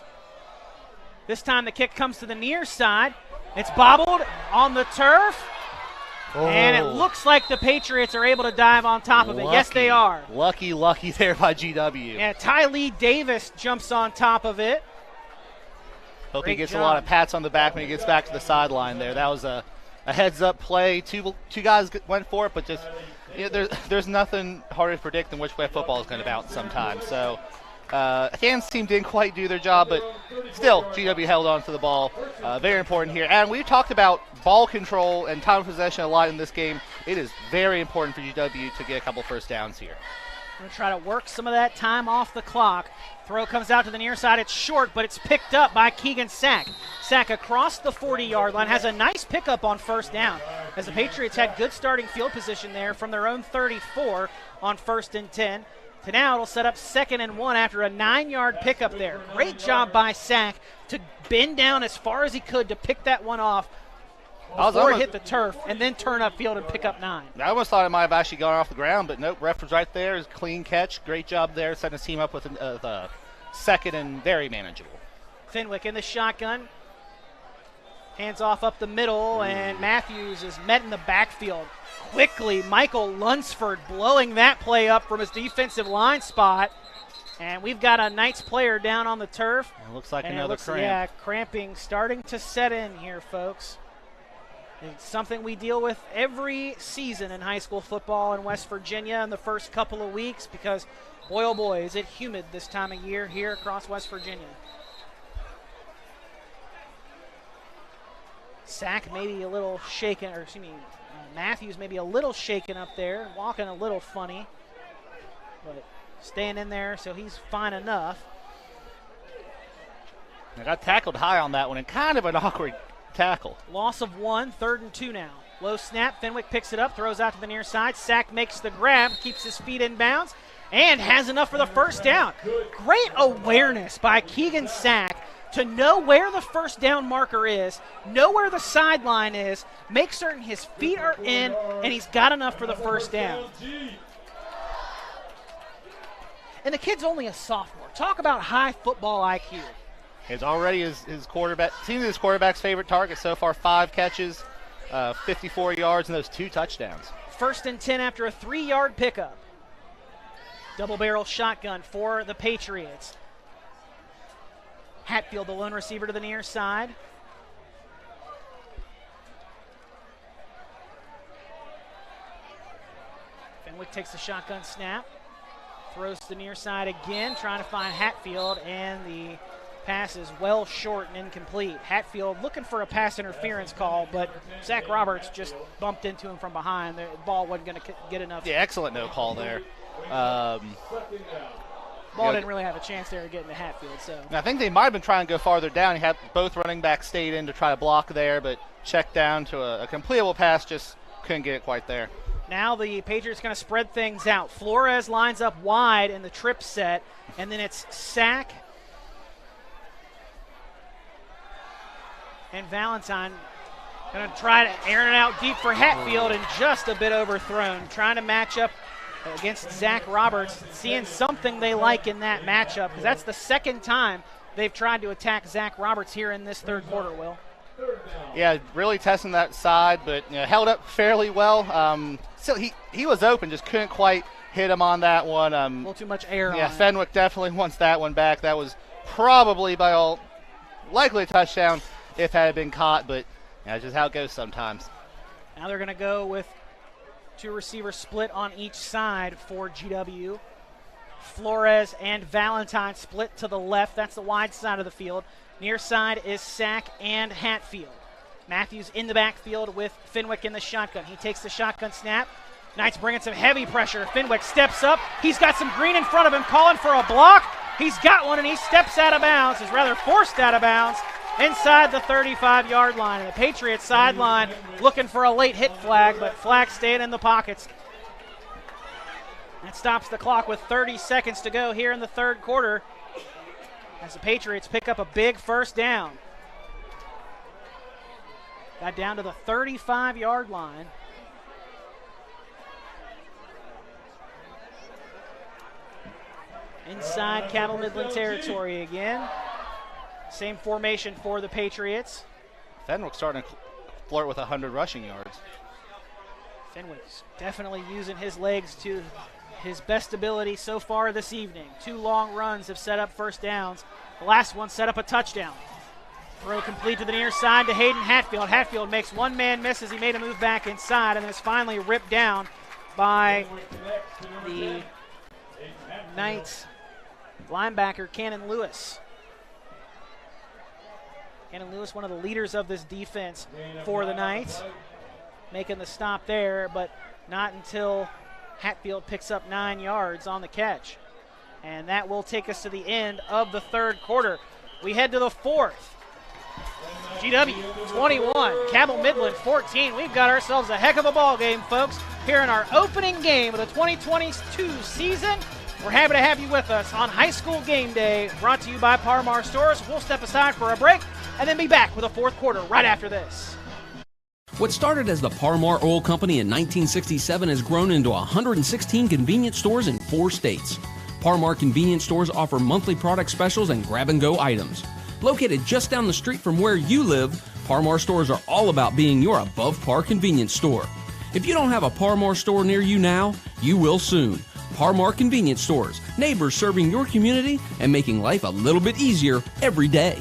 [SPEAKER 2] This time the kick comes to the near side. It's bobbled on the turf. Oh. And it looks like the Patriots are able to dive on top of it. Yes, they are.
[SPEAKER 3] Lucky there by GW.
[SPEAKER 2] Yeah, Ty Lee Davis jumps on top of it.
[SPEAKER 3] Hope he gets a lot of pats on the back when he gets back to the sideline there. That was a heads-up play. Two guys went for it, but just there's nothing harder to predict than which way football is going to bounce sometimes. So Kansas team didn't quite do their job, but still, GW held on to the ball. Very important here. And we talked about ball control and time of possession a lot in this game. It is very important for GW to get a couple first downs here.
[SPEAKER 2] We're going to try to work some of that time off the clock. Throw comes out to the near side. It's short, but it's picked up by Keegan Sack. Sack across the 40-yard line has a nice pickup on first down, as the Patriots had good starting field position there from their own 34 on 1st and 10. To now it'll set up 2nd and 1 after a 9-yard pickup there. Great job by Sack to bend down as far as he could to pick that one off before it hit the turf and then turn upfield and pick up 9.
[SPEAKER 3] I almost thought it might have actually gone off the ground, but nope, ref was right there. It was a clean catch. Great job there, setting his team up with a 2nd and very manageable.
[SPEAKER 2] Fenwick in the shotgun. Hands off up the middle, and Matthews is met in the backfield. Quickly, Michael Lunsford blowing that play up from his defensive line spot. And we've got a Knights player down on the turf.
[SPEAKER 3] It looks like another cramp.
[SPEAKER 2] Yeah, cramping starting to set in here, folks. It's something we deal with every season in high school football in West Virginia in the first couple of weeks because, boy, oh boy, is it humid this time of year here across West Virginia. Sack maybe a little shaken, or excuse me, Matthews maybe a little shaken up there, walking a little funny, but staying in there, so he's fine enough.
[SPEAKER 3] I got tackled high on that one, and kind of an awkward tackle.
[SPEAKER 2] Loss of 1, 3rd and 2 now. Low snap, Fenwick picks it up, throws out to the near side. Sack makes the grab, keeps his feet in bounds, and has enough for the first down. Great awareness by Keegan Sack to know where the first down marker is, know where the sideline is, make certain his feet are in, and he's got enough for the first down. And the kid's only a sophomore. Talk about high football IQ.
[SPEAKER 3] It's already his quarterback. Seems his quarterback's favorite target so far. 5 catches, 54 yards, and those 2 touchdowns.
[SPEAKER 2] 1st and 10 after a 3-yard pickup. Double barrel shotgun for the Patriots. Hatfield, the lone receiver, to the near side. Fenwick takes the shotgun snap. Throws to the near side again, trying to find Hatfield, and the pass is well short and incomplete. Hatfield looking for a pass interference call, but Zach Roberts just bumped into him from behind. The ball wasn't going to get enough.
[SPEAKER 3] Yeah, excellent no call there.
[SPEAKER 2] Ball didn't really have a chance there of getting to Hatfield. So
[SPEAKER 3] I think they might have been trying to go farther down. He had both running backs stayed in to try to block there, but checked down to a completable pass, just couldn't get it quite there.
[SPEAKER 2] Now the Patriots going to spread things out. Flores lines up wide in the trip set, and then it's Sack and Valentine going to try to air it out deep for Hatfield, and just a bit overthrown. Trying to match up against Zach Roberts, seeing something they like in that matchup, because that's the second time they've tried to attack Zach Roberts here in this third quarter, Will.
[SPEAKER 3] Yeah, really testing that side, but held up fairly well. Still, he was open, just couldn't quite hit him on that one.
[SPEAKER 2] A little too much air
[SPEAKER 3] Yeah,
[SPEAKER 2] on it.
[SPEAKER 3] Fenwick definitely wants that one back. That was probably by all likely a touchdown if it had been caught, but that's just how it goes sometimes.
[SPEAKER 2] Now they're going to go with two receivers split on each side for GW. Flores and Valentine split to the left. That's the wide side of the field. Near side is Sack and Hatfield. Matthews in the backfield with Fenwick in the shotgun. He takes the shotgun snap. Knights bringing some heavy pressure. Fenwick steps up. He's got some green in front of him, calling for a block. He's got one, and he steps out of bounds. He's rather forced out of bounds inside the 35-yard line. And the Patriots sideline looking for a late hit flag, but flag staying in the pockets. That stops the clock with 30 seconds to go here in the third quarter as the Patriots pick up a big first down. Got down to the 35-yard line. Inside Cabell Midland territory again. Same formation for the Patriots.
[SPEAKER 3] Fenwick starting to flirt with 100 rushing yards.
[SPEAKER 2] Fenwick's definitely using his legs to his best ability so far this evening. Two long runs have set up first downs. The last one set up a touchdown. Throw complete to the near side to Hayden Hatfield. Hatfield makes one man miss as he made a move back inside and then is finally ripped down by the Knights linebacker, Cannon Lewis. Cannon Lewis, one of the leaders of this defense for the Knights, making the stop there, but not until Hatfield picks up 9 yards on the catch. And that will take us to the end of the third quarter. We head to the fourth. GW 21, Cabell Midland 14. We've got ourselves a heck of a ball game, folks, here in our opening game of the 2022 season. We're happy to have you with us on High School Game Day, brought to you by Parmar Stores. We'll step aside for a break and then be back with a fourth quarter right after this.
[SPEAKER 10] What started as the Parmar Oil Company in 1967 has grown into 116 convenience stores in 4 states. Parmar convenience stores offer monthly product specials and grab-and-go items. Located just down the street from where you live, Parmar stores are all about being your above-par convenience store. If you don't have a Parmar store near you now, you will soon. Parmar Convenience Stores, neighbors serving your community and making life a little bit easier every day.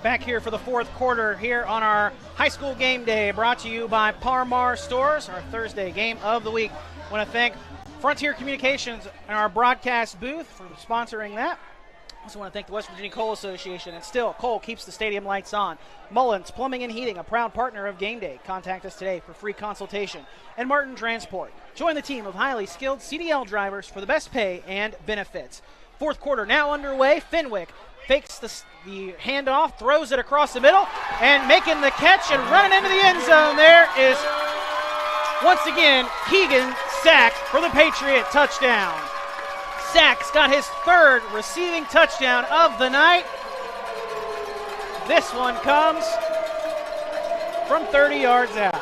[SPEAKER 2] Back here for the fourth quarter here on our High School Game Day, brought to you by Parmar Stores, our Thursday game of the week. I want to thank Frontier Communications and our broadcast booth for sponsoring that. I also want to thank the West Virginia Coal Association, and still, coal keeps the stadium lights on. Mullins Plumbing and Heating, a proud partner of Game Day. Contact us today for free consultation. And Martin Transport. Join the team of highly skilled CDL drivers for the best pay and benefits. Fourth quarter now underway. Fenwick fakes the handoff, throws it across the middle, and making the catch and running into the end zone there is, once again, Keegan Sack for the Patriot touchdown. Sack's got his third receiving touchdown of the night. This one comes from 30 yards out.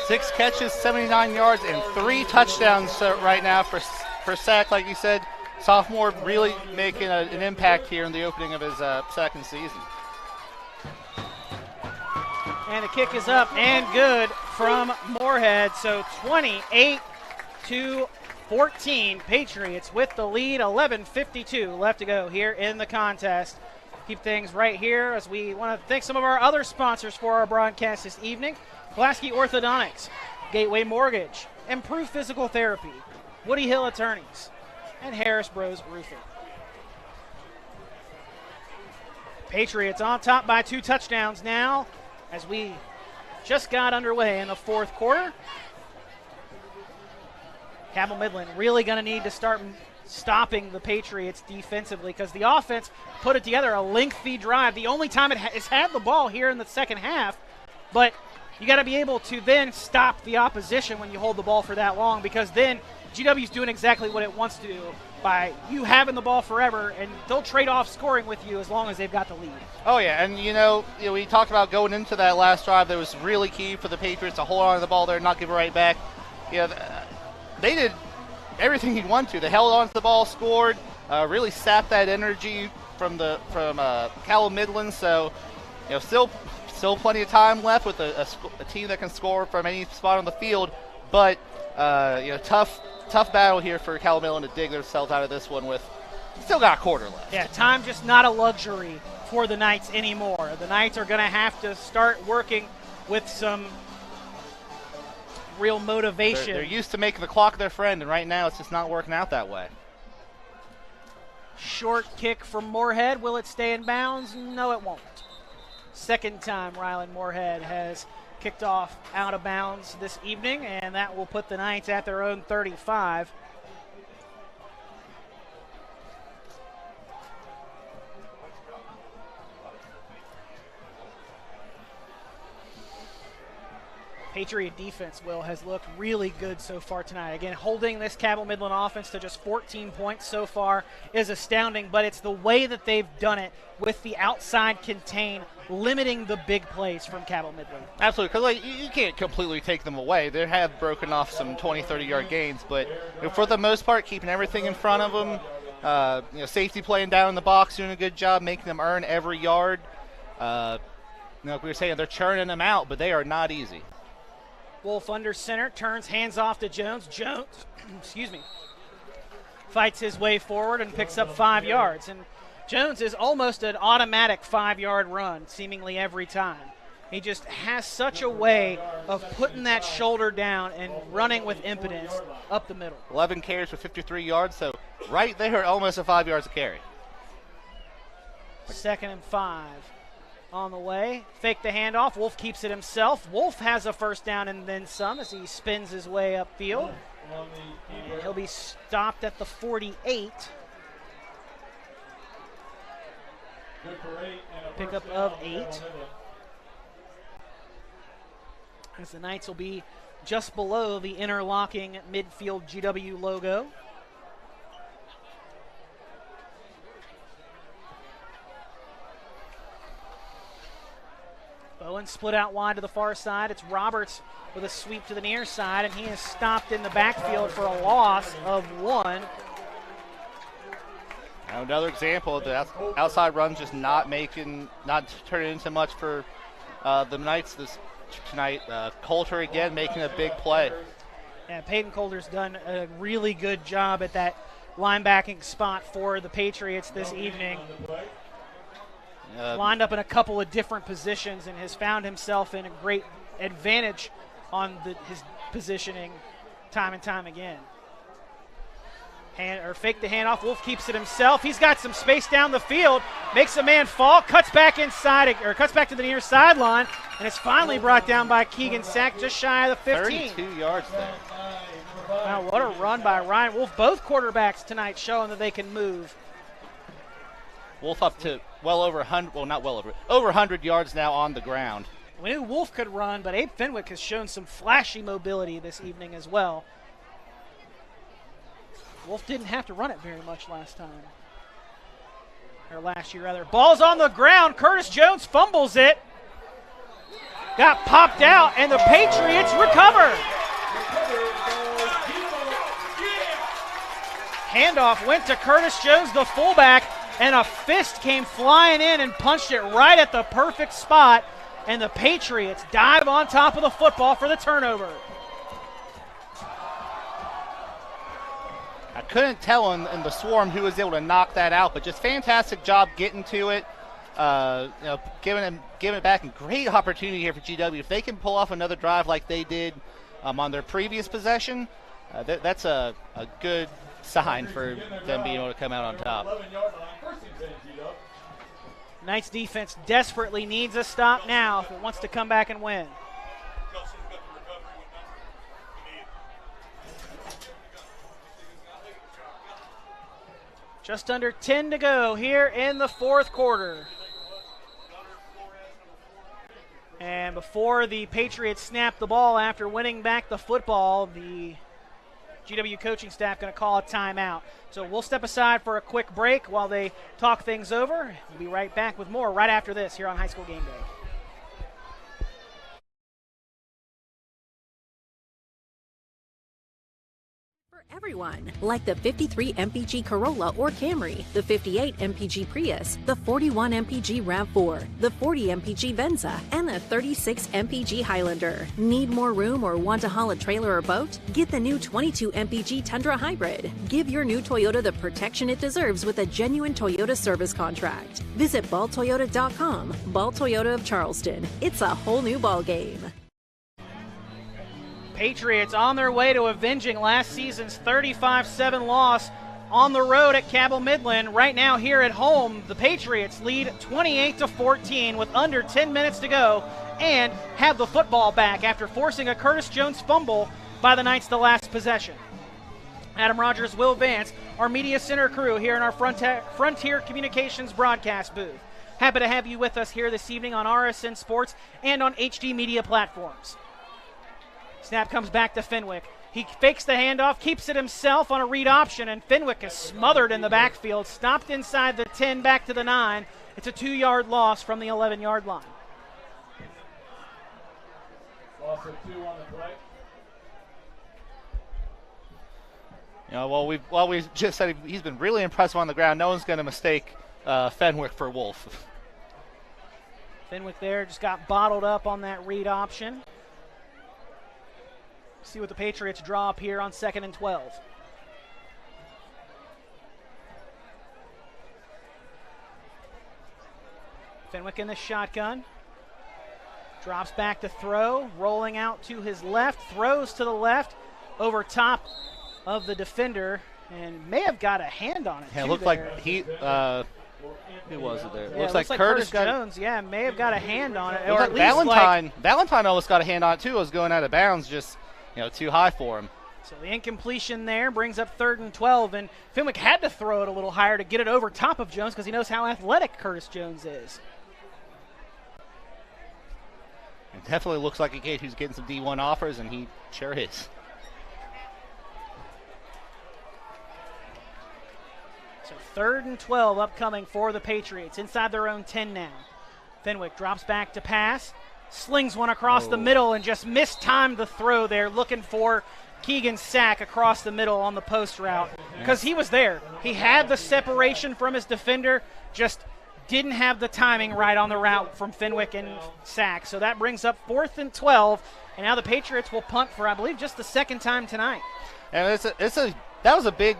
[SPEAKER 3] Six catches, 79 yards, and 3 touchdowns right now for Sack. Like you said, sophomore really making an impact here in the opening of his second season.
[SPEAKER 2] And the kick is up and good from Moorhead. So 28-14, Patriots with the lead. 11:52 left to go here in the contest. Keep things right here as we want to thank some of our other sponsors for our broadcast this evening. Pulaski Orthodontics, Gateway Mortgage, Improve Physical Therapy, Woody Hill Attorneys, and Harris Bros Roofing. Patriots on top by 2 touchdowns now as we just got underway in the fourth quarter. Cabell Midland really going to need to start stopping the Patriots defensively because the offense put it together a lengthy drive. The only time it's had the ball here in the second half, but you got to be able to then stop the opposition when you hold the ball for that long, because then GW's doing exactly what it wants to do by you having the ball forever, and they'll trade off scoring with you as long as they've got the lead.
[SPEAKER 3] Oh, yeah, and, we talked about going into that last drive that was really key for the Patriots to hold on to the ball there and not give it right back. They did everything you'd want to. They held on to the ball, scored, really sapped that energy from Cabell Midland. So, still plenty of time left with a team that can score from any spot on the field. But, tough battle here for Cabell Midland to dig themselves out of this one with still got a quarter left.
[SPEAKER 2] Yeah, time just not a luxury for the Knights anymore. The Knights are going to have to start working with some real motivation.
[SPEAKER 3] They're used to making the clock their friend, and right now it's just not working out that way.
[SPEAKER 2] Short kick from Moorhead. Will it stay in bounds? No, it won't. Second time Ryland Moorhead has kicked off out of bounds this evening, and that will put the Knights at their own 35. Patriot defense, Will, has looked really good so far tonight. Again, holding this Cabell Midland offense to just 14 points so far is astounding, but it's the way that they've done it with the outside contain, limiting the big plays from Cabell Midland.
[SPEAKER 3] Absolutely, because you can't completely take them away. They have broken off some 20, 30-yard gains, but for the most part, keeping everything in front of them, safety playing down in the box, doing a good job, making them earn every yard. Like we were saying, they're churning them out, but they are not easy.
[SPEAKER 2] Wolf under center, turns, hands off to Jones. Jones, fights his way forward and picks up 5 yards. And Jones is almost an automatic 5-yard run, seemingly every time. He just has such a way of putting that shoulder down and running with impotence up the middle.
[SPEAKER 3] 11 carries for 53 yards, so right there, almost a 5 yards a carry.
[SPEAKER 2] 2nd and 5. On the way, fake the handoff. Wolf keeps it himself. Wolf has a first down and then some as he spins his way upfield. And he'll be stopped at the 48. Pickup of 8. As the Knights will be just below the interlocking midfield GW logo. Bowen split out wide to the far side. It's Roberts with a sweep to the near side, and he is stopped in the backfield for a loss of 1.
[SPEAKER 3] Another example of the outside runs just not turning into much for the Knights tonight. Coulter again making a big play.
[SPEAKER 2] Yeah, Peyton Coulter's done a really good job at that linebacking spot for the Patriots this evening. Lined up in a couple of different positions and has found himself in a great advantage on his positioning time and time again. Fake the handoff. Wolf keeps it himself. He's got some space down the field, makes a man fall, cuts back to the near sideline, and it's finally brought down by Keegan Sack just shy of the 15.
[SPEAKER 3] 32 yards there.
[SPEAKER 2] Wow, what a run by Ryan Wolf. Both quarterbacks tonight showing that they can move.
[SPEAKER 3] Wolf up to over 100 yards now on the ground.
[SPEAKER 2] We knew Wolf could run, but Abe Fenwick has shown some flashy mobility this evening as well. Wolf didn't have to run it very much last year rather. Ball's on the ground. Curtis Jones fumbles it. Got popped out, and the Patriots recover. Handoff went to Curtis Jones, the fullback, and a fist came flying in and punched it right at the perfect spot, and the Patriots dive on top of the football for the turnover.
[SPEAKER 3] I couldn't tell in the swarm who was able to knock that out, but just fantastic job getting to it, giving it back, and great opportunity here for GW. If they can pull off another drive like they did on their previous possession, that's a good sign for them being able to come out on top.
[SPEAKER 2] Knights defense desperately needs a stop now if it wants to come back and win. Just under 10 to go here in the fourth quarter. And before the Patriots snap the ball after winning back the football, the GW coaching staff going to call a timeout. So we'll step aside for a quick break while they talk things over. We'll be right back with more right after this here on High School Game Day.
[SPEAKER 14] Everyone, like the 53 MPG Corolla or Camry, the 58 MPG Prius, the 41 MPG RAV4, the 40 MPG Venza, and the 36 MPG Highlander. Need more room or want to haul a trailer or boat? Get the new 22 MPG Tundra Hybrid. Give your new Toyota the protection it deserves with a genuine Toyota service contract. Visit balltoyota.com. Ball Toyota of Charleston. It's a whole new ball game.
[SPEAKER 2] Patriots on their way to avenging last season's 35-7 loss on the road at Cabell Midland. Right now here at home, the Patriots lead 28-14 with under 10 minutes to go and have the football back after forcing a Curtis Jones fumble by the Knights the last possession. Adam Rogers, Will Vance, our media center crew here in our Frontier Communications broadcast booth. Happy to have you with us here this evening on RSN Sports and on HD Media platforms. Snap comes back to Fenwick. He fakes the handoff, keeps it himself on a read option, and Fenwick is smothered in the backfield, stopped inside the 10, back to the 9. It's a 2-yard loss from the 11-yard line.
[SPEAKER 1] Loss of 2 on the play.
[SPEAKER 3] You know, while we just said he's been really impressive on the ground, no one's going to mistake Fenwick for Wolf.
[SPEAKER 2] Fenwick there just got bottled up on that read option. See what the Patriots draw up here on 2nd and 12. Fenwick in the shotgun. Drops back to throw, rolling out to his left, throws to the left, over top of the defender, and may have got a hand on it.
[SPEAKER 3] Yeah, it looked like he, who was it there?
[SPEAKER 2] Yeah, looks like Curtis Jones, may have got a hand on it.
[SPEAKER 3] Or
[SPEAKER 2] at
[SPEAKER 3] least Valentine almost got a hand on it too. It was going out of bounds, just too high for him.
[SPEAKER 2] So the incompletion there brings up 3rd and 12, and Fenwick had to throw it a little higher to get it over top of Jones because he knows how athletic Curtis Jones is.
[SPEAKER 3] It definitely looks like a kid who's getting some D1 offers, and he sure is.
[SPEAKER 2] So 3rd and 12 upcoming for the Patriots, inside their own 10 now. Fenwick drops back to pass. Slings one across the middle and just mistimed the throw there, looking for Keegan's sack across the middle on the post route because he was there. He had the separation from his defender, just didn't have the timing right on the route from Fenwick and sack. So that brings up 4th and 12, and now the Patriots will punt for, I believe, just the 2nd time tonight.
[SPEAKER 3] And that was a big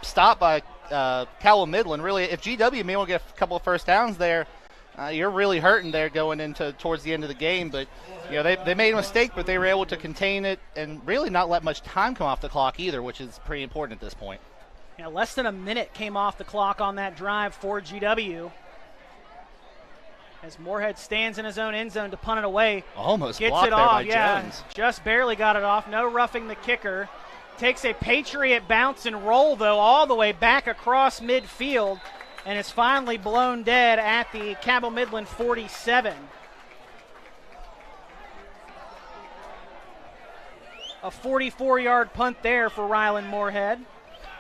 [SPEAKER 3] stop by Cabell Midland. Really, if GW may want to get a couple of first downs there, you're really hurting there going into towards the end of the game. But they made a mistake, but they were able to contain it and really not let much time come off the clock either, which is pretty important at this point.
[SPEAKER 2] Less than a minute came off the clock on that drive for GW. As Moorhead stands in his own end zone to punt it away.
[SPEAKER 3] Almost
[SPEAKER 2] gets
[SPEAKER 3] blocked
[SPEAKER 2] it
[SPEAKER 3] there
[SPEAKER 2] off.
[SPEAKER 3] by Jones.
[SPEAKER 2] Just barely got it off. No roughing the kicker. Takes a Patriot bounce and roll, though, all the way back across midfield. And it's finally blown dead at the Cabell Midland 47. A 44-yard punt there for Rylan Moorhead.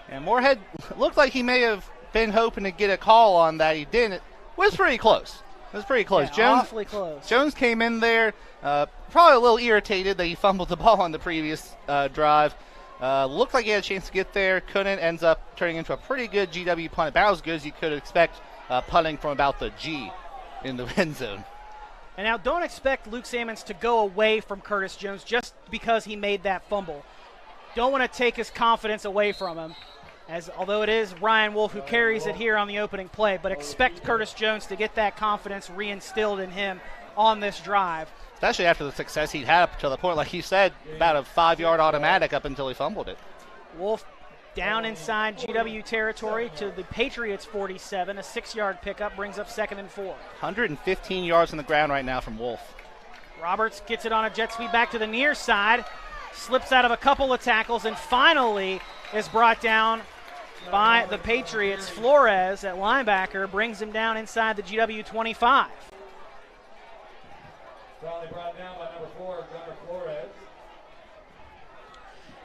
[SPEAKER 3] And Moorhead looked like he may have been hoping to get a call on that. He didn't. It was pretty close.
[SPEAKER 2] Yeah, awfully close.
[SPEAKER 3] Jones came in there, probably a little irritated that he fumbled the ball on the previous drive. Looked like he had a chance to get there, couldn't, ends up turning into a pretty good GW punt, about as good as you could expect punting from about the G in the end zone.
[SPEAKER 2] And now don't expect Luke Sammons to go away from Curtis Jones just because he made that fumble. Don't want to take his confidence away from him, although it is Ryan Wolf who carries it here on the opening play, but expect Curtis Jones to get that confidence reinstilled in him on this drive.
[SPEAKER 3] Especially after the success he'd had up to the point, like you said, about a 5-yard automatic up until he fumbled it.
[SPEAKER 2] Wolf down inside GW territory to the Patriots 47. A 6-yard pickup brings up 2nd and 4.
[SPEAKER 3] 115 yards on the ground right now from Wolf.
[SPEAKER 2] Roberts gets it on a jet sweep back to the near side, slips out of a couple of tackles, and finally is brought down by the Patriots. Flores at linebacker brings him down inside the GW 25.
[SPEAKER 1] Finally brought down by number 4, Gunnar Flores.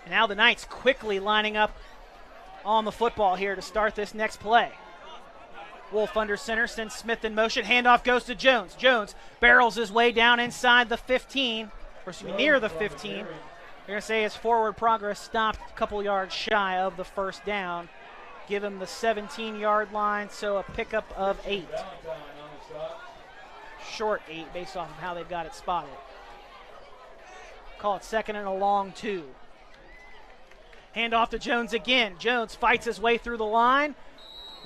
[SPEAKER 2] And now the Knights quickly lining up on the football here to start this next play. Wolf under center, sends Smith in motion. Handoff goes to Jones. Jones barrels his way down inside the 15, or excuse me, near the 15. You're going to say his forward progress stopped a couple yards shy of the first down. Give him the 17-yard line, so a pickup of 8. Short 8 based off of how they've got it spotted. Call it 2nd and a long 2. Hand off to Jones again. Jones fights his way through the line,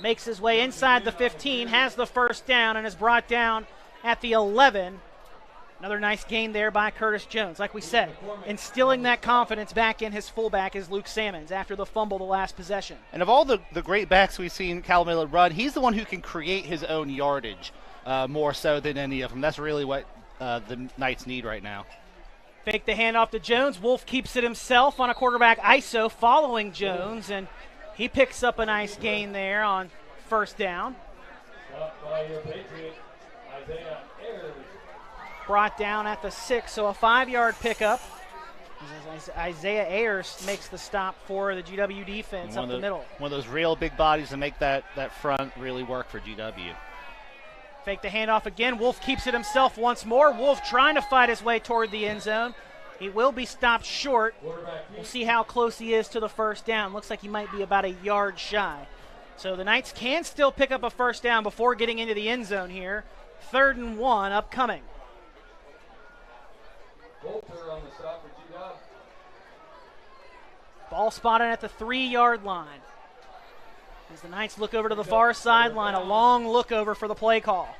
[SPEAKER 2] makes his way inside the 15, has the first down, and is brought down at the 11. Another nice gain there by Curtis Jones. Like we said, instilling that confidence back in his fullback is Luke Sammons after the fumble the last possession.
[SPEAKER 3] And of all the great backs we've seen Cabell Midland run, he's the one who can create his own yardage more so than any of them. That's really what the Knights need right now.
[SPEAKER 2] Fake the handoff to Jones. Wolf keeps it himself on a quarterback ISO following Jones, and he picks up a nice gain there on first down. Brought down at the 6, so a 5-yard pickup. Isaiah Ayers makes the stop for the GW defense up the middle.
[SPEAKER 3] One of those real big bodies to make that front really work for GW.
[SPEAKER 2] Fake the handoff again. Wolf keeps it himself once more. Wolf trying to fight his way toward the end zone. He will be stopped short. We'll see how close he is to the first down. Looks like he might be about a yard shy. So the Knights can still pick up a first down before getting into the end zone here. 3rd and 1 upcoming. Ball spotted at the 3-yard line. As the Knights look over to the far sideline, a long look over for the play call.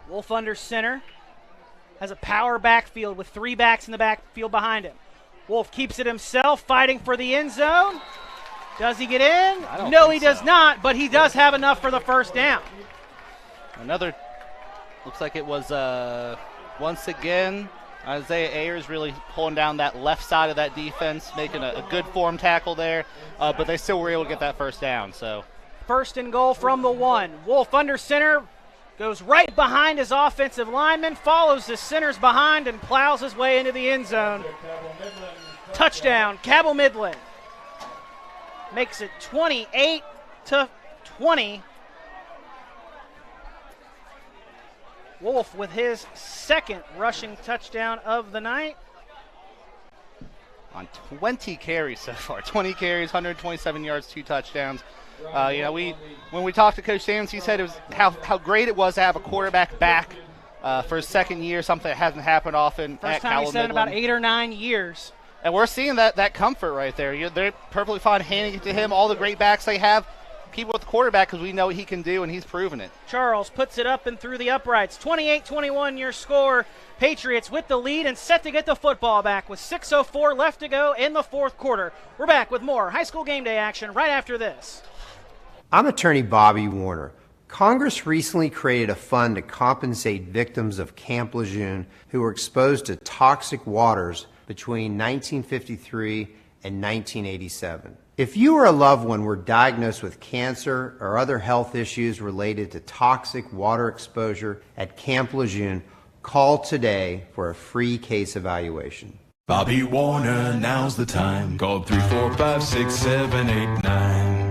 [SPEAKER 2] Wolf under center. Has a power backfield with 3 backs in the backfield behind him. Wolf keeps it himself, fighting for the end zone. Does he get in? No, he does not, but he does have enough for the first down.
[SPEAKER 3] Another, looks like it was once again Isaiah Ayers really pulling down that left side of that defense, making a good form tackle there, but they still were able to get that first down. So
[SPEAKER 2] 1st and goal from the 1. Wolf under center, goes right behind his offensive lineman, follows his centers behind, and plows his way into the end zone. Touchdown, Cabell Midland. Makes it 28-20. Wolf with his 2nd rushing touchdown of the night.
[SPEAKER 3] On 20 carries so far. 20 carries, 127 yards, 2 touchdowns. When we talked to Coach Sands, he said it was how great it was to have a quarterback back for his 2nd year, something that hasn't happened often
[SPEAKER 2] First
[SPEAKER 3] at
[SPEAKER 2] time
[SPEAKER 3] Cabell
[SPEAKER 2] he said in
[SPEAKER 3] Midland.
[SPEAKER 2] about 8 or 9 years.
[SPEAKER 3] And we're seeing that comfort right there. They're perfectly fine handing it to him. All the great backs they have, keep it with the quarterback because we know what he can do, and he's proven it.
[SPEAKER 2] Charles puts it up and through the uprights. 28-21 your score. Patriots with the lead and set to get the football back with 6:04 left to go in the 4th quarter. We're back with more high school game day action right after this.
[SPEAKER 4] I'm attorney Bobby Warner. Congress recently created a fund to compensate victims of Camp Lejeune who were exposed to toxic waters between 1953 and 1987. If you or a loved one were diagnosed with cancer or other health issues related to toxic water exposure at Camp Lejeune, call today for a free case evaluation.
[SPEAKER 17] Bobby Warner, now's the time. Call 345-6789.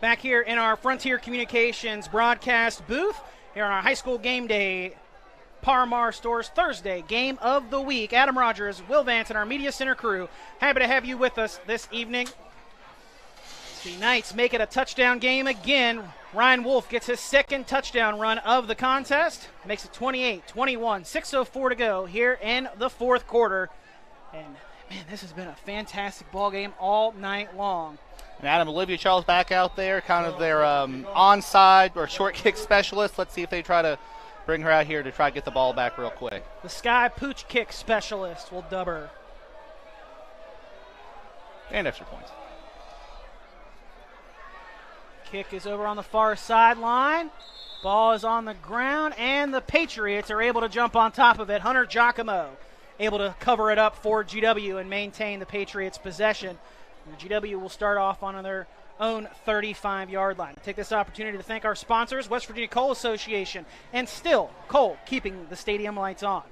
[SPEAKER 2] Back here in our Frontier Communications broadcast booth, here on our high school game day Par-Mar Stores Thursday game of the week. Adam Rogers, Will Vance, and our Media Center crew, happy to have you with us this evening. The Knights make it a touchdown game again. Ryan Wolf gets his 2nd touchdown run of the contest. Makes it 28-21, 6:04 to go here in the 4th quarter. And, man, this has been a fantastic ball game all night long.
[SPEAKER 3] And Adam, Olivia Charles back out there, kind of their onside or short kick specialist. Let's see if they try to bring her out here to try to get the ball back real quick.
[SPEAKER 2] The Sky Pooch kick specialist will dub her.
[SPEAKER 3] And extra points.
[SPEAKER 2] Kick is over on the far sideline. Ball is on the ground, and the Patriots are able to jump on top of it. Hunter Giacomo able to cover it up for GW and maintain the Patriots' possession. And GW will start off on their own 35-yard line. Take this opportunity to thank our sponsors, West Virginia Coal Association, and still Coal keeping the stadium lights on.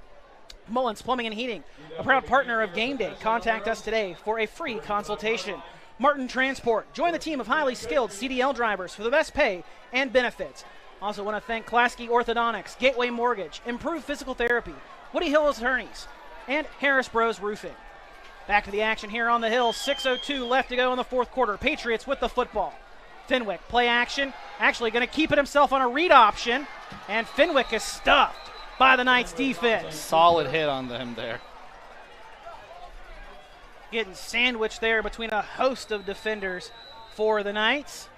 [SPEAKER 2] Mullins Plumbing and Heating, a proud partner of Game Day. Contact us today for a free consultation. Martin Transport, join the team of highly skilled CDL drivers for the best pay and benefits. Also want to thank Klasky Orthodontics, Gateway Mortgage, Improved Physical Therapy, Woody Hill Attorneys, and Harris Bros Roofing. Back to the action here on the Hill. 6:02 left to go in the fourth quarter. Patriots with the football. Fenwick, play action, actually going to keep it himself on a read option, and Fenwick is stuffed by the Knights defense.
[SPEAKER 3] Solid hit on him there.
[SPEAKER 2] Getting sandwiched there between a host of defenders for the Knights.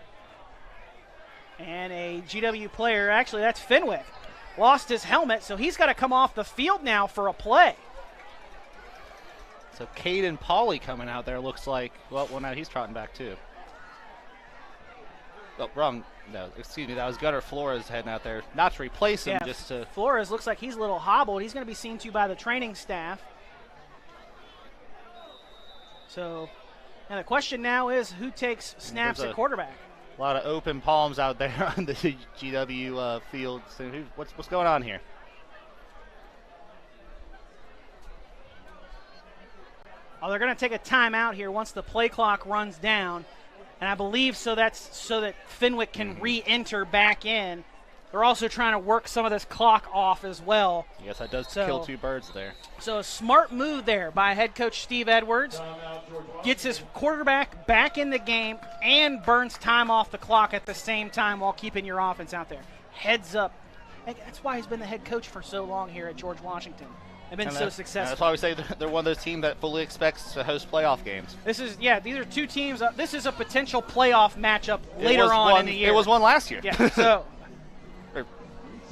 [SPEAKER 2] And a GW player, actually that's Fenwick, lost his helmet, so he's got to come off the field now for a play.
[SPEAKER 3] So Caden Pauley coming out there looks like, well now he's trotting back too. Oh, wrong. No, excuse me, that was Gunnar Flores heading out there. Not to replace him, just to...
[SPEAKER 2] Flores looks like he's a little hobbled. He's going to be seen to by the training staff. So, and the question now is who takes snaps at quarterback?
[SPEAKER 3] A lot of open palms out there on the GW field. So what's going on here?
[SPEAKER 2] Oh, they're going to take a timeout here once the play clock runs down. And I believe that's so that Fenwick can re-enter back in. They're also trying to work some of this clock off as well.
[SPEAKER 3] Yes, that does kill two birds there.
[SPEAKER 2] So a smart move there by head coach Steve Edwards. Gets his quarterback back in the game and burns time off the clock at the same time while keeping your offense out there. Heads up. That's why he's been the head coach for so long here at George Washington. They've been so successful.
[SPEAKER 3] That's why we say they're one of those teams that fully expects to host playoff games.
[SPEAKER 2] These are two teams. This is a potential playoff matchup later on in the year.
[SPEAKER 3] It was one last year.
[SPEAKER 2] Yeah, so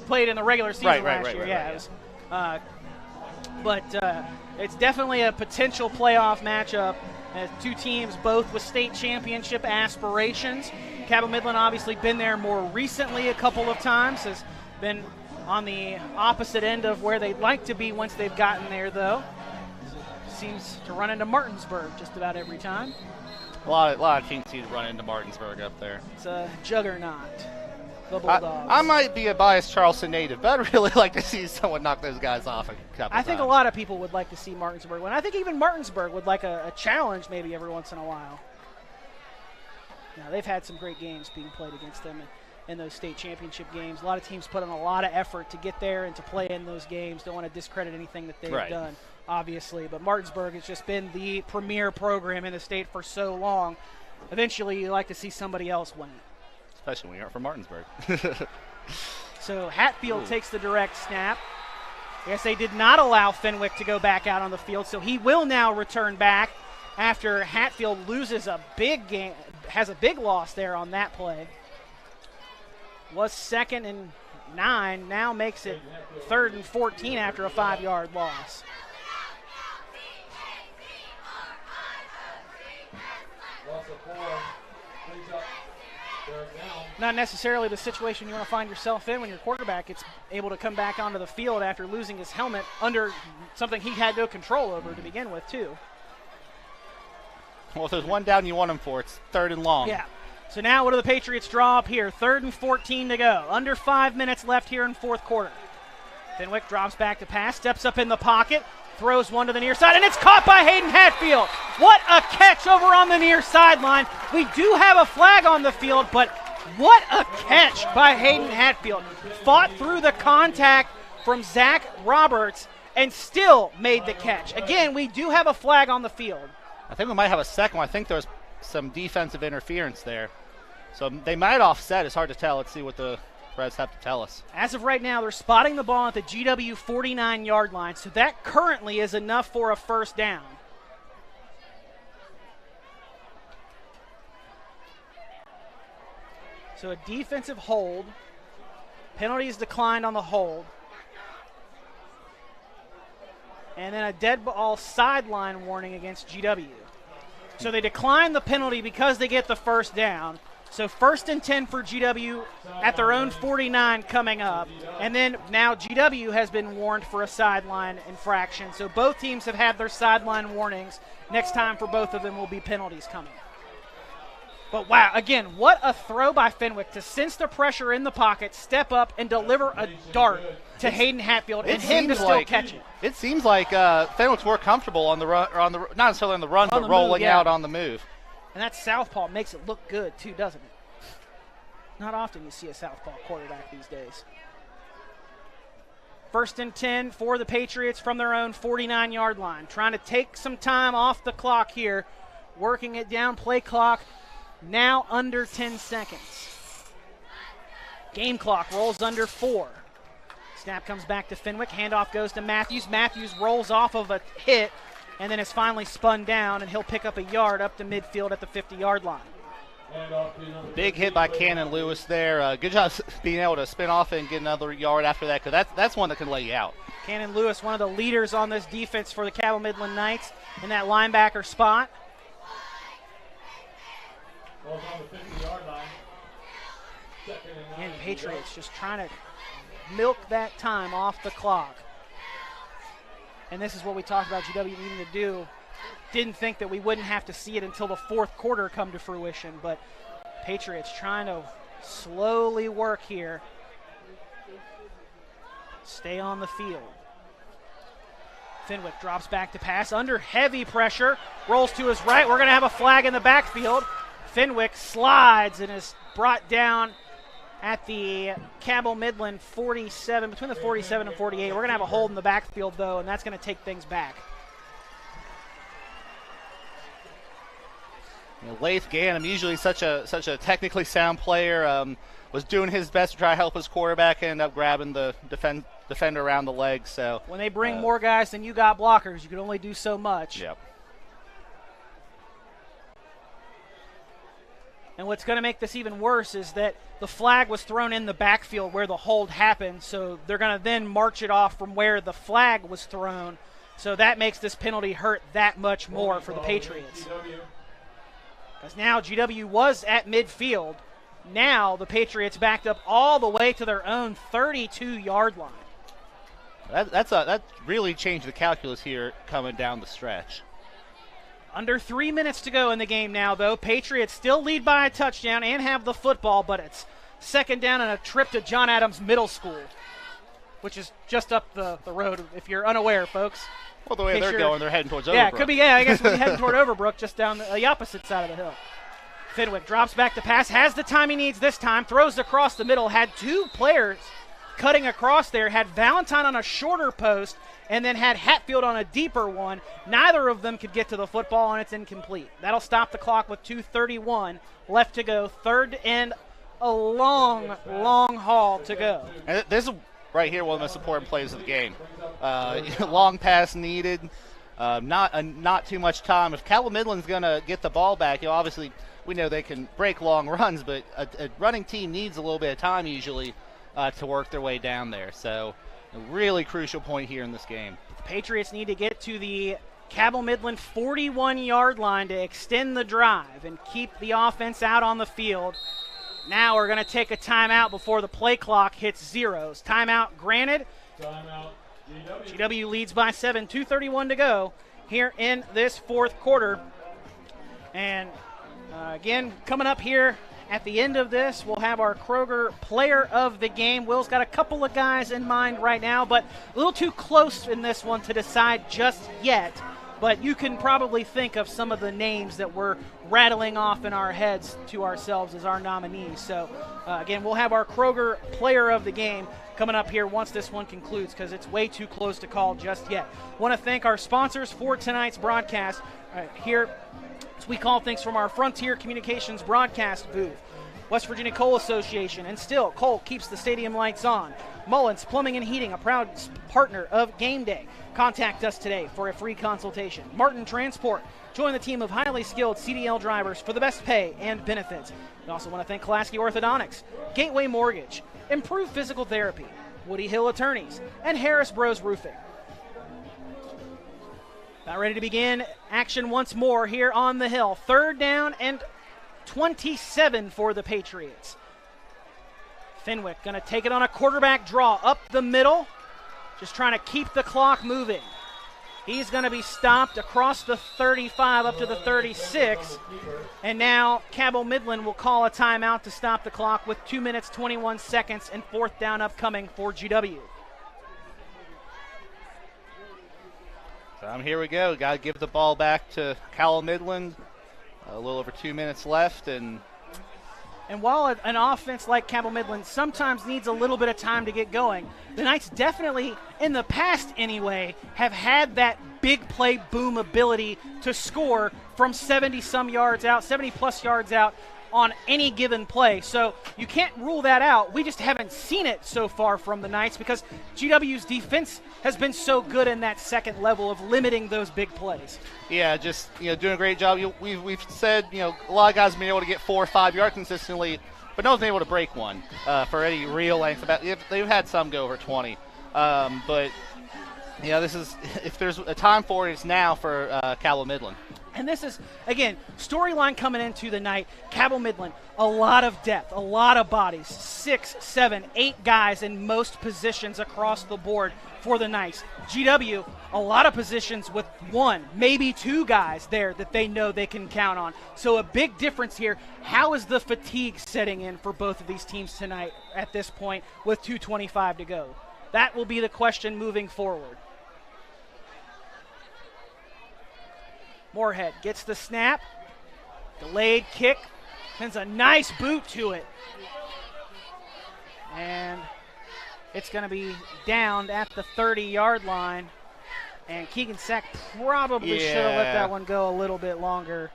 [SPEAKER 2] played in the regular season last year.
[SPEAKER 3] Right.
[SPEAKER 2] But it's definitely a potential playoff matchup. As two teams both with state championship aspirations. Cabell Midland obviously been there more recently a couple of times. Has been on the opposite end of where they'd like to be once they've gotten there, though. Seems to run into Martinsburg just about every time.
[SPEAKER 3] A lot of teams seem to run into Martinsburg up there.
[SPEAKER 2] It's a juggernaut. The Bulldogs.
[SPEAKER 3] I might be a biased Charleston native, but I'd really like to see someone knock those guys off a couple
[SPEAKER 2] I think
[SPEAKER 3] times.
[SPEAKER 2] A lot of people would like to see Martinsburg win. I think even Martinsburg would like a challenge maybe every once in a while. Now, they've had some great games being played against them in those state championship games. A lot of teams put in a lot of effort to get there and to play in those games. Don't want to discredit anything that they've done, obviously. But Martinsburg has just been the premier program in the state for so long. Eventually, you like to see somebody else win it.
[SPEAKER 3] Especially when you're from Martinsburg.
[SPEAKER 2] So Hatfield takes the direct snap. I guess they did not allow Fenwick to go back out on the field, so he will now return back after Hatfield loses a big game, has a big loss there on that play. Was 2nd and 9, now makes it 3rd and 14 after a 5-yard loss. Not necessarily the situation you want to find yourself in when your quarterback is able to come back onto the field after losing his helmet under something he had no control over to begin with, too.
[SPEAKER 3] Well, if there's one down you want him for, it's 3rd and long.
[SPEAKER 2] Yeah. So now what do the Patriots draw up here? 3rd and 14 to go. Under 5 minutes left here in fourth quarter. Fenwick drops back to pass, steps up in the pocket, throws one to the near side, and it's caught by Hayden Hatfield. What a catch over on the near sideline. We do have a flag on the field, but what a catch by Hayden Hatfield. Fought through the contact from Zach Roberts and still made the catch. Again, we do have a flag on the field.
[SPEAKER 3] I think we might have a second one. I think there was some defensive interference there. So they might offset. It's hard to tell. Let's see what the refs have to tell us.
[SPEAKER 2] As of right now, they're spotting the ball at the GW 49-yard line, so that currently is enough for a first down. So a defensive hold Penalties declined on the hold. And then a dead ball sideline warning against GW. So they decline the penalty because they get the first down. So 1st and 10 for GW at their own 49 coming up. And then now GW has been warned for a sideline infraction. So both teams have had their sideline warnings. Next time for both of them will be penalties coming. But wow, again, what a throw by Fenwick to sense the pressure in the pocket, step up, and deliver a dart to Hayden Hatfield, and him to still catch it.
[SPEAKER 3] It seems like Fenwick's more comfortable on the run, or not necessarily on the run, but rolling out on the move.
[SPEAKER 2] And that southpaw makes it look good too, doesn't it? Not often you see a southpaw quarterback these days. 1st and 10 for the Patriots from their own 49-yard line. Trying to take some time off the clock here, working it down, play clock. Now under 10 seconds. Game clock rolls under 4. Snap comes back to Fenwick. Handoff goes to Matthews. Matthews rolls off of a hit and then is finally spun down, and he'll pick up a yard up to midfield at the 50-yard line.
[SPEAKER 3] Big hit by Cannon Lewis there. Good job being able to spin off and get another yard after that, because that's one that can lay you out.
[SPEAKER 2] Cannon Lewis, one of the leaders on this defense for the Cabell Midland Knights in that linebacker spot.
[SPEAKER 1] On the 50-yard line.
[SPEAKER 2] And Patriots just trying to milk that time off the clock. And this is what we talked about GW needing to do. Didn't think that we wouldn't have to see it until the 4th quarter come to fruition, but Patriots trying to slowly work here. Stay on the field. Fenwick drops back to pass under heavy pressure, rolls to his right. We're going to have a flag in the backfield. Fenwick slides and is brought down at the Cabell Midland 47, between the 47 and 48. We're going to have a hold in the backfield, though, and that's going to take things back.
[SPEAKER 3] Laith Ganem, usually such a technically sound player, was doing his best to try to help his quarterback, and ended up grabbing the defender around the leg. So
[SPEAKER 2] when they bring more guys than you got blockers, you can only do so much.
[SPEAKER 3] Yep.
[SPEAKER 2] And what's going to make this even worse is that the flag was thrown in the backfield where the hold happened, so they're going to then march it off from where the flag was thrown. So that makes this penalty hurt that much more for the Patriots. Because now GW was at midfield. Now the Patriots backed up all the way to their own 32-yard line.
[SPEAKER 3] That really changed the calculus here coming down the stretch.
[SPEAKER 2] Under 3 minutes to go in the game now, though. Patriots still lead by a touchdown and have the football, but it's 2nd down and a trip to John Adams Middle School, which is just up the road, if you're unaware, folks.
[SPEAKER 3] Well, the way they're going, they're heading towards Overbrook.
[SPEAKER 2] Yeah, it could be, I guess we'll be heading toward Overbrook, just down the opposite side of the hill. Fenwick drops back to pass, has the time he needs this time, throws across the middle, had 2 players cutting across there, had Valentine on a shorter post, and then had Hatfield on a deeper one. Neither of them could get to the football, and it's incomplete. That'll stop the clock with 2:31 left to go. 3rd and a long, long haul to go.
[SPEAKER 3] And this is right here one of the most important plays of the game. Long pass needed, not too much time. If Cabell Midland's going to get the ball back, obviously we know they can break long runs, but a running team needs a little bit of time usually to work their way down there. So a really crucial point here in this game.
[SPEAKER 2] The Patriots need to get to the Cabell Midland 41-yard line to extend the drive and keep the offense out on the field. Now we're going to take a timeout before the play clock hits zeros. Timeout granted.
[SPEAKER 1] Timeout.
[SPEAKER 2] GW leads by 7, 2:31 to go here in this 4th quarter. And again, coming up here at the end of this, we'll have our Kroger Player of the Game. Will's got a couple of guys in mind right now, but a little too close in this one to decide just yet. But you can probably think of some of the names that we're rattling off in our heads to ourselves as our nominees. So, again, we'll have our Kroger Player of the Game coming up here once this one concludes, because it's way too close to call just yet. Want to thank our sponsors for tonight's broadcast here as we call things from our Frontier Communications broadcast booth. West Virginia Coal Association, and still Coal keeps the stadium lights on. Mullins Plumbing and Heating, a proud partner of Gameday. Contact us today for a free consultation. Martin Transport, join the team of highly skilled CDL drivers for the best pay and benefits. We also want to thank Klasky Orthodontics, Gateway Mortgage, Improved Physical Therapy, Woody Hill Attorneys, and Harris Bros Roofing. About ready to begin action once more here on the hill. 3rd down and 27 for the Patriots. Fenwick going to take it on a quarterback draw up the middle, just trying to keep the clock moving. He's going to be stopped across the 35 up to the 36, and now Cabell Midland will call a timeout to stop the clock with 2 minutes, 21 seconds, and 4th down upcoming for GW.
[SPEAKER 3] Here we go. Got to give the ball back to Cabell Midland. A little over 2 minutes left, and
[SPEAKER 2] while an offense like Cabell Midland sometimes needs a little bit of time to get going, the Knights definitely, in the past anyway, have had that big play boom ability to score from 70-some yards out, 70-plus yards out on any given play. So you can't rule that out. We just haven't seen it so far from the Knights because GW's defense has been so good in that second level of limiting those big plays.
[SPEAKER 3] Yeah, just doing a great job. We've said a lot of guys have been able to get 4 or 5 yards consistently, but no one's been able to break one for any real length. They've had some go over 20, but this is, if there's a time for it, it's now for Cabell Midland.
[SPEAKER 2] And this is, again, storyline coming into the night. Cabell Midland, a lot of depth, a lot of bodies, 6, 7, 8 guys in most positions across the board for the Knights. GW, a lot of positions with 1, maybe 2 guys there that they know they can count on. So a big difference here. How is the fatigue setting in for both of these teams tonight at this point with 2:25 to go? That will be the question moving forward. Moorhead gets the snap, delayed kick, sends a nice boot to it. And it's going to be downed at the 30-yard line. And Keegan Sack probably should have let that one go a little bit longer.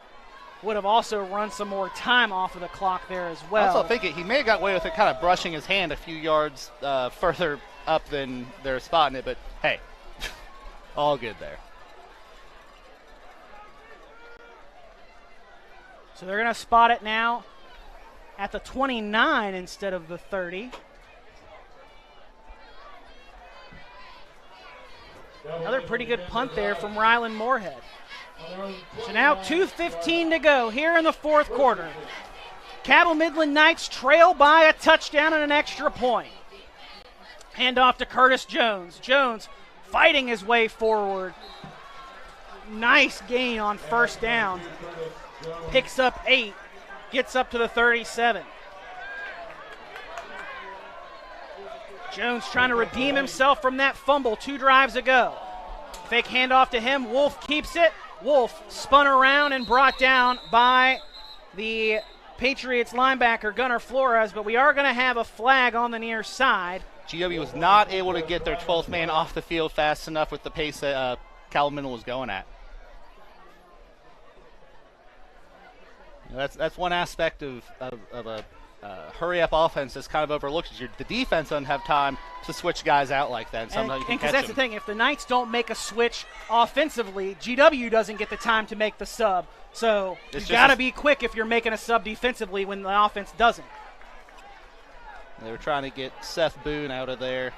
[SPEAKER 2] Would have also run some more time off of the clock there as well.
[SPEAKER 3] I also think he may have got away with it kind of brushing his hand a few yards further up than they're spotting it. But, hey, all good there.
[SPEAKER 2] So they're going to spot it now at the 29 instead of the 30. Another pretty good punt there from Rylan Moorhead. So now 2:15 to go here in the 4th quarter. Cabell Midland Knights trail by a touchdown and an extra point. Hand off to Curtis Jones. Jones fighting his way forward. Nice gain on 1st down. Picks up 8, gets up to the 37. Jones trying to redeem himself from that fumble 2 drives ago. Fake handoff to him. Wolf keeps it. Wolf spun around and brought down by the Patriots linebacker Gunnar Flores, but we are going to have a flag on the near side.
[SPEAKER 3] GW was not able to get their 12th man off the field fast enough with the pace that Cabell Midland was going at. That's one aspect of a hurry-up offense that's kind of overlooked. The defense doesn't have time to switch guys out like that. And sometimes you can catch
[SPEAKER 2] that's
[SPEAKER 3] them.
[SPEAKER 2] The thing. If the Knights don't make a switch offensively, GW doesn't get the time to make the sub. So you've got to be quick if you're making a sub defensively when the offense doesn't.
[SPEAKER 3] They were trying to get Seth Boone out of there,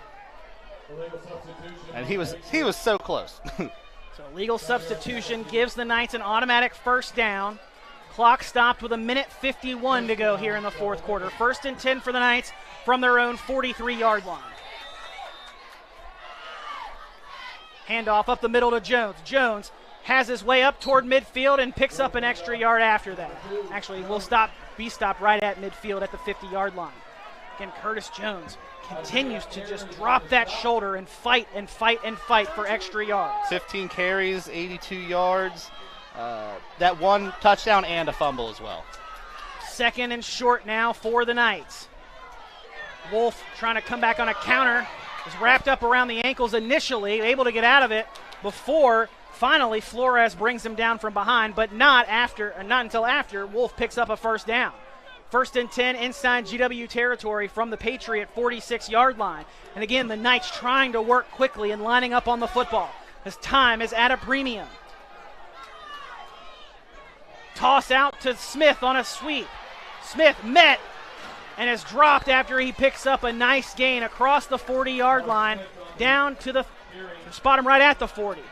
[SPEAKER 3] and he was so close.
[SPEAKER 2] So legal substitution gives the Knights an automatic 1st down. Clock stopped with 1:51 to go here in the 4th quarter. 1st and 10 for the Knights from their own 43-yard line. Handoff up the middle to Jones. Jones has his way up toward midfield and picks up an extra yard after that. Actually, will be stopped right at midfield at the 50-yard line. Again, Curtis Jones continues to just drop that shoulder and fight and fight and fight for extra yards.
[SPEAKER 3] 15 carries, 82 yards. That 1 touchdown and a fumble as well.
[SPEAKER 2] 2nd and short now for the Knights. Wolf trying to come back on a counter. Was wrapped up around the ankles initially, able to get out of it before finally Flores brings him down from behind, but not until after Wolf picks up a 1st down. First and 10 inside GW territory from the Patriot 46-yard line. And again, the Knights trying to work quickly and lining up on the football as time is at a premium. Toss out to Smith on a sweep. Smith met and is dropped after he picks up a nice gain across the 40-yard line down to the spot him right at the 40.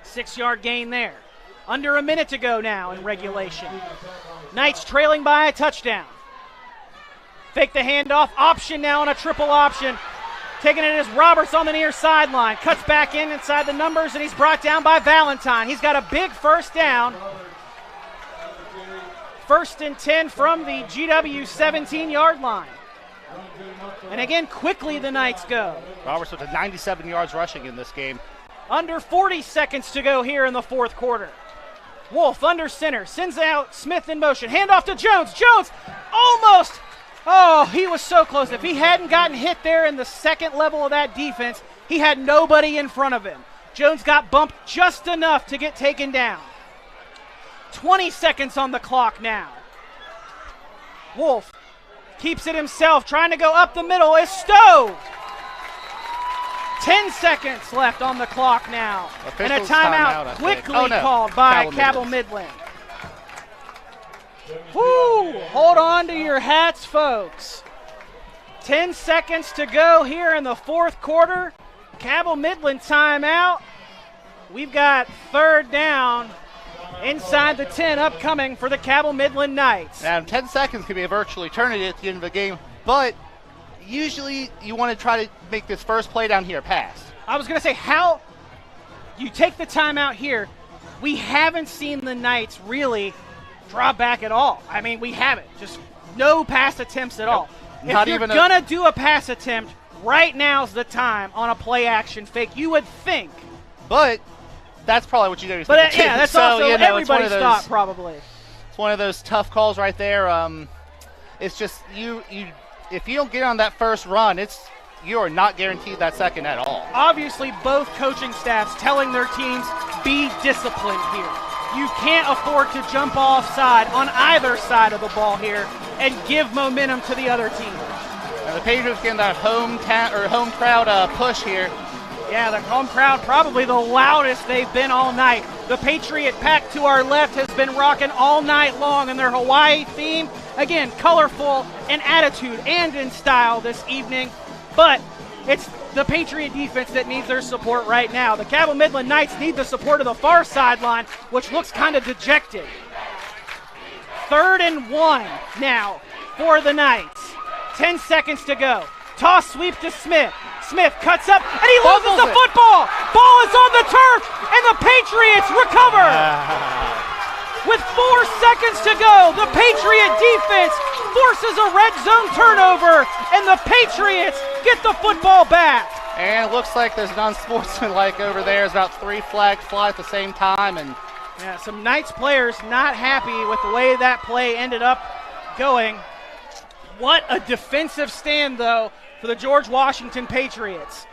[SPEAKER 2] 6-yard gain there. Under a minute to go now in regulation. Knights trailing by a touchdown. Fake the handoff. Option now on a triple option. Taking it is Roberts on the near sideline. Cuts back inside the numbers, and he's brought down by Valentine. He's got a big first down. First and 10 from the GW 17-yard line. And again, quickly the Knights go.
[SPEAKER 3] Roberts with 97 yards rushing in this game.
[SPEAKER 2] Under 40 seconds to go here in the fourth quarter. Wolf under center, sends out Smith in motion. Handoff to Jones. Jones almost. Oh, he was so close. If he hadn't gotten hit there in the second level of that defense, he had nobody in front of him. Jones got bumped just enough to get taken down. 20 seconds on the clock now. Wolf keeps it himself, trying to go up the middle. Is stoved. 10 seconds left on the clock now.
[SPEAKER 3] Officials
[SPEAKER 2] and a timeout quickly called by Cabell Midland. Woo! Hold on to your hats, folks. 10 seconds to go here in the fourth quarter. Cabell Midland timeout. We've got third down inside the 10 upcoming for the Cabell Midland Knights.
[SPEAKER 3] Now, 10 seconds can be a virtual eternity at the end of the game, but usually you want to try to make this first play down here pass.
[SPEAKER 2] I was going to say, how you take the timeout here, we haven't seen the Knights really drop back at all. I mean, we haven't. Just no pass attempts at all. If you're going to do a pass attempt, right now's the time on a play action fake, you would think.
[SPEAKER 3] But that's probably what you do.
[SPEAKER 2] But yeah, that's so, also everybody's thought probably.
[SPEAKER 3] It's one of those tough calls right there. It's just you if you don't get on that first run, you are not guaranteed that second at all.
[SPEAKER 2] Obviously, both coaching staffs telling their teams, be disciplined here. You can't afford to jump offside on either side of the ball here and give momentum to the other team.
[SPEAKER 3] And the Patriots getting that home crowd push here.
[SPEAKER 2] Yeah, the home crowd probably the loudest they've been all night. The Patriot pack to our left has been rocking all night long in their Hawaii theme. Again, colorful in attitude and in style this evening. But it's the Patriot defense that needs their support right now. The Cabell Midland Knights need the support of the far sideline, which looks kind of dejected. 3rd and 1 now for the Knights. 10 seconds to go. Toss sweep to Smith. Smith cuts up, and he loses the football. Ball is on the turf, and the Patriots recover. With 4 seconds to go, the Patriot defense forces a red zone turnover, and the Patriots get the football back.
[SPEAKER 3] And it looks like there's an unsportsmanlike over there. There's about 3 flags fly at the same time. And
[SPEAKER 2] yeah, some Knights players not happy with the way that play ended up going. What a defensive stand, though, for the George Washington Patriots.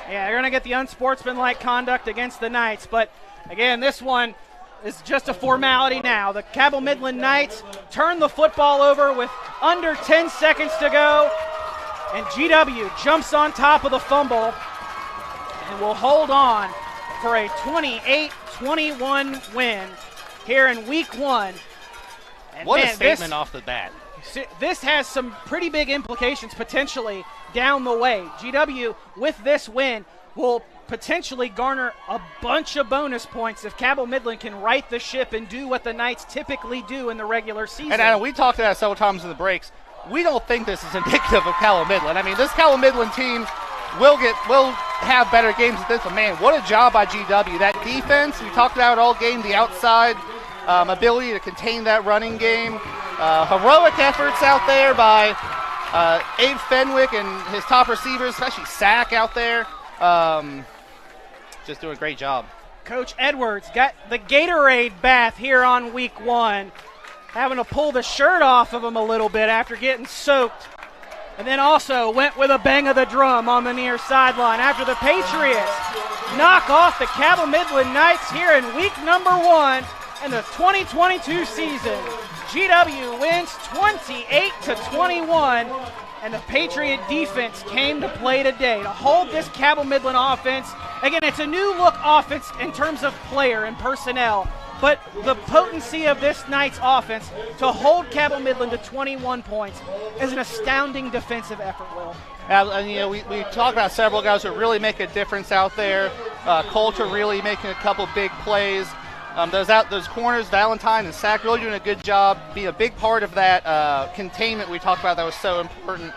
[SPEAKER 2] Yeah, they're going to get the unsportsmanlike conduct against the Knights. But, again, this one is just a formality now. The Cabell Midland Knights turn the football over with under 10 seconds to go. And GW jumps on top of the fumble and will hold on for a 28-21 win here in Week 1. And
[SPEAKER 3] what a statement off the bat.
[SPEAKER 2] This has some pretty big implications potentially down the way. GW, with this win, will potentially garner a bunch of bonus points if Cabell Midland can right the ship and do what the Knights typically do in the regular season.
[SPEAKER 3] And Adam, we talked about that several times in the breaks. We don't think this is indicative of Cabell Midland. I mean, this Cabell Midland team will have better games than this, but man, what a job by GW. That defense, we talked about it all game, the outside ability to contain that running game. Heroic efforts out there by Abe Fenwick and his top receivers, especially Sack out there. Just doing a great job.
[SPEAKER 2] Coach Edwards got the Gatorade bath here on Week 1, having to pull the shirt off of him a little bit after getting soaked and then also went with a bang of the drum on the near sideline after the Patriots knock off the Cabell Midland Knights here in week number 1 in the 2022 season. GW wins 28-21, and the Patriot defense came to play today to hold this Cabell Midland offense. Again, it's a new look offense in terms of player and personnel, but the potency of this Knights offense to hold Cabell Midland to 21 points is an astounding defensive effort, Will.
[SPEAKER 3] And you know, we talked about several guys who really make a difference out there. Coulter really making a couple big plays. Those corners, Valentine and Sack, really doing a good job, being a big part of that containment we talked about that was so important.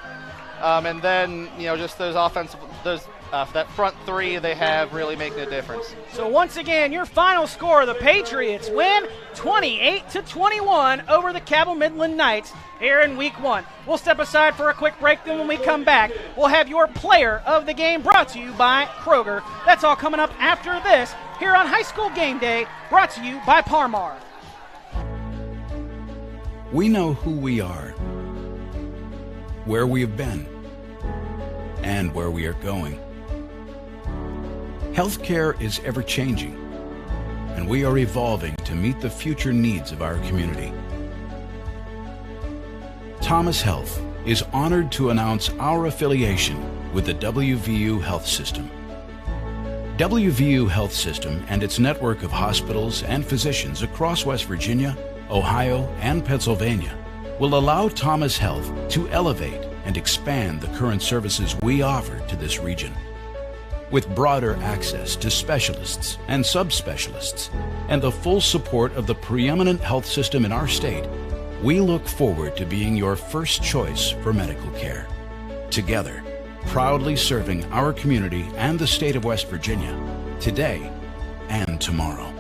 [SPEAKER 3] And then, you know, just those offensive, that front three they have really making a difference.
[SPEAKER 2] So once again, your final score, the Patriots win 28-21 over the Cabell Midland Knights here in week 1. We'll step aside for a quick break, then when we come back, we'll have your player of the game brought to you by Kroger. That's all coming up after this here on High School Game Day, brought to you by Parmar.
[SPEAKER 9] We know who we are, where we have been, and where we are going. Healthcare is ever-changing, and we are evolving to meet the future needs of our community. Thomas Health is honored to announce our affiliation with the WVU Health System. WVU Health System and its network of hospitals and physicians across West Virginia, Ohio, and Pennsylvania will allow Thomas Health to elevate and expand the current services we offer to this region. With broader access to specialists and subspecialists and the full support of the preeminent health system in our state, we look forward to being your first choice for medical care. Together, proudly serving our community and the state of West Virginia, today and tomorrow.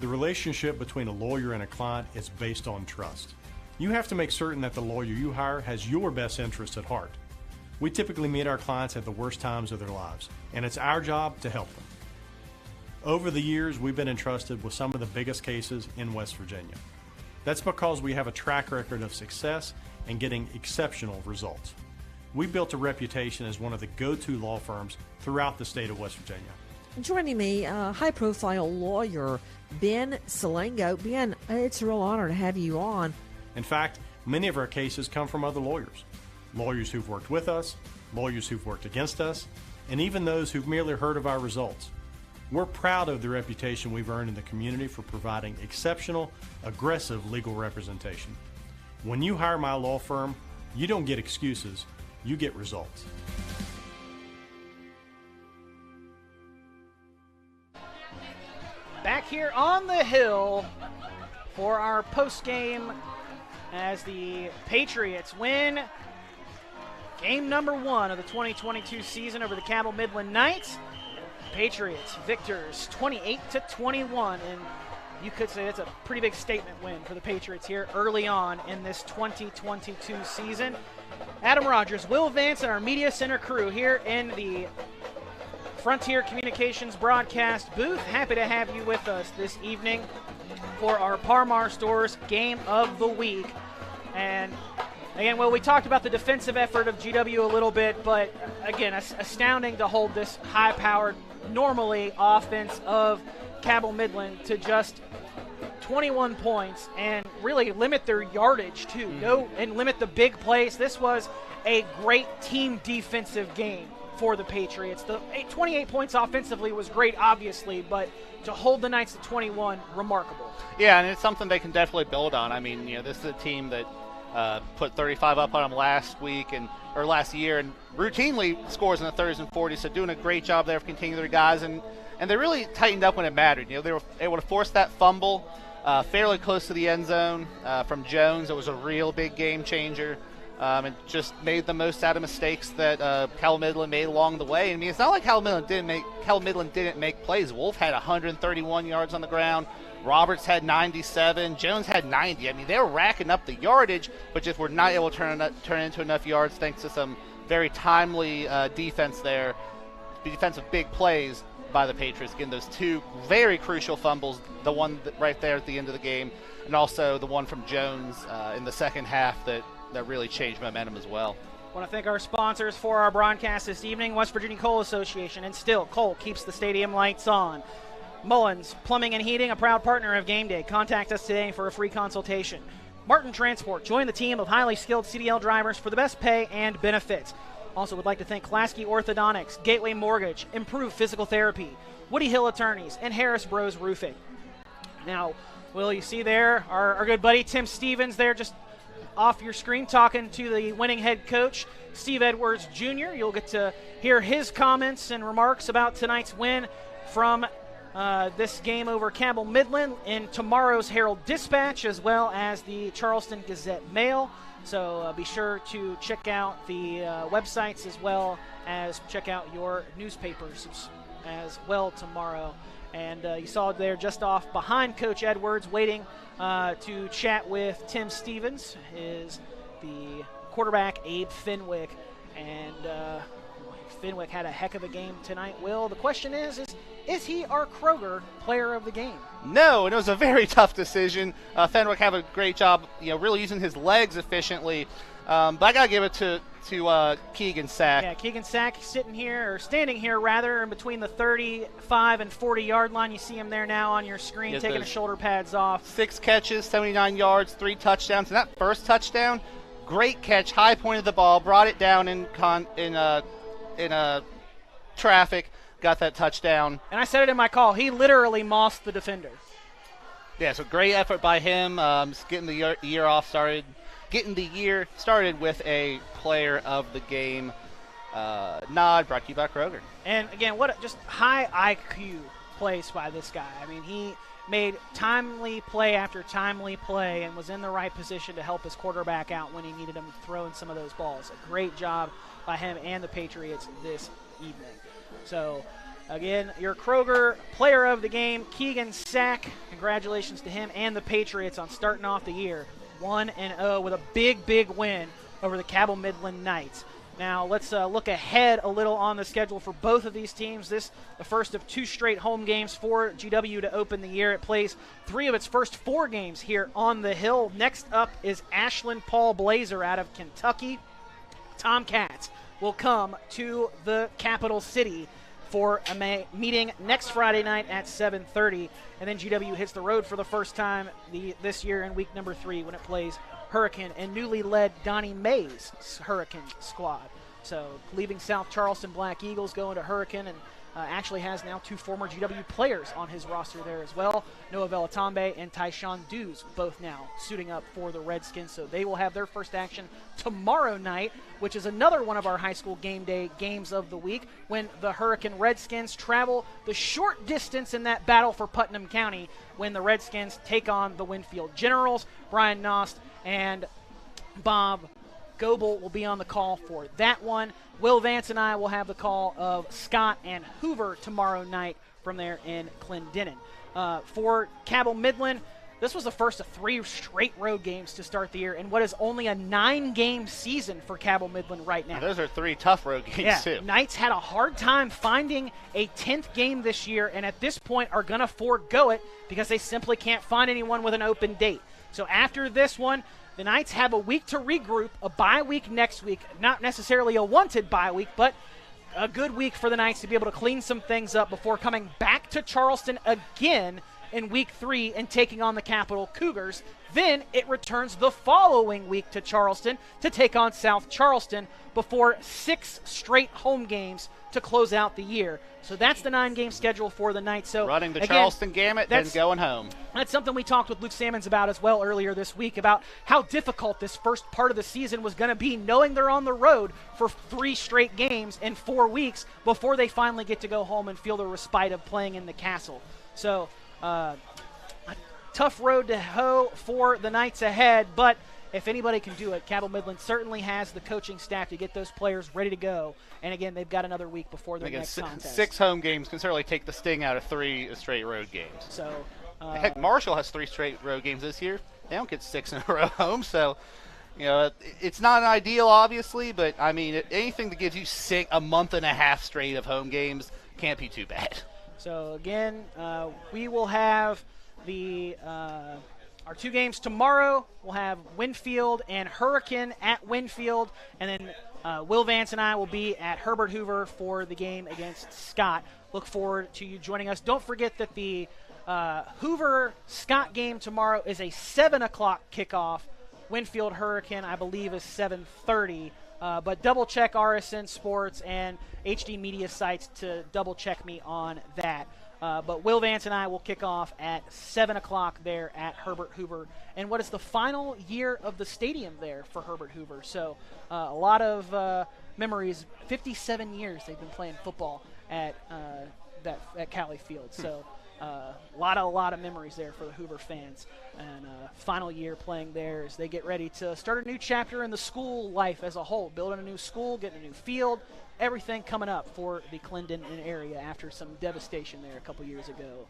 [SPEAKER 11] The relationship between a lawyer and a client is based on trust. You have to make certain that the lawyer you hire has your best interests at heart. We typically meet our clients at the worst times of their lives, and it's our job to help them. Over the years, we've been entrusted with some of the biggest cases in West Virginia. That's because we have a track record of success and getting exceptional results. We've built a reputation as one of the go-to law firms throughout the state of West Virginia.
[SPEAKER 12] Joining me, high-profile lawyer Ben Salengo. Ben, it's a real honor to have you on.
[SPEAKER 11] In fact, many of our cases come from other lawyers. Lawyers who've worked with us, lawyers who've worked against us, and even those who've merely heard of our results. We're proud of the reputation we've earned in the community for providing exceptional, aggressive legal representation. When you hire my law firm, you don't get excuses, you get results.
[SPEAKER 2] Back here on the hill for our post-game as the Patriots win game number 1 of the 2022 season over the Cabell Midland Knights. Patriots victors 28-21, and you could say that's a pretty big statement win for the Patriots here early on in this 2022 season. Adam Rogers, Will Vance, and our media center crew here in the Frontier Communications broadcast booth. Happy to have you with us this evening for our Parmar Stores Game of the Week. And again, well, we talked about the defensive effort of GW a little bit, but again, astounding to hold this high-powered, normally offense of Cabell Midland to just 21 points and really limit their yardage too. And limit the big plays. This was a great team defensive game for the Patriots. The 28 points offensively was great, obviously, but to hold the Knights to 21, remarkable.
[SPEAKER 3] Yeah, and it's something they can definitely build on. I mean, you know, this is a team that put 35 up on them last year, and routinely scores in the 30s and 40s. So doing a great job there of continuing their guys, and they really tightened up when it mattered. You know, they were able to force that fumble fairly close to the end zone from Jones. It was a real big game changer. And just made the most out of mistakes that Cabell Midland made along the way. I mean, it's not like Cabell Midland didn't make plays. Wolf had 131 yards on the ground. Roberts had 97. Jones had 90. I mean, they were racking up the yardage, but just were not able to turn into enough yards thanks to some very timely defense there, defensive big plays. by the Patriots, getting those two very crucial fumbles, the one right there at the end of the game, and also the one from Jones in the second half that really changed momentum as well.
[SPEAKER 2] I want to thank our sponsors for our broadcast this evening, West Virginia Coal Association, and still, coal keeps the stadium lights on. Mullins Plumbing and Heating, a proud partner of Gameday. Contact us today for a free consultation. Martin Transport, join the team of highly skilled CDL drivers for the best pay and benefits. Also would like to thank Klasky Orthodontics, Gateway Mortgage, Improved Physical Therapy, Woody Hill Attorneys, and Harris Bros Roofing. Now, Will, you see there our good buddy Tim Stevens there just off your screen talking to the winning head coach, Steve Edwards Jr. You'll get to hear his comments and remarks about tonight's win from this game over Cabell Midland in tomorrow's Herald Dispatch, as well as the Charleston Gazette Mail. So be sure to check out the websites as well as check out your newspapers as well tomorrow. And you saw there just off behind Coach Edwards waiting to chat with Tim Stevens, is the quarterback Abe Fenwick. And Fenwick had a heck of a game tonight, Will. The question is he our Kroger player of the game?
[SPEAKER 3] No, and it was a very tough decision. Fenwick had a great job, really using his legs efficiently. But I got to give it to Keegan Sack.
[SPEAKER 2] Yeah, Keegan Sack standing here rather, in between the 35 and 40-yard line. You see him there now on your screen, taking his shoulder pads off.
[SPEAKER 3] 6 catches, 79 yards, 3 touchdowns. And that first touchdown, great catch, high pointed the ball, brought it down in traffic, got that touchdown.
[SPEAKER 2] And I said it in my call. He literally mossed the defender.
[SPEAKER 3] Yeah, so great effort by him. Getting the year started with a player of the game nod, brought to you by Kroger.
[SPEAKER 2] And again, what just high IQ plays by this guy. I mean, he made timely play after timely play and was in the right position to help his quarterback out when he needed him to throw in some of those balls. A great job by him and the Patriots this evening. So, again, your Kroger player of the game, Keegan Sack. Congratulations to him and the Patriots on starting off the year 1-0 with a big win over the Cabell Midland Knights. Now let's look ahead a little on the schedule for both of these teams. This the first of 2 straight home games for GW to open the year. It plays 3 of its first 4 games here on the Hill. Next up is Ashland Paul Blazer out of Kentucky. Tomcats will come to the capital city for a meeting next Friday night at 7:30. And then GW hits the road for the first time this year in week number 3 when it plays Hurricane and newly led Donnie Mays' Hurricane squad. So leaving South Charleston Black Eagles, going to Hurricane, and actually has now 2 former GW players on his roster there as well. Noah Velatambe and Tyshawn Dews both now suiting up for the Redskins. So they will have their first action tomorrow night, which is another one of our high school game day games of the week, when the Hurricane Redskins travel the short distance in that battle for Putnam County when the Redskins take on the Winfield Generals. Brian Nost and Bob Goebel will be on the call for that one. Will Vance and I will have the call of Scott and Hoover tomorrow night from there in Clendenin. For Cabell Midland, this was the first of 3 straight road games to start the year in what is only a 9-game season for Cabell Midland right now.
[SPEAKER 3] And those are 3 tough road games, too.
[SPEAKER 2] Knights had a hard time finding a 10th game this year, and at this point are going to forego it because they simply can't find anyone with an open date. So after this one, the Knights have a week to regroup, a bye week next week. Not necessarily a wanted bye week, but a good week for the Knights to be able to clean some things up before coming back to Charleston again in week 3 and taking on the Capital Cougars. Then it returns the following week to Charleston to take on South Charleston before 6 straight home games to close out the year. So that's the 9-game schedule for the Knights. So
[SPEAKER 3] running the Charleston gamut, then going home.
[SPEAKER 2] That's something we talked with Luke Sammons about as well earlier this week, about how difficult this first part of the season was going to be, knowing they're on the road for 3 straight games in 4 weeks before they finally get to go home and feel the respite of playing in the Castle. So a tough road to hoe for the Knights ahead, but if anybody can do it, Cabell Midland certainly has the coaching staff to get those players ready to go. And again, they've got another week before their next contest.
[SPEAKER 3] 6 home games can certainly take the sting out of 3 straight road games.
[SPEAKER 2] So,
[SPEAKER 3] heck, Marshall has 3 straight road games this year. They don't get 6 in a row home, so it's not ideal, obviously, but I mean, anything that gives you a month and a half straight of home games can't be too bad.
[SPEAKER 2] So again, we will have our 2 games tomorrow. We'll have Winfield and Hurricane at Winfield, and then Will Vance and I will be at Herbert Hoover for the game against Scott. Look forward to you joining us. Don't forget that the Hoover-Scott game tomorrow is a 7 o'clock kickoff. Winfield Hurricane, I believe, is 7:30. But double-check RSN Sports and HD Media sites to double-check me on that. But Will Vance and I will kick off at 7 o'clock there at Herbert Hoover. And what is the final year of the stadium there for Herbert Hoover? So a lot of memories. 57 years they've been playing football at Cali Field. So a lot of memories there for the Hoover fans. And final year playing there as they get ready to start a new chapter in the school life as a whole, building a new school, getting a new field, everything coming up for the Clendon area after some devastation there a couple years ago.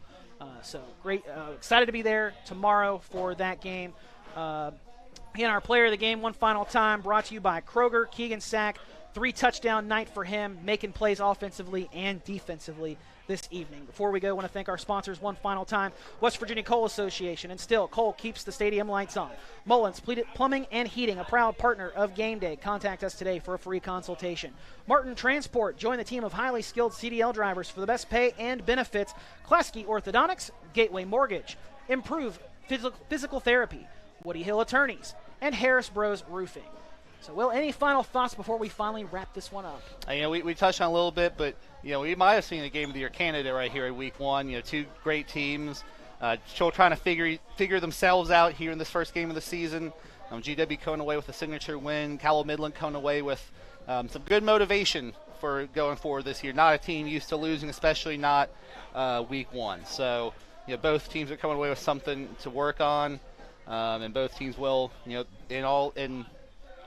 [SPEAKER 2] So great, excited to be there tomorrow for that game. Again, our player of the game one final time, brought to you by Kroger. Keegan Sack, 3-touchdown night for him, making plays offensively and defensively this evening. Before we go, I want to thank our sponsors one final time. West Virginia Coal Association, and still, coal keeps the stadium lights on. Mullins Plumbing and Heating, a proud partner of Game Day. Contact us today for a free consultation. Martin Transport, join the team of highly skilled CDL drivers for the best pay and benefits. Klasky Orthodontics, Gateway Mortgage, Improve Physical Therapy, Woody Hill Attorneys, and Harris Bros Roofing. So, Will, any final thoughts before we finally wrap this one up?
[SPEAKER 3] We touched on a little bit, but we might have seen a game of the year candidate right here in Week 1. 2 great teams, still trying to figure themselves out here in this first game of the season. GW coming away with a signature win. Cabell Midland coming away with some good motivation for going forward this year. Not a team used to losing, especially not Week 1. So, both teams are coming away with something to work on, and both teams will,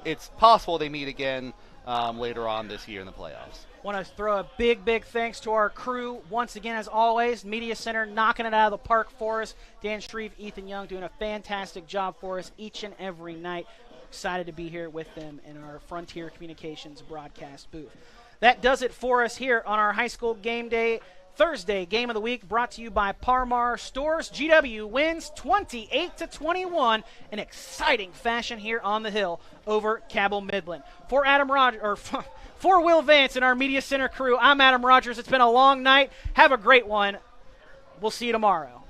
[SPEAKER 3] it's possible they meet again later on this year in the playoffs.
[SPEAKER 2] Want to throw a big thanks to our crew once again, as always. Media Center knocking it out of the park for us. Dan Shreve, Ethan Young doing a fantastic job for us each and every night. Excited to be here with them in our Frontier Communications broadcast booth. That does it for us here on our high school game day Thursday game of the week, brought to you by Parmar Stores. GW wins 28-21 in exciting fashion here on the hill over Cabell Midland. For for Will Vance and our Media Center crew, I'm Adam Rogers. It's been a long night. Have a great one. We'll see you tomorrow.